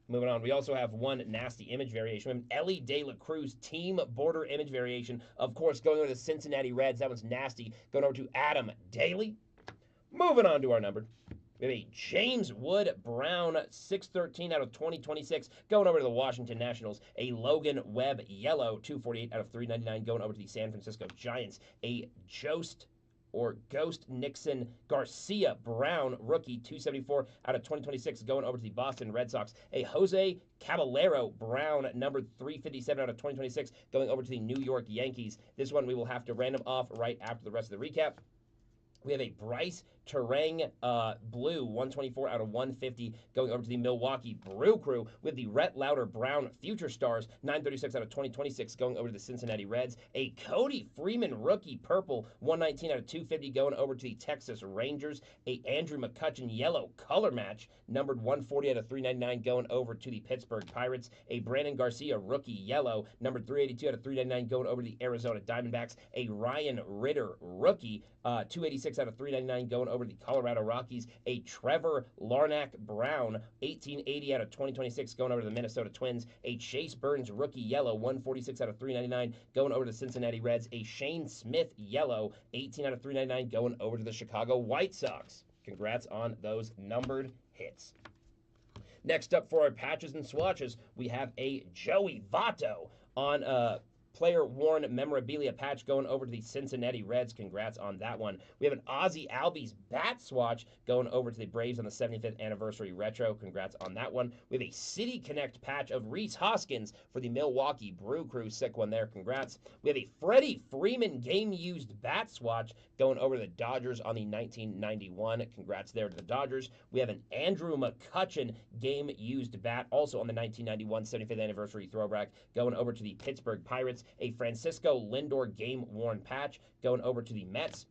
Moving on, we also have one nasty image variation. We have an Elly De La Cruz team border image variation. Of course, going over to the Cincinnati Reds. That one's nasty. Going over to Adam Daly. Moving on to our number. We have a James Wood Brown 613 out of 2026 going over to the Washington Nationals. A Logan Webb Yellow 248 out of 399 going over to the San Francisco Giants. A Ghost Nixon Garcia Brown rookie 274 out of 2026 going over to the Boston Red Sox. A Jose Caballero Brown number 357 out of 2026 going over to the New York Yankees. This one we will have to random off right after the rest of the recap. We have a Bryce Terang Blue, 124 out of 150, going over to the Milwaukee Brew Crew with the Rhett Lauder Brown Future Stars, 936 out of 2026, going over to the Cincinnati Reds. A Cody Freeman Rookie Purple, 119 out of 250, going over to the Texas Rangers. A Andrew McCutchen Yellow Color Match, numbered 140 out of 399, going over to the Pittsburgh Pirates. A Brandon Garcia Rookie Yellow, numbered 382 out of 399, going over to the Arizona Diamondbacks. A Ryan Ritter Rookie, 286 out of 399, going over to the Colorado Rockies. A Trevor Larnach Brown, 1880 out of 2026, going over to the Minnesota Twins. A Chase Burns Rookie Yellow, 146 out of 399, going over to the Cincinnati Reds. A Shane Smith Yellow, 18 out of 399, going over to the Chicago White Sox. Congrats on those numbered hits. Next up for our patches and swatches, we have a Joey Votto on player worn memorabilia patch going over to the Cincinnati Reds. Congrats on that one. We have an Ozzy Albies bat swatch going over to the Braves on the 75th anniversary retro. Congrats on that one. We have a City Connect patch of Rhys Hoskins for the Milwaukee Brew Crew. Sick one there. Congrats. We have a Freddie Freeman game used bat swatch going over to the Dodgers on the 1991. Congrats there to the Dodgers. We have an Andrew McCutchen game used bat also on the 1991 75th anniversary throwback going over to the Pittsburgh Pirates. A Francisco Lindor game-worn patch going over to the Mets.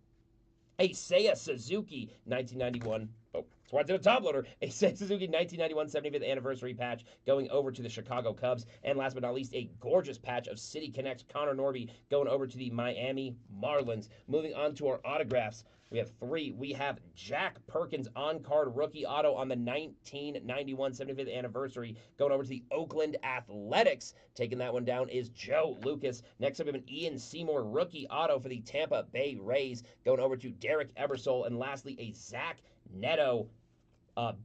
A Seiya Suzuki 1991. Oh, that's why I did a top loader. A Seiya Suzuki 1991 75th anniversary patch going over to the Chicago Cubs. And last but not least, a gorgeous patch of City Connect Connor Norby going over to the Miami Marlins. Moving on to our autographs. We have three. We have Jack Perkins on-card rookie auto on the 1991 75th anniversary going over to the Oakland Athletics. Taking that one down is Joe Lucas. Next up, we have an Ian Seymour rookie auto for the Tampa Bay Rays going over to Derek Ebersol. And lastly, a Zach Neto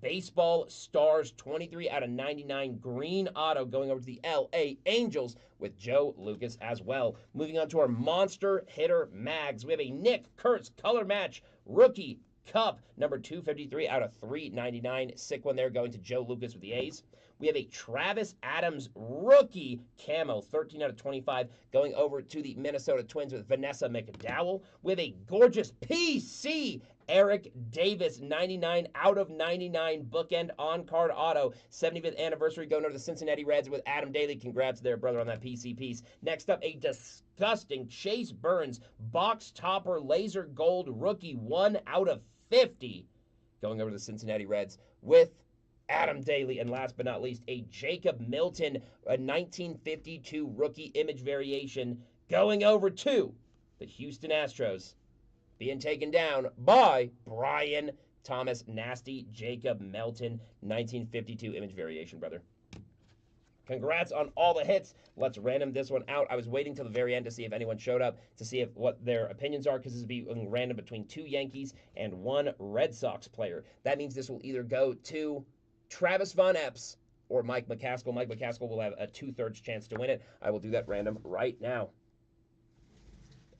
Baseball Stars 23 out of 99 green auto going over to the LA Angels with Joe Lucas as well. Moving on to our Monster Hitter Mags. We have a Nick Kurtz Color Match Rookie Cup number 253 out of 399. Sick one there going to Joe Lucas with the A's. We have a Travis Adams Rookie Camo 13 out of 25 going over to the Minnesota Twins with Vanessa McDowell. We have a gorgeous PC Eric Davis 99 out of 99 bookend on-card auto 75th anniversary going over to the Cincinnati Reds with Adam Daly. Congrats there, brother, on that PC piece. Next up, a disgusting Chase Burns box topper laser gold rookie 1 out of 50 going over to the Cincinnati Reds with Adam Daly. And last but not least, a Jacob Milton, a 1952 rookie image variation going over to the Houston Astros. Being taken down by Brian Thomas. Nasty Jacob Melton, 1952 image variation, brother. Congrats on all the hits. Let's random this one out. I was waiting till the very end to see if anyone showed up, to see what their opinions are, because this will be random between 2 Yankees and 1 Red Sox player. That means this will either go to Travis Von Epps or Mike McCaskill. Mike McCaskill will have a 2/3 chance to win it. I will do that random right now.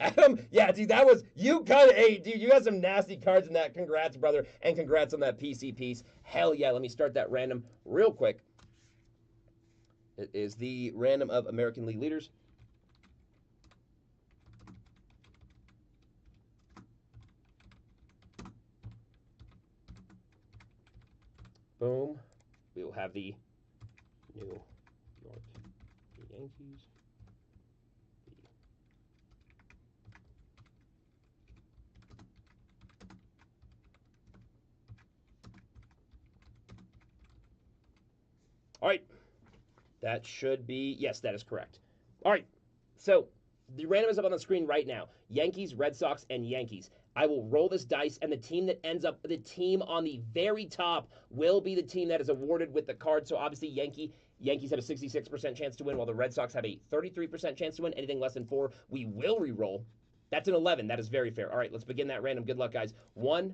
Adam, yeah, dude, that was, you got it. Hey, dude, you got some nasty cards in that. Congrats, brother, and congrats on that PC piece. Hell yeah, let me start that random real quick. It is the random of American League leaders. Boom. We will have the New York Yankees. All right. That should be, yes, that is correct. All right. So the random is up on the screen right now. Yankees, Red Sox, and Yankees. I will roll this dice, and the team that ends up, the team on the very top will be the team that is awarded with the card. So obviously Yankees have a 66% chance to win, while the Red Sox have a 33% chance to win. Anything less than 4, we will re-roll. That's an 11. That is very fair. All right, let's begin that random. Good luck, guys. 1,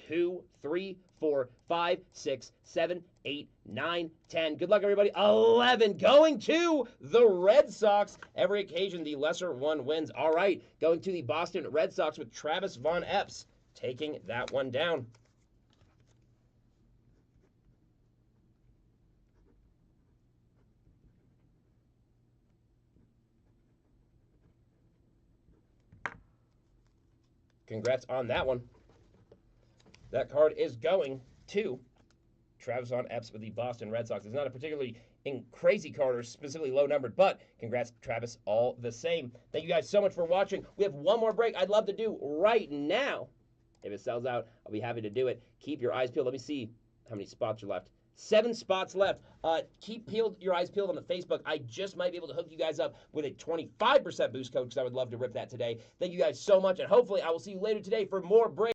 2, 3, 4, 5, 6, 7, 8, 9, 10. Good luck, everybody. 11 going to the Red Sox. Every occasion, the lesser one wins. All right, going to the Boston Red Sox with Travis Von Epps taking that one down. Congrats on that one. That card is going to Travis Von Epps with the Boston Red Sox. It's not a particularly crazy card or specifically low numbered, but congrats, Travis, all the same. Thank you guys so much for watching. We have one more break I'd love to do right now. If it sells out, I'll be happy to do it. Keep your eyes peeled. Let me see how many spots are left. 7 spots left. Keep your eyes peeled on the Facebook. I just might be able to hook you guys up with a 25% boost code because I would love to rip that today. Thank you guys so much, and hopefully I will see you later today for more breaks.